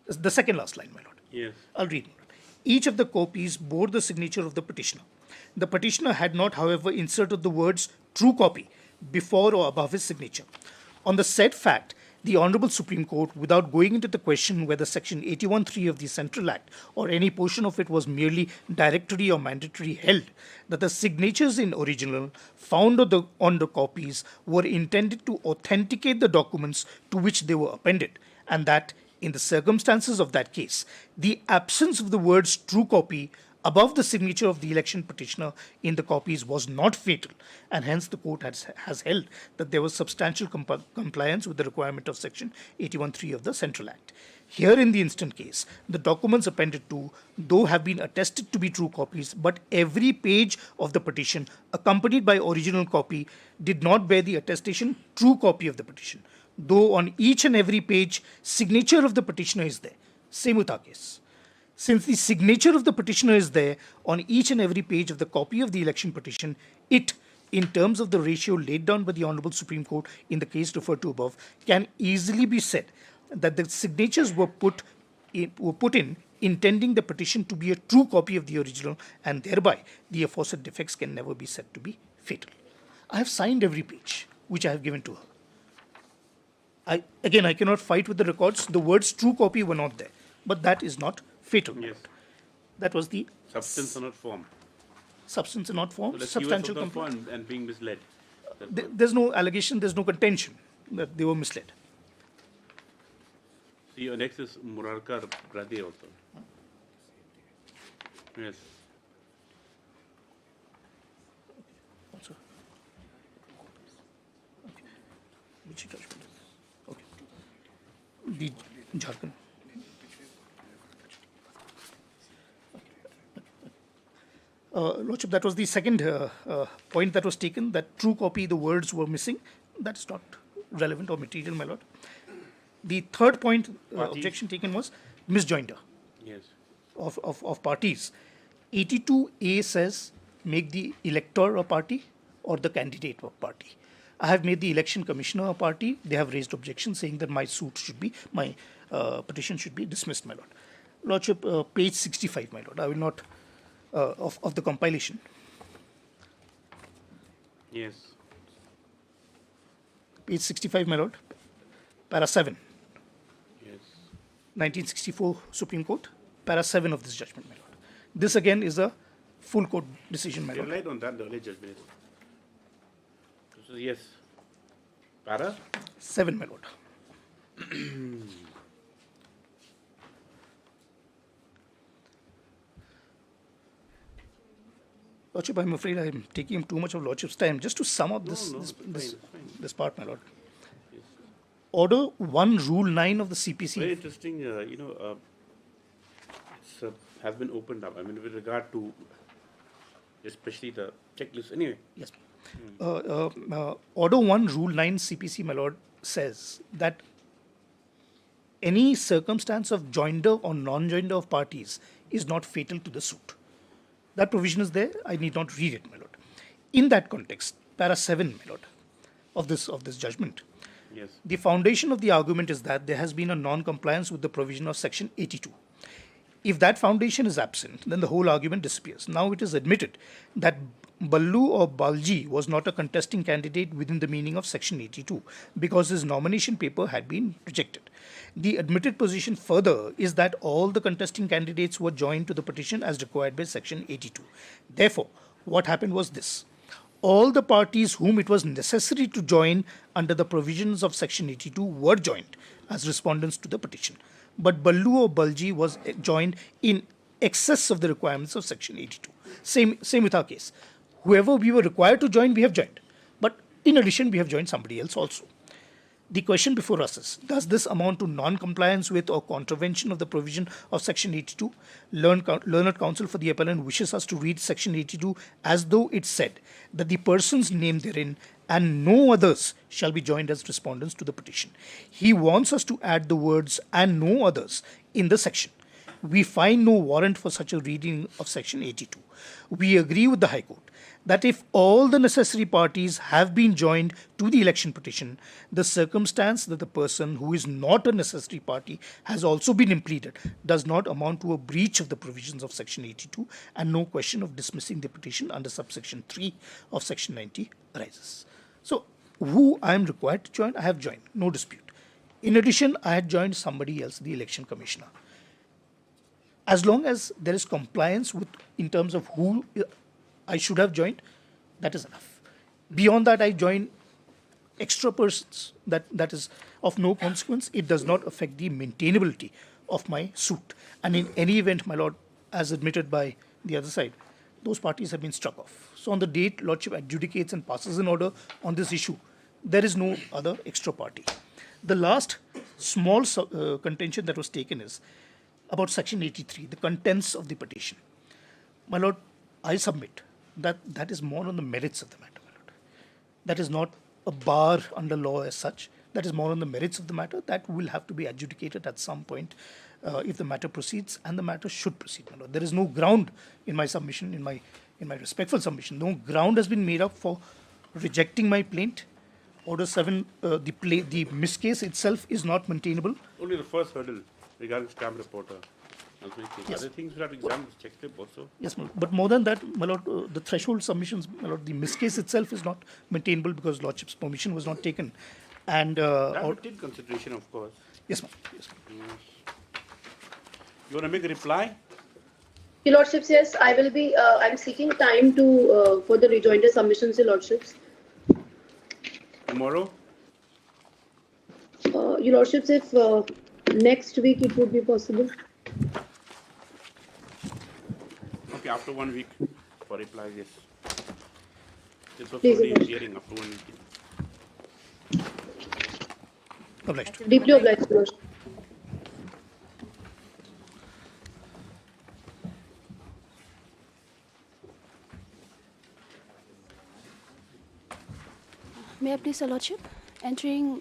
The second last line, my lord.
Yes.
I'll read. Each of the copies bore the signature of the petitioner. The petitioner had not, however, inserted the words true copy before or above his signature. On the said fact, the Honourable Supreme Court, without going into the question whether Section 81(3) of the Central Act or any portion of it was merely directory or mandatory, held that the signatures in original found on the copies were intended to authenticate the documents to which they were appended, and that, in the circumstances of that case, the absence of the words true copy above the signature of the election petitioner in the copies was not fatal, and hence the court has held that there was substantial compliance with the requirement of Section 81(3) of the Central Act. Here in the instant case, the documents appended to, though have been attested to be true copies, but every page of the petition accompanied by original copy did not bear the attestation true copy of the petition, though on each and every page signature of the petitioner is there. Same with our case. Since the signature of the petitioner is there on each and every page of the copy of the election petition, it, in terms of the ratio laid down by the Honourable Supreme Court in the case referred to above, can easily be said that the signatures were put in intending the petition to be a true copy of the original, and thereby the aforesaid defects can never be said to be fatal. I have signed every page which I have given to her. I cannot fight with the records. The words true copy were not there, but that is not fatal.
Yes.
That was the
Substance and not form.
Substance and not form.
So
Substantial
complaint and being misled.
There's no allegation, there's no contention that they were misled.
So your next is Murarka Radhe also. Yes.
Also. Okay. Which judgment? Okay. The Jharkhand. Lordship, that was the second point that was taken, that true copy, the words were missing. That's not relevant or material, my lord. The third point objection taken was misjoinder.
Yes.
Of parties. 82A says make the elector a party or the candidate a party. I have made the election commissioner a party. They have raised objections saying that my petition should be dismissed, my lord. Lordship, page 65, my lord. I will not, of the compilation.
Yes.
Page 65, my lord. Para 7.
Yes.
1964 Supreme Court. Para 7 of this judgment, my lord. This again is a full court decision, my lord.
You relied on that, the earlier judgment. So yes. Para?
7, my lord. Lordship, I'm afraid I'm taking too much of Lordship's time. Just to sum up this part, my lord.
Yes.
Order 1, Rule 9 of the CPC.
Very interesting, it's have been opened up. I mean, with regard to especially the checklist. Anyway.
Yes. Order 1, Rule 9 CPC, my lord, says that any circumstance of joinder or non-joinder of parties is not fatal to the suit. That provision is there. I need not read it, my lord. In that context, para 7, my lord, of this judgment.
Yes.
The foundation of the argument is that there has been a non-compliance with the provision of Section 82. If that foundation is absent, then the whole argument disappears. Now it is admitted that Ballu or Balji was not a contesting candidate within the meaning of Section 82 because his nomination paper had been rejected. The admitted position further is that all the contesting candidates were joined to the petition as required by Section 82. Therefore, what happened was this. All the parties whom it was necessary to join under the provisions of Section 82 were joined as respondents to the petition. But Ballu or Balji was joined in excess of the requirements of Section 82. Same with our case. Whoever we were required to join, we have joined. But in addition, we have joined somebody else also. The question before us is, does this amount to non-compliance with or contravention of the provision of Section 82? Learned counsel for the appellant wishes us to read Section 82 as though it said that the persons named therein and no others shall be joined as respondents to the petition. He wants us to add the words and no others in the section. we find no warrant for such a reading of Section 82. We agree with the High Court that if all the necessary parties have been joined to the election petition, the circumstance that the person who is not a necessary party has also been impleaded does not amount to a breach of the provisions of Section 82, and no question of dismissing the petition under subsection 3 of Section 90 arises. So, who I am required to join, I have joined, no dispute. In addition, I had joined somebody else, the election commissioner. As long as there is compliance with, in terms of who I should have joined, that is enough. Beyond that, I join extra persons, that is of no consequence. It does not affect the maintainability of my suit. And in any event, my lord, as admitted by the other side, those parties have been struck off. So on the date Lordship adjudicates and passes an order on this issue, there is no other extra party. The last small contention that was taken is about Section 83, the contents of the petition. My lord, I submit that that is more on the merits of the matter, my lord. That is not a bar under law as such. That is more on the merits of the matter. That will have to be adjudicated at some point if the matter proceeds, and the matter should proceed, my lord. There is no ground in my submission, in my respectful submission, no ground has been made up for rejecting my plaint. Order 7, the miscase itself is not maintainable.
Only the first hurdle regarding stamp reporter.
Yes.
Other things we have to examine the check slip also.
Yes, my lord. But more than that, my lord, the threshold submissions, my lord, the miscase itself is not maintainable because Lordship's permission was not taken. And
that would take consideration, of course.
Yes, ma'am. Yes,
you want to make a reply?
Your Lordships, yes, I will be. I'm seeking time to for the rejoinder submissions, Your Lordships.
Tomorrow?
Your Lordships, if next week it would be possible.
Okay, after 1 week for reply, yes. This was
Please,
already hearing after 1 week.
Obliged.
Deeply obliged, Your Lordship.
May I please, Your Lordship? Entering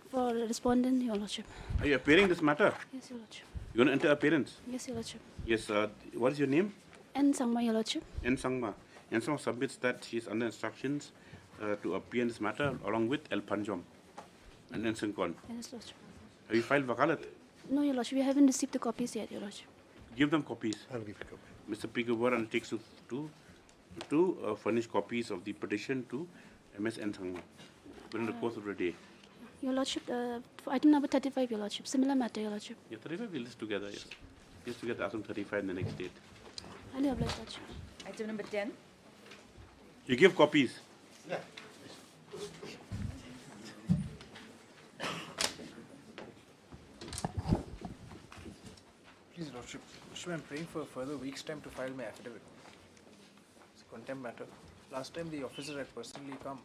for respondent, Your Lordship.
Are you appearing this matter?
Yes, Your Lordship.
You want to enter appearance?
Yes, Your Lordship.
Yes, what is your name?
N. Sangma, Your Lordship.
N. Sangma. N. Sangma submits that she is under instructions to appear in this matter along with El Panjom and N. Singkon.
Yes, Lordship.
Have you filed wakalat?
No, Your Lordship, we haven't received the copies yet, Your Lordship.
Give them copies.
I'll give a copy.
Mr. Pigawar undertakes to furnish copies of the petition to MS N. Sangma within the course of the day.
Your Lordship, for item number 35, Your Lordship, similar matter, Your Lordship.
Yeah, 35 we'll list together, yes. Just to get item 35 in the next date.
Highly obliged, Lordship.
Item number 10.
You give copies.
Yeah.
Please, Lordship, I'm praying for a further week's time to file my affidavit. It's a contempt matter. Last time the officer had personally come.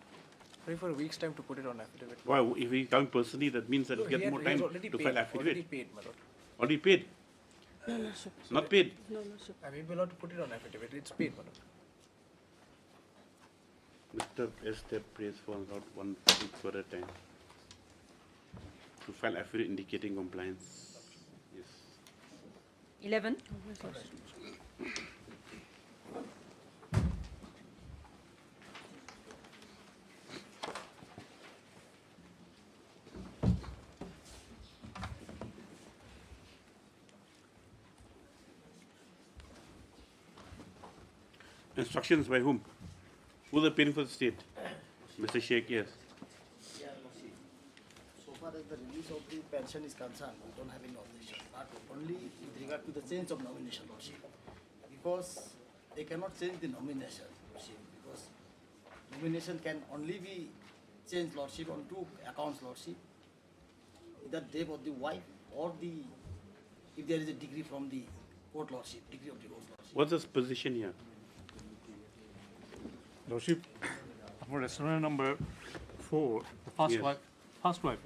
Pray for a week's time to put it on affidavit.
Why? If he comes personally, that means that
No,
you get more time to file affidavit.
Already paid, my lord.
Already paid?
No, Lordship.
Not paid?
No, Lordship.
I may be allowed to put it on affidavit. It's paid, my lord.
Mr. Estep prays for about 1 week further time to file affidavit indicating compliance. Yes.
11.
Instructions by whom? Who's appearing for the state? Mr. Sheikh, yes.
Yeah, so far as the release of the pension is concerned, we don't have any objection, not only with regard to the change of nomination, Lordship, because they cannot change the nomination, Lordship, because nomination can only be changed, Lordship, on 2 accounts, Lordship, either death of the wife or if there is a decree from the court, Lordship, decree of divorce, Lordship.
What's his position here?
Lordship, for respondent number 4, the first wife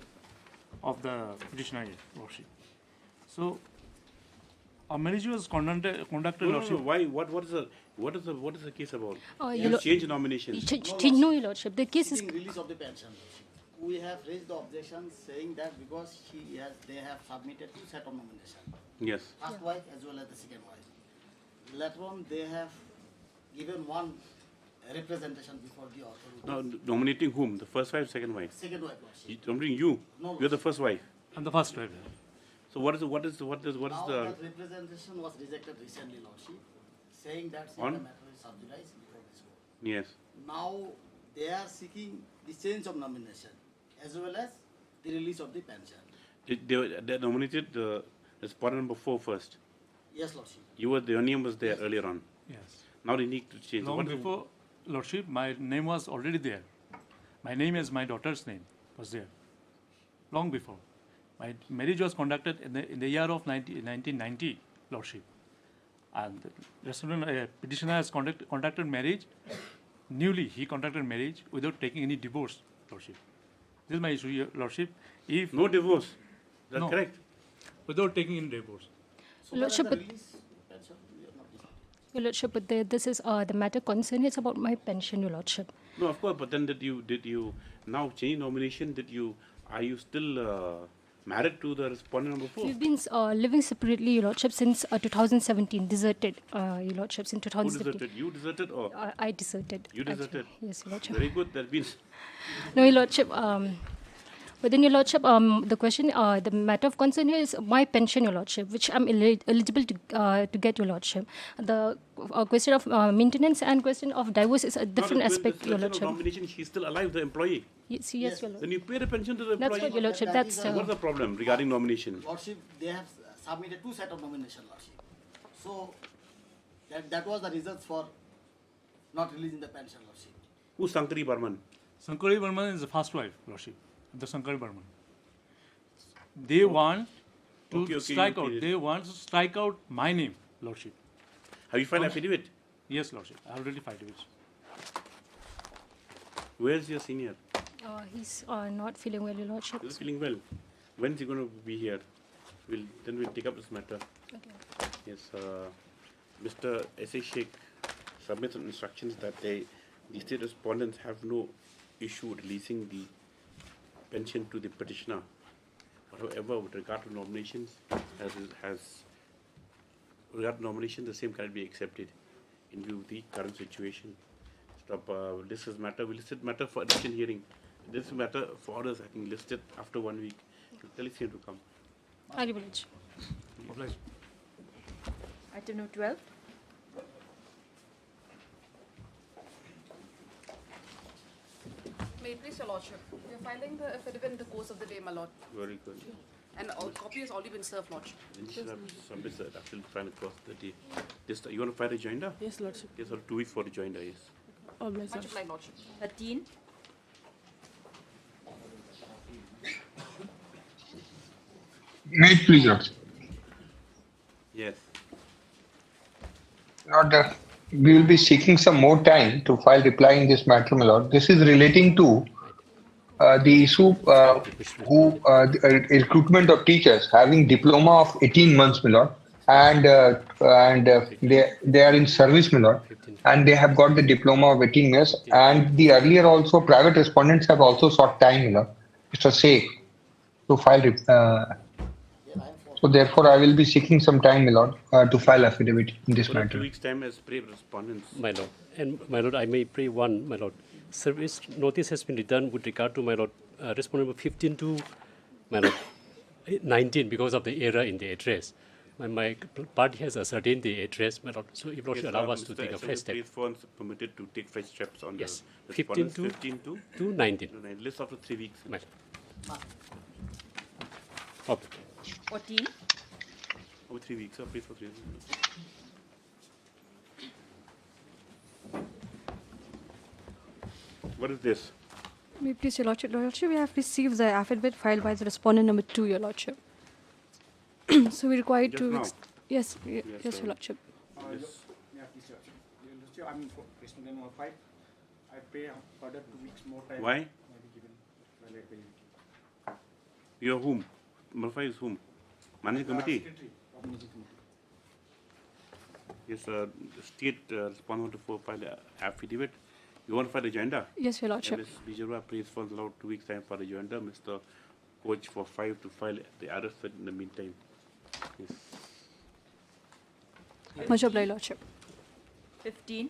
of the petitioner, Lordship. So, a marriage was conducted, Lordship.
No. Why? What is the case about?
You
You change nominations.
No, Your Lordship. The case is
Release of the pension, Lordship. we have raised the objection saying that because they have submitted 2 sets of nomination.
Yes.
First wife as well as the second wife. Later on, they have given one representation before the authority.
Now, nominating whom? The first wife, second wife?
Second wife, Lordship.
Nominating you?
No,
You're the first wife.
I'm the first wife.
So what is the
Now that representation was rejected recently, Lordship, saying that the
On?
matter is sub judice before this court.
Yes.
Now they are seeking the change of nomination as well as the release of the pension.
They nominated respondent number 4 first.
Yes, Lordship.
Your name was there earlier on.
Yes.
Now they need to change.
Long
What-
before, Lordship, my name was already there. My name as my daughter's name was there. Long before. My marriage was conducted in the year of 1990, Lordship. And the respondent, petitioner has conducted marriage. Newly, he conducted marriage without taking any divorce, Lordship. This is my issue, Your Lordship. If
No divorce. That's
no,
correct.
Without taking any divorce.
Lordship, Your Lordship, but this is the matter concern is about my pension, Your Lordship.
No, of course. But then did you now change nomination? Are you still married to the respondent number 4?
We've been living separately, Your Lordship, since 2017. Deserted, Your Lordship, since
Who
2017.
deserted? You deserted or?
I deserted.
You deserted?
Actually. Yes, Your Lordship.
Very good. That means.
No, Your Lordship. But then, Your Lordship, the question, the matter of concern here is my pension, Your Lordship, which I'm eligible to get, Your Lordship. The question of maintenance and question of divorce is a different aspect, Your Lordship.
Nomination, she's still alive, the employee.
Yes, Your Lordship.
Then you pay the pension to the employee.
That's what, Your Lordship. That's
What's the problem regarding nomination?
Lordship, they have submitted 2 sets of nomination, Lordship. So that was the reasons for not releasing the pension, Lordship.
Who's Sankari Barman?
Sankari Barman is the first wife, Lordship. The Sankari Barman. They want to strike out. They want to strike out my name, Lordship.
Have you filed affidavit?
Yes, Lordship. I already filed it.
Where's your senior?
He's not feeling well, Your Lordship.
He's feeling well. When's he going to be here? Then we'll take up this matter.
Okay.
Yes, Mr. S.A. Sheikh submits instructions that the state respondents have no issue releasing the pension to the petitioner. However, with regard to nominations, the same cannot be accepted in view of the current situation. Stop. This is matter. We listed matter for addition hearing. This matter for orders, I think, listed after 1 week. Tell us here to come.
Oblige.
Item number 12.
May it please your Lordship. We are filing the affidavit in the course of the day, my Lord.
Very good.
And a copy has already been served, Lordship.
Then you should have submitted that actually file across the day. You want to file a joinder?
Yes, Lordship.
Yes, or 2 weeks for the joinder, yes.
Much obliged, Lordship.
13.
May it please, Lord.
Yes.
Lord, we will be seeking some more time to file reply in this matter, my Lord. This is relating to the issue the recruitment of teachers having diploma of 18 months, my Lord, and they are in service, my Lord, and they have got the diploma of 18 years. And the earlier also private respondents have also sought time, my Lord, Mr. Sheikh, to file. So therefore, I will be seeking some time, my Lord, to file affidavit in this matter.
2 weeks' time as brave respondents.
My Lord, and my Lord, I may pray one, my Lord. Service notice has been returned with regard to my Lord, respondent number 15 to my Lord 19 because of the error in the address. My party has ascertained the address, my Lord. So if Lord should allow us to take a fresh step.
Permitted to take fresh steps on
yes.
the
15 to 19.
List after 3 weeks.
Right. Okay.
14.
Over 3 weeks, please for 3 weeks. What is this?
May it please your Lordship. Lordship, we have received the affidavit filed by the respondent number 2, Your Lordship. So we require
Just
2
now?
weeks. Yes, yes, Your Lordship.
Yeah, please, Lordship. I mean, for respondent number 5, I pay further 2 weeks more time.
Why? You are whom? Number 5 is whom? Managing committee?
Secretary of Managing Committee.
Yes, the state respondent to file affidavit. You want for the agenda?
Yes, Your Lordship.
Ms. Bijurwa, please for allowed 2 weeks time for the agenda. Mr. Coach for 5 to file the others in the meantime. Yes.
Much obliged, Lordship.
15.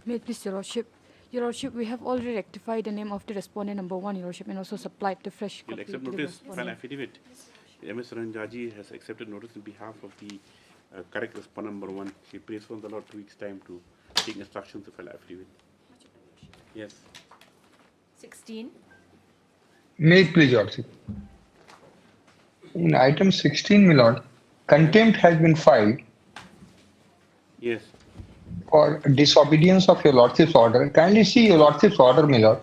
May it please Your Lordship. Your Lordship, we have already rectified the name of the respondent number 1, Your Lordship, and also supplied the fresh
You'll
copy
accept
to the
notice, file
respondent.
affidavit. MS Ranjaji has accepted notice on behalf of the correct respondent number 1. She prays for the Lord 2 weeks time to take instructions to file affidavit. Yes.
16.
May it please, Your Lordship. In item 16, my lord, contempt has been filed
Yes.
for disobedience of your lordship's order. Kindly see your lordship's order, my lord.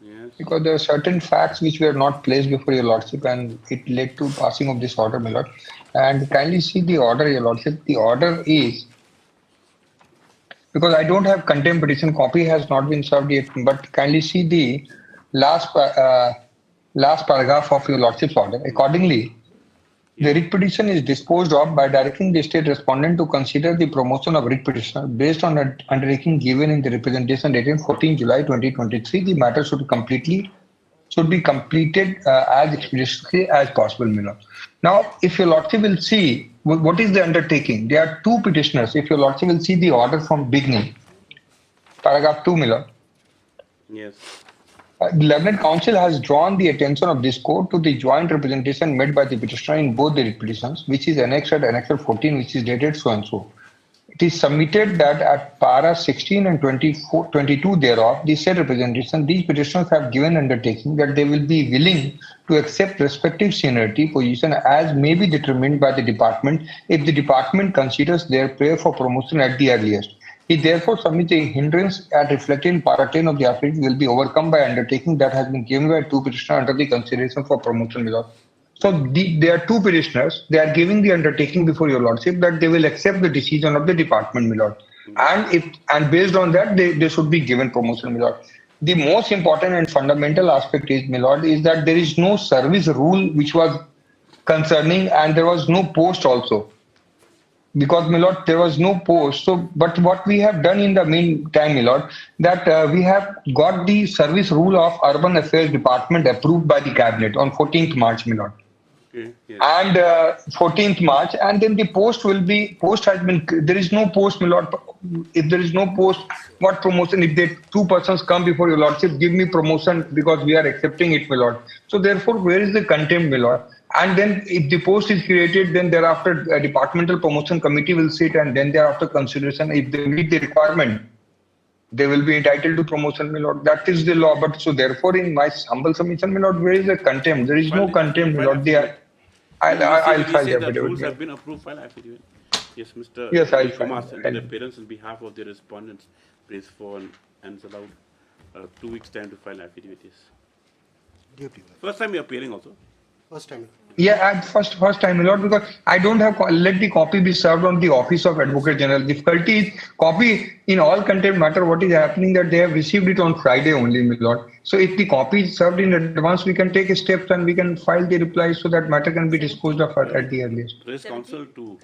Yes.
Because there are certain facts which were not placed before your lordship and it led to passing of this order, my lord. And kindly see the order, your lordship. The order is, because I don't have contempt petition, copy has not been served yet, but kindly see the last paragraph of your lordship's order. Accordingly, the writ petition is disposed of by directing the state respondent to consider the promotion of writ petitioner based on an undertaking given in the representation dated 14 July 2023. The matter should be completed as expeditiously as possible, my lord. Now, if your lordship will see what is the undertaking, there are 2 petitioners. If your lordship will see the order from beginning, paragraph 2, my lord.
Yes.
The Lieutenant Counsel has drawn the attention of this court to the joint representation made by the petitioner in both the petitions, which is annexed at Annex 14, which is dated so and so. It is submitted that at para 16 and 22 thereof, the said representation, these petitioners have given undertaking that they will be willing to accept respective seniority position as may be determined by the department if the department considers their prayer for promotion at the earliest. He therefore submits a hindrance at reflected in para 10 of the affidavit will be overcome by undertaking that has been given by 2 petitioners under the consideration for promotion, my lord. So there are 2 petitioners. They are giving the undertaking before your lordship that they will accept the decision of the department, my lord. And based on that, they should be given promotion, my lord. The most important and fundamental aspect is, my lord, is that there is no service rule which was concerning, and there was no post also. Because, my lord, there was no post. So, but what we have done in the meantime, my lord, that we have got the service rule of Urban Affairs Department approved by the cabinet on 14th March, my lord.
Okay. Yes.
And 14th March, and then the post has been, there is no post, my lord. If there is no post, what promotion? If the 2 persons come before your lordship, give me promotion because we are accepting it, my lord. So therefore, where is the contempt, my lord? And then if the post is created, then thereafter a departmental promotion committee will sit, and then thereafter consideration, if they meet the requirement, they will be entitled to promotion, my lord. That is the law. But so therefore, in my humble submission, my lord, where is the contempt? There is no contempt, my lord. I'll file the
that rules
affidavit.
have been approved, file affidavit. Yes, Mr.
Yes, I'll
Thomas,
file.
and the parents on behalf of the respondents, prays for and is allowed 2 weeks time to file affidavit. Yes. First time you're appearing also?
First time.
Yeah, first time, my lord, because I don't have, let the copy be served on the Office of Advocate General. Difficulty is copy in all contempt matter, what is happening that they have received it on Friday only, my lord. So if the copy is served in advance, we can take steps and we can file the reply so that matter can be disposed of at the earliest.
Raise counsel to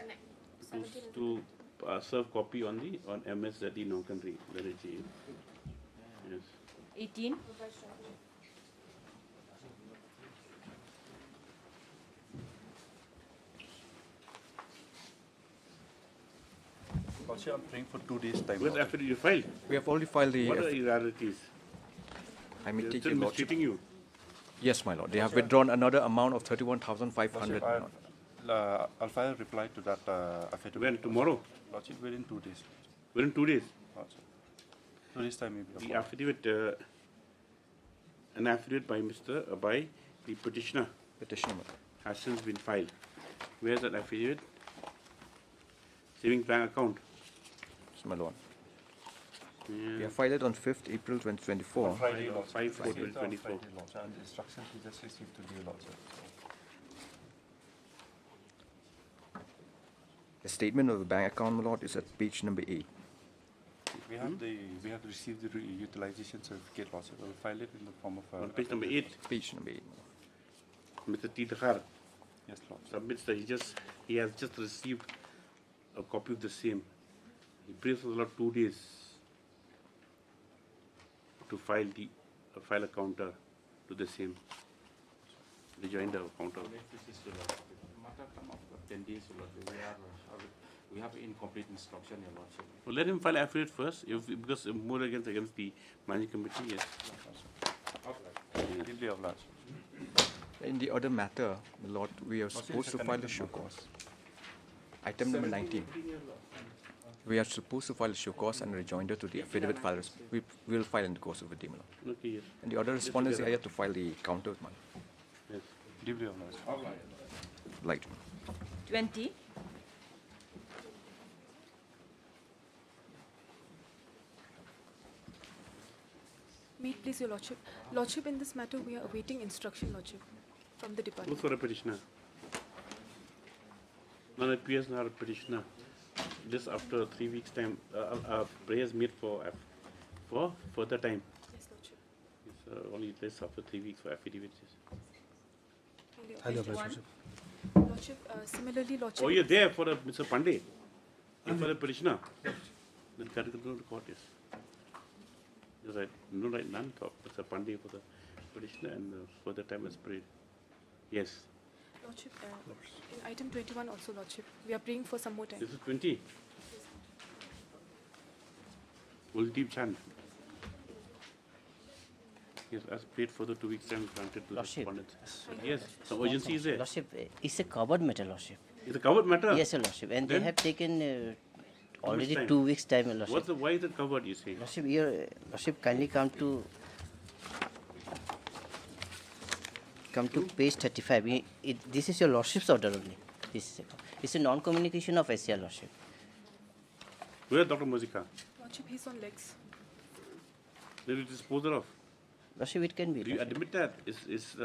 serve copy on MS that no country. Yes.
18.
Also, I'm praying for 2 days time.
What affidavit you filed?
We have already filed the.
What are the irregularities?
I may
They're
take
still
your lordship.
mistreating you.
Yes, my lord. They have withdrawn another amount of 31,500. I'll file a reply to that affidavit.
When? Tomorrow?
Lordship, within 2 days.
Within 2 days?
Lordship. 2 days time maybe.
The affidavit, an affidavit by the petitioner.
Petitioner.
Has since been filed. Where's that affidavit? Savings bank account.
It's my lord.
Yeah.
We have filed it on 5th April 2024.
On Friday, 5/4/2024.
And the instructions we just received to the lordship. The statement of the bank account, my lord, is at page number 8.
We
have received the utilization certificate, lordship. We'll file it in the form of
on page number 8.
Page number 8.
Mr. T. Dakhar.
Yes, Lord.
Submits that he has just received a copy of the same. He brings us about 2 days to file a counter to the same. Rejoinder counter.
We have incomplete instruction, Your Lordship.
Well, let him file affidavit first, because more against the managing committee, yes.
Deeply obliged.
In the other matter, my Lord, we are supposed to file a show cause. Item number 19. We are supposed to file a show cause and a rejoinder to the affidavit filers. We will file in the course of the day, my Lord.
Okay, yes.
And the other respondents are yet to file the counter, man.
Yes.
Deeply obliged.
Light.
20.
May it please your Lordship. Lordship, in this matter, we are awaiting instruction, Lordship, from the department.
Who's for a petitioner? None appears not a petitioner. This after 3 weeks' time, prayers made for further time.
Yes, Lordship.
It's only this after 3 weeks for affidavits.
Highly obliged, Lordship. Lordship, similarly, Lordship.
Oh, you're there for Mr. Pandey? You're for the petitioner? Then can go to the court, yes. You're right. No, right, none for Mr. Pandey for the petitioner and further time as prayed. Yes.
Lordship, in item 21 also, Lordship, we are praying for some more time.
This is 20. Kuldeep Chand. Yes, as paid for the 2 weeks time granted to the respondents. Yes, some urgency is there.
Lordship, it's a covered matter, Lordship.
It's a covered matter?
Yes, Your Lordship. And
Then?
they have taken already
time?
2 weeks' time, Your Lordship.
Why is it covered, you say?
Lordship, your Lordship, kindly come to page 35. This is your Lordship's order only. It's a non-communication of SCR, Lordship.
Where is Dr. Muzika?
Lordship, he's on legs.
Did you dispose of?
Lordship, it can be.
Do you admit that it's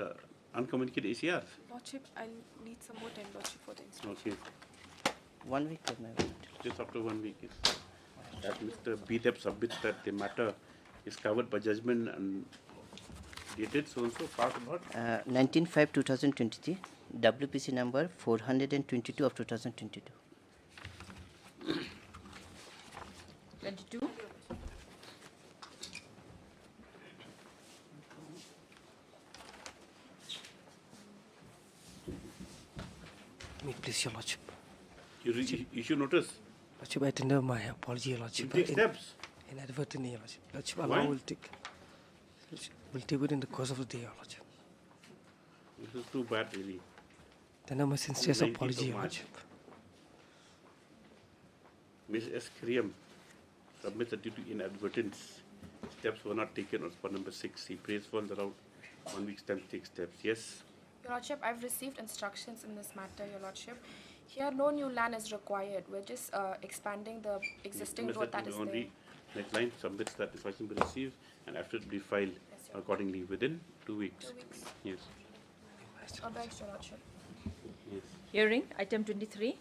uncommunicated ACR?
Lordship, I'll need some more time, Lordship, for the instruction.
Okay.
1 week,
Just after 1 week, yes. As Mr. BDEP submits that the matter is covered by judgment and dated so-and-so, part or not?
19/5/2023, WPC number 422 of 2022.
22.
May it please your Lordship.
You issue notice?
Lordship, I tender my apology, Your Lordship.
You take steps?
Inadvertently, Your Lordship. Lordship,
Why?
Allah will take it in the course of the day, Your Lordship.
This is too bad, really.
Tender my sincere
19th of
apology, Your
March.
Lordship.
Ms. S. Kriam submits that due to inadvertence, steps were not taken on spot number 6. He prays for around 1 week's time to take steps. Yes?
Your Lordship, I've received instructions in this matter, Your Lordship. Here, no new land is required. We're just expanding the existing road that is there.
Next line submits that instruction be received and after it be filed accordingly within 2 weeks.
2 weeks.
Yes.
Authorized, Your Lordship.
Yes.
Hearing, item 23.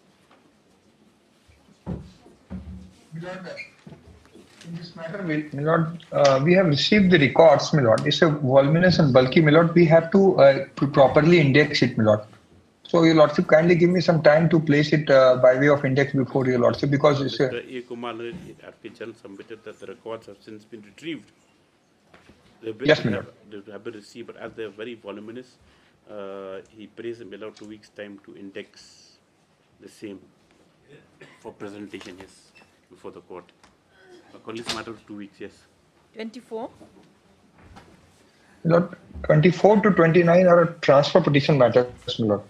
In this matter, my Lord, we have received the records, my Lord. It's a voluminous and bulky, my Lord. We have to properly index it, my Lord. So, Your Lordship, kindly give me some time to place it by way of index before Your Lordship, because it's a...
Mr. A. Kumar Archival submitted that the records have since been retrieved.
Yes, my Lord.
They have been received, but as they are very voluminous, he prays him allowed 2 weeks' time to index the same for presentation, yes, before the court. According to this matter of 2 weeks, yes.
24.
Lord, 24 to 29 are a transfer petition matters, my Lord.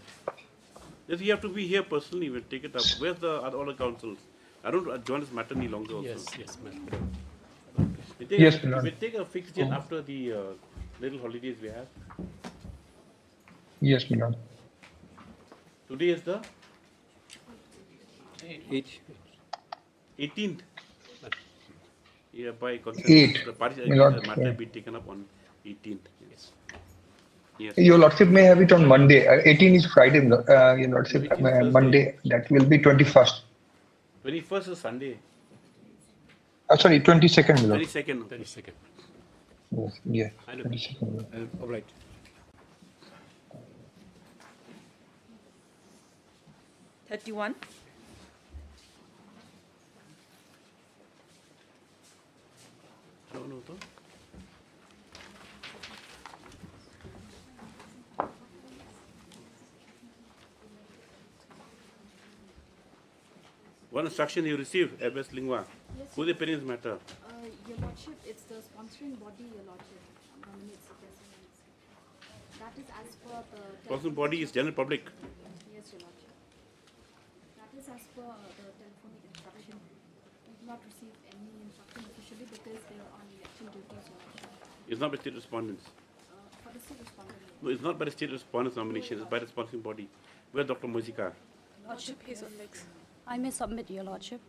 Yes, you have to be here personally. We'll take it up. Where's the other councils? I don't join this matter any longer also.
Yes, ma'am.
Yes, my Lord.
We'll take a fixed date after the little holidays we have.
Yes, my Lord.
Today is the
18th.
Yeah, by consent.
8.
The party
My Lord,
the matter
yeah.
be taken up on 18th. Yes. Yes.
Your Lordship may have it on Monday. 18 is Friday, Your Lordship. Monday, that will be 21st.
21st is Sunday.
Sorry, 22nd, my Lord.
22nd.
22nd.
Yes, yeah, 22nd.
All right.
31,
What instruction you receive, Abbas Lingua?
Yes,
Who the parents matter?
Your Lordship, it's the sponsoring body, Your Lordship, nominates the president. That is as per the...
Person body is general public.
Yes, Your Lordship. That is as per the telephonic instruction. We did not receive any instruction officially because they are on election duties, Your Lordship.
It's not by state respondents.
For the state respondent.
No, it's not by the state respondents nomination, it's by the sponsoring body. Where's Dr. Mozika?
Lordship, he's on legs.
I may submit, Your Lordship.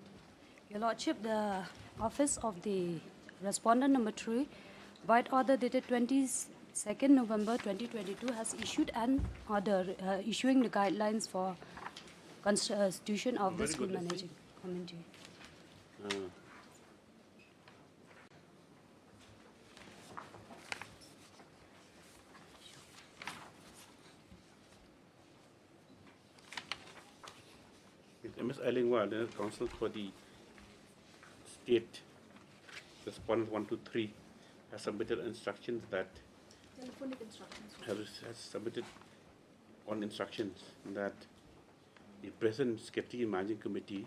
Your Lordship, the office of the respondent number 3, White Order dated 22nd November 2022, has issued an order issuing the guidelines for constitution of the
Very
school
good, let's
managing committee.
Ms. Alingwa, the counsel for the state respondent 1 to 3 has submitted instructions that
Telephonic instructions.
has submitted on instructions that the present secretary and managing committee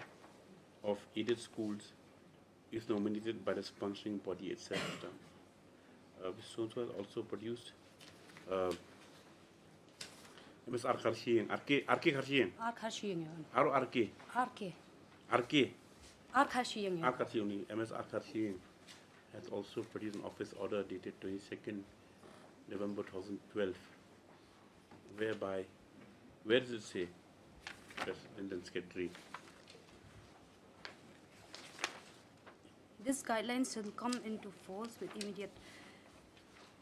of aided schools is nominated by the sponsoring body itself. So has also produced Ms. Arkarshian, Arke Karshian,
Arkashiyang,
Aro Arke, Arke,
Arkashiyang.
MS Arkarshian has also produced an office order dated 22nd November 2012, whereby, where does it say President and Secretary?
This guidelines shall come into force with immediate.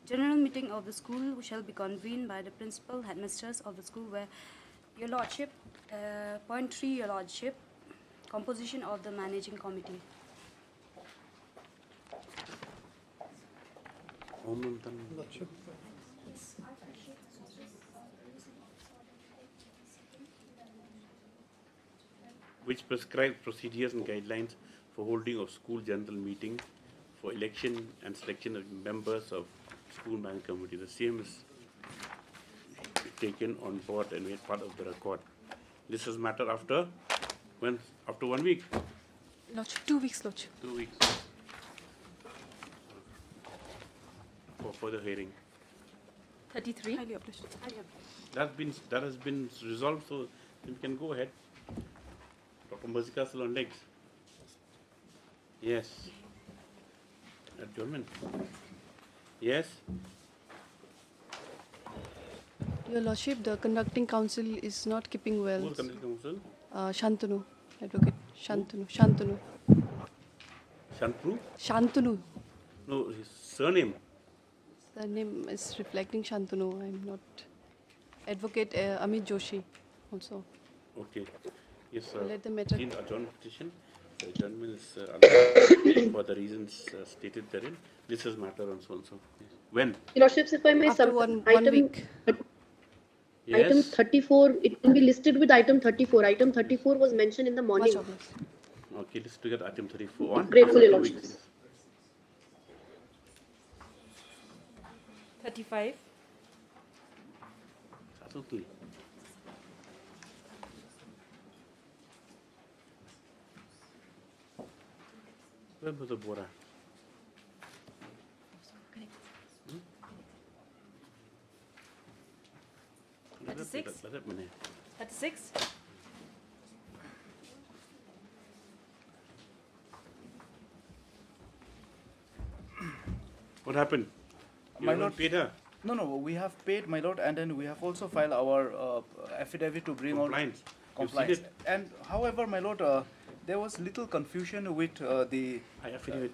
General meeting of the school shall be convened by the principal headmasters of the school, where, Your Lordship, point 3, Your Lordship, composition of the managing committee.
Lordship. Which prescribe procedures and guidelines for holding of school general meeting, for election and selection of members of school management committee. The same is taken on board and made part of the record. This is matter after when? After 1 week?
Lordship, 2 weeks, Lordship.
2 weeks. For further hearing.
33,
Highly obliged.
That has been resolved, so we can go ahead. Dr. Mazika still on legs. Yes. Adjournment. Yes.
Your Lordship, the conducting council is not keeping well.
Who's conducting council?
Shantanu, Advocate Shantanu. Shantanu.
Shantru?
Shantanu.
No, his surname.
The name is reflecting Shantanu. I'm not. Advocate Amit Joshi also.
Okay. Yes, sir.
Let the matter.
In adjourned petition, the adjournment is allowed for the reasons stated therein. This is matter on so and so. When?
Your Lordships, if I may,
After one week.
Yes.
Item 34, it can be listed with item 34. Item 34 was mentioned in the morning.
Okay, let's look at item 34.
Grateful, Your
After 2
Lordships.
weeks.
35,
Absolutely. Where was the Bora?
36, 36,
What happened? You
My
haven't
lord,
paid her?
No, we have paid, my lord, and then we have also filed our affidavit to bring
Compliance.
out
You've seen
compliance.
it?
And however, my lord, there was little confusion with the
affidavit.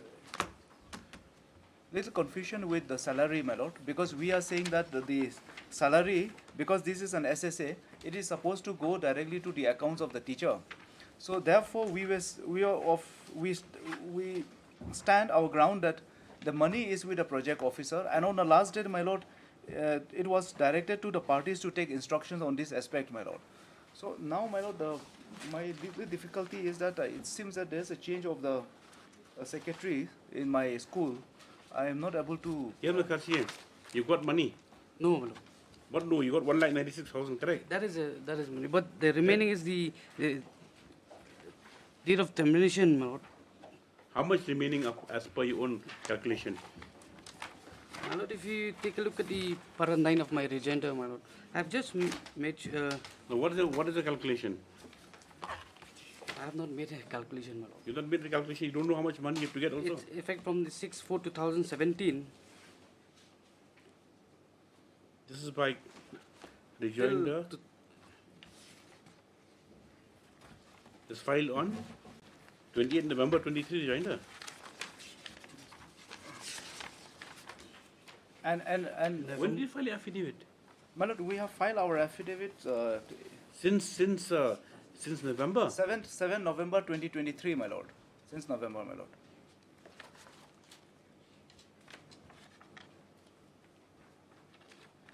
Little confusion with the salary, my lord, because we are saying that the salary, because this is an SSA, it is supposed to go directly to the accounts of the teacher. So therefore, we stand our ground that the money is with the project officer, and on the last date, my lord, it was directed to the parties to take instructions on this aspect, my lord. So now, my lord, my difficulty is that it seems that there's a change of the secretary in my school. I am not able to.
You got money?
No, my lord.
What no? You got 1,96,000, correct?
That is money, but the remaining is the date of termination, my lord.
How much remaining as per your own calculation?
My lord, if you take a look at the para 9 of my rejoinder, my lord, I've just made.
Now, what is the calculation?
I have not made a calculation, my lord.
You not made the calculation. You don't know how much money you have to get also.
It's effect from the 6/4/2017.
This is by rejoinder. This filed on 28 November 23 rejoinder.
And
when did you file your affidavit?
My lord, we have filed our affidavit
since November.
7 November 2023, my lord. Since November, my lord.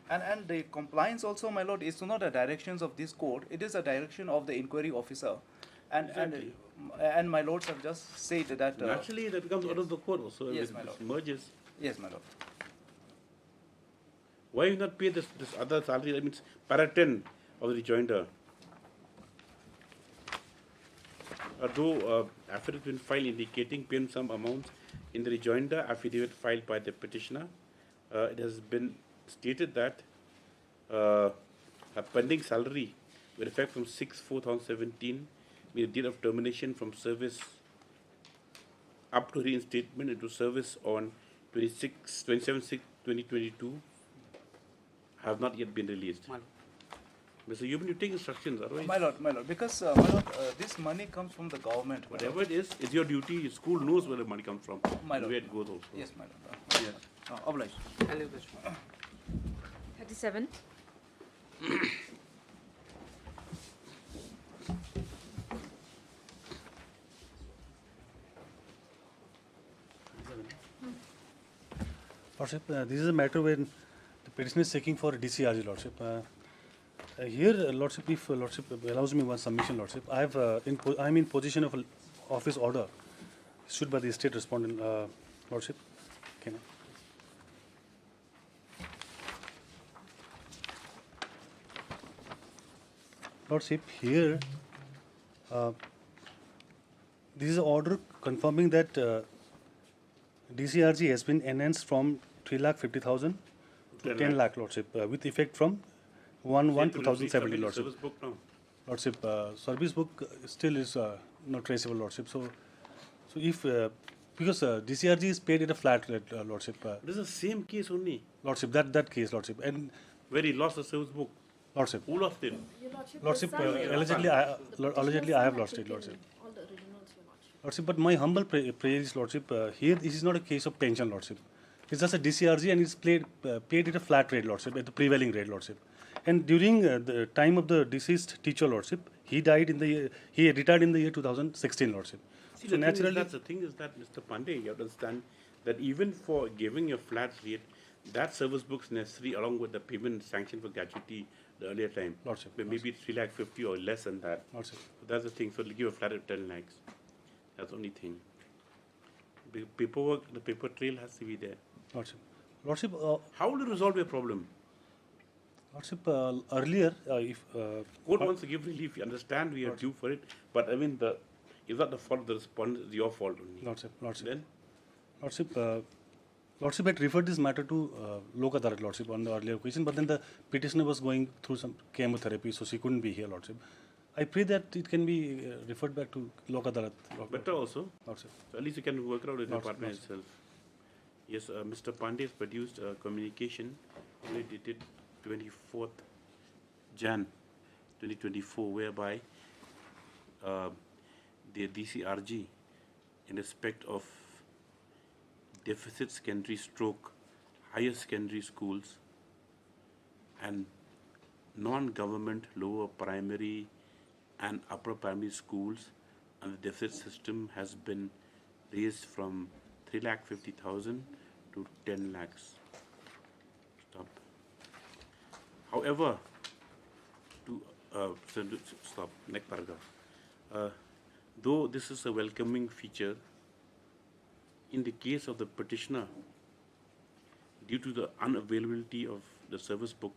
And the compliance also, my lord, is not the directions of this court. It is a direction of the inquiry officer. And my lords have just said that.
Naturally, that becomes out of the court also.
Yes, my lord.
Merges.
Yes, my lord.
Why you not pay this other salary? That means para 10 of the rejoinder. Although affidavit been filed indicating payment sum amounts in the rejoinder affidavit filed by the petitioner, it has been stated that a pending salary with effect from 6/4/2017 with the date of termination from service up to reinstatement into service on 27/6/2022 have not yet been released. Mr. Yuban, you take instructions, otherwise.
My lord, because my lord, this money comes from the government.
Whatever it is, it's your duty. Your school knows where the money comes from.
My lord.
Where it goes also.
Yes, my lord.
Yes.
Obliged.
37.
Lordship, this is a matter when the petition is seeking for DCRG, Lordship. Here, Lordship, if Lordship allows me one submission, Lordship, I am in position of office order issued by the state respondent, Lordship. Can I? Lordship, here, this is an order confirming that DCRG has been enhanced from 3,50,000 to 10 lakh, Lordship, with effect from 1/1/2017, Lordship.
Service book now.
Lordship, service book still is not traceable, Lordship. So if because DCRG is paid at a flat rate, Lordship.
This is the same case only.
Lordship, that case, Lordship, and
where he lost the service book.
Lordship.
Who lost it?
Lordship, allegedly I have lost it, Lordship. Lordship, but my humble prayer is, Lordship, here this is not a case of pension, Lordship. It's just a DCRG and it's paid at a flat rate, Lordship, at the prevailing rate, Lordship. And during the time of the deceased teacher, Lordship, he retired in the year 2016, Lordship.
See,
so naturally,
the thing is that, Mr. Pandey, you have to understand that even for giving a flat rate, that service book is necessary along with the payment sanction for gratuity the earlier time.
Lordship.
Maybe it's 3,50,000 or less than that.
Lordship.
So that's the thing. So give a flat rate of 10 lakhs. That's the only thing. The paperwork, the paper trail has to be there.
Lordship. Lordship.
How will you resolve your problem?
Lordship, earlier, if
court wants to give relief, you understand we are due for it, but I mean it's not the fault of the respondent, it's your fault only.
Lordship.
Then?
Lordship had referred this matter to Lok Adalat, Lordship, on the earlier occasion, but then the petitioner was going through some chemotherapy, so she couldn't be here, Lordship. I pray that it can be referred back to Lok Adalat.
Better also.
Lordship.
So at least you can work out with the
Lordship,
department itself. Yes, Mr. Pandey has produced a communication dated 24th Jan 2024, whereby the DCRG, in respect of deficit secondary higher secondary schools and non-government lower primary and upper primary schools, and the deficit system has been raised from 3,50,000 to 10 lakhs. Stop. However, to Stop. Next paragraph. Though this is a welcoming feature, in the case of the petitioner, due to the unavailability of the service book,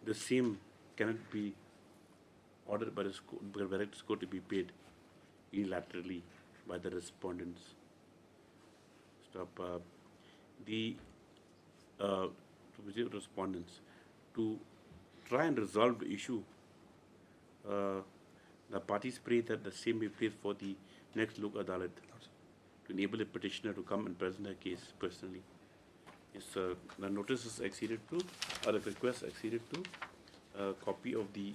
the same cannot be ordered by the Director's Court to be paid unilaterally by the respondents. Stop. The respondents to try and resolve the issue. The parties pray that the same be paid for the next Lok Adalat to enable the petitioner to come and present her case personally. Yes, the notice is acceded to, or the request acceded to. A copy of the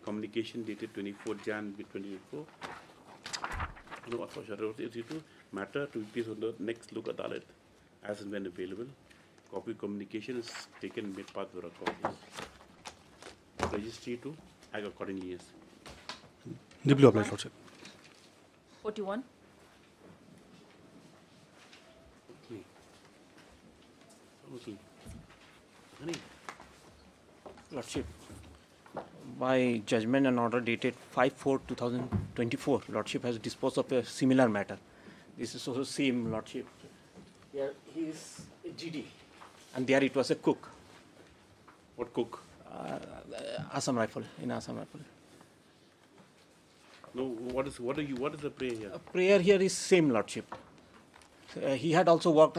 communication dated 24 Jan 2024. No, matter to be placed on the next Lok Adalat as and when available. Copy communication is taken and made part of the record. Yes. Registry to act accordingly. Yes.
Deeply obliged, Lordship.
41.
Okay.
Lordship, by judgment and order dated 5/4/2024, Lordship has disposed of a similar matter. This is also same, Lordship. Here he is a GD, and there it was a cook.
What cook?
Assam Rifle, in Assam Rifle.
No, what is the prayer here?
Prayer here is same, Lordship. He had also worked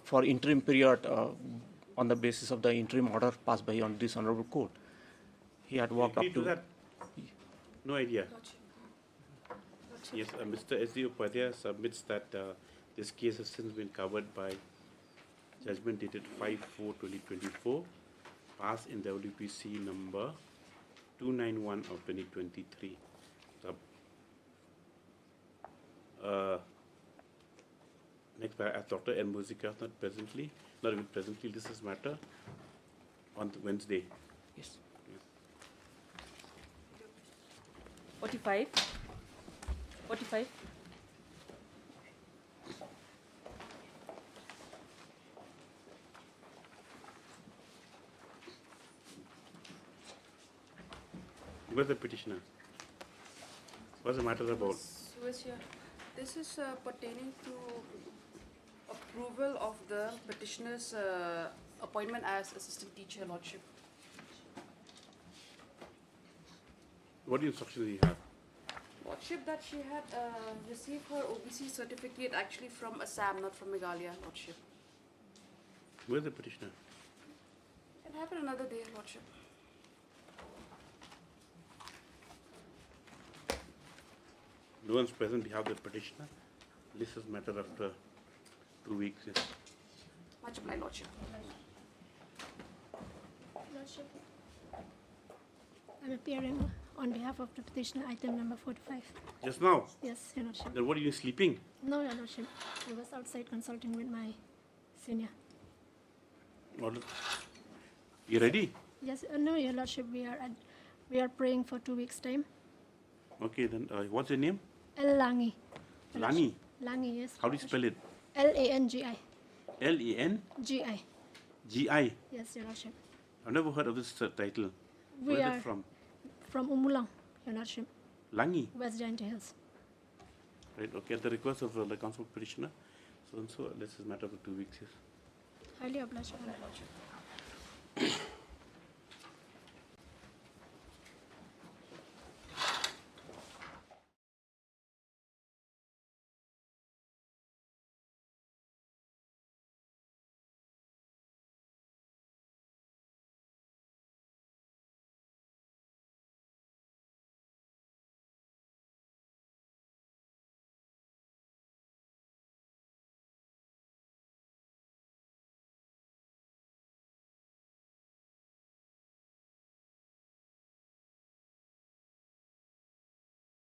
for interim period on the basis of the interim order passed by on this honorable court. He had worked up to
that. No idea. Yes, Mr. S.D. Upadhyay submits that this case has since been covered by judgment dated 5/4/2024, passed in WPC number 291 of 2023. Next, as Dr. N. Muzika not presently, this is matter on Wednesday.
Yes.
45. 45.
Where's the petitioner? What's the matter about?
This is pertaining to approval of the petitioner's appointment as assistant teacher, Lordship.
What instructions do you have?
Lordship, that she had received her OBC certificate actually from Assam, not from Meghalaya, Lordship.
Where's the petitioner?
Can happen another day, Lordship.
No one's present behalf of the petitioner. This is matter after 2 weeks. Yes.
Much obliged, Lordship.
Lordship, I'm appearing on behalf of the petitioner, item number 45.
Just now?
Yes, Your Lordship.
Then what are you sleeping?
No, Your Lordship. I was outside consulting with my senior.
You ready?
Yes, no, Your Lordship. We are praying for 2 weeks' time.
Okay, then what's your name?
L. Langi.
Lani?
Langi, yes.
How do you spell it?
Langi.
L-A-N?
Gi.
G-I?
Yes, Your Lordship.
I've never heard of this title.
We
Where
are
is it from?
From Umulang, Your Lordship.
Langi?
West Giant Hills.
Right, okay, at the request of the council petitioner. So this is matter for 2 weeks, yes.
Highly obliged, Your Lordship.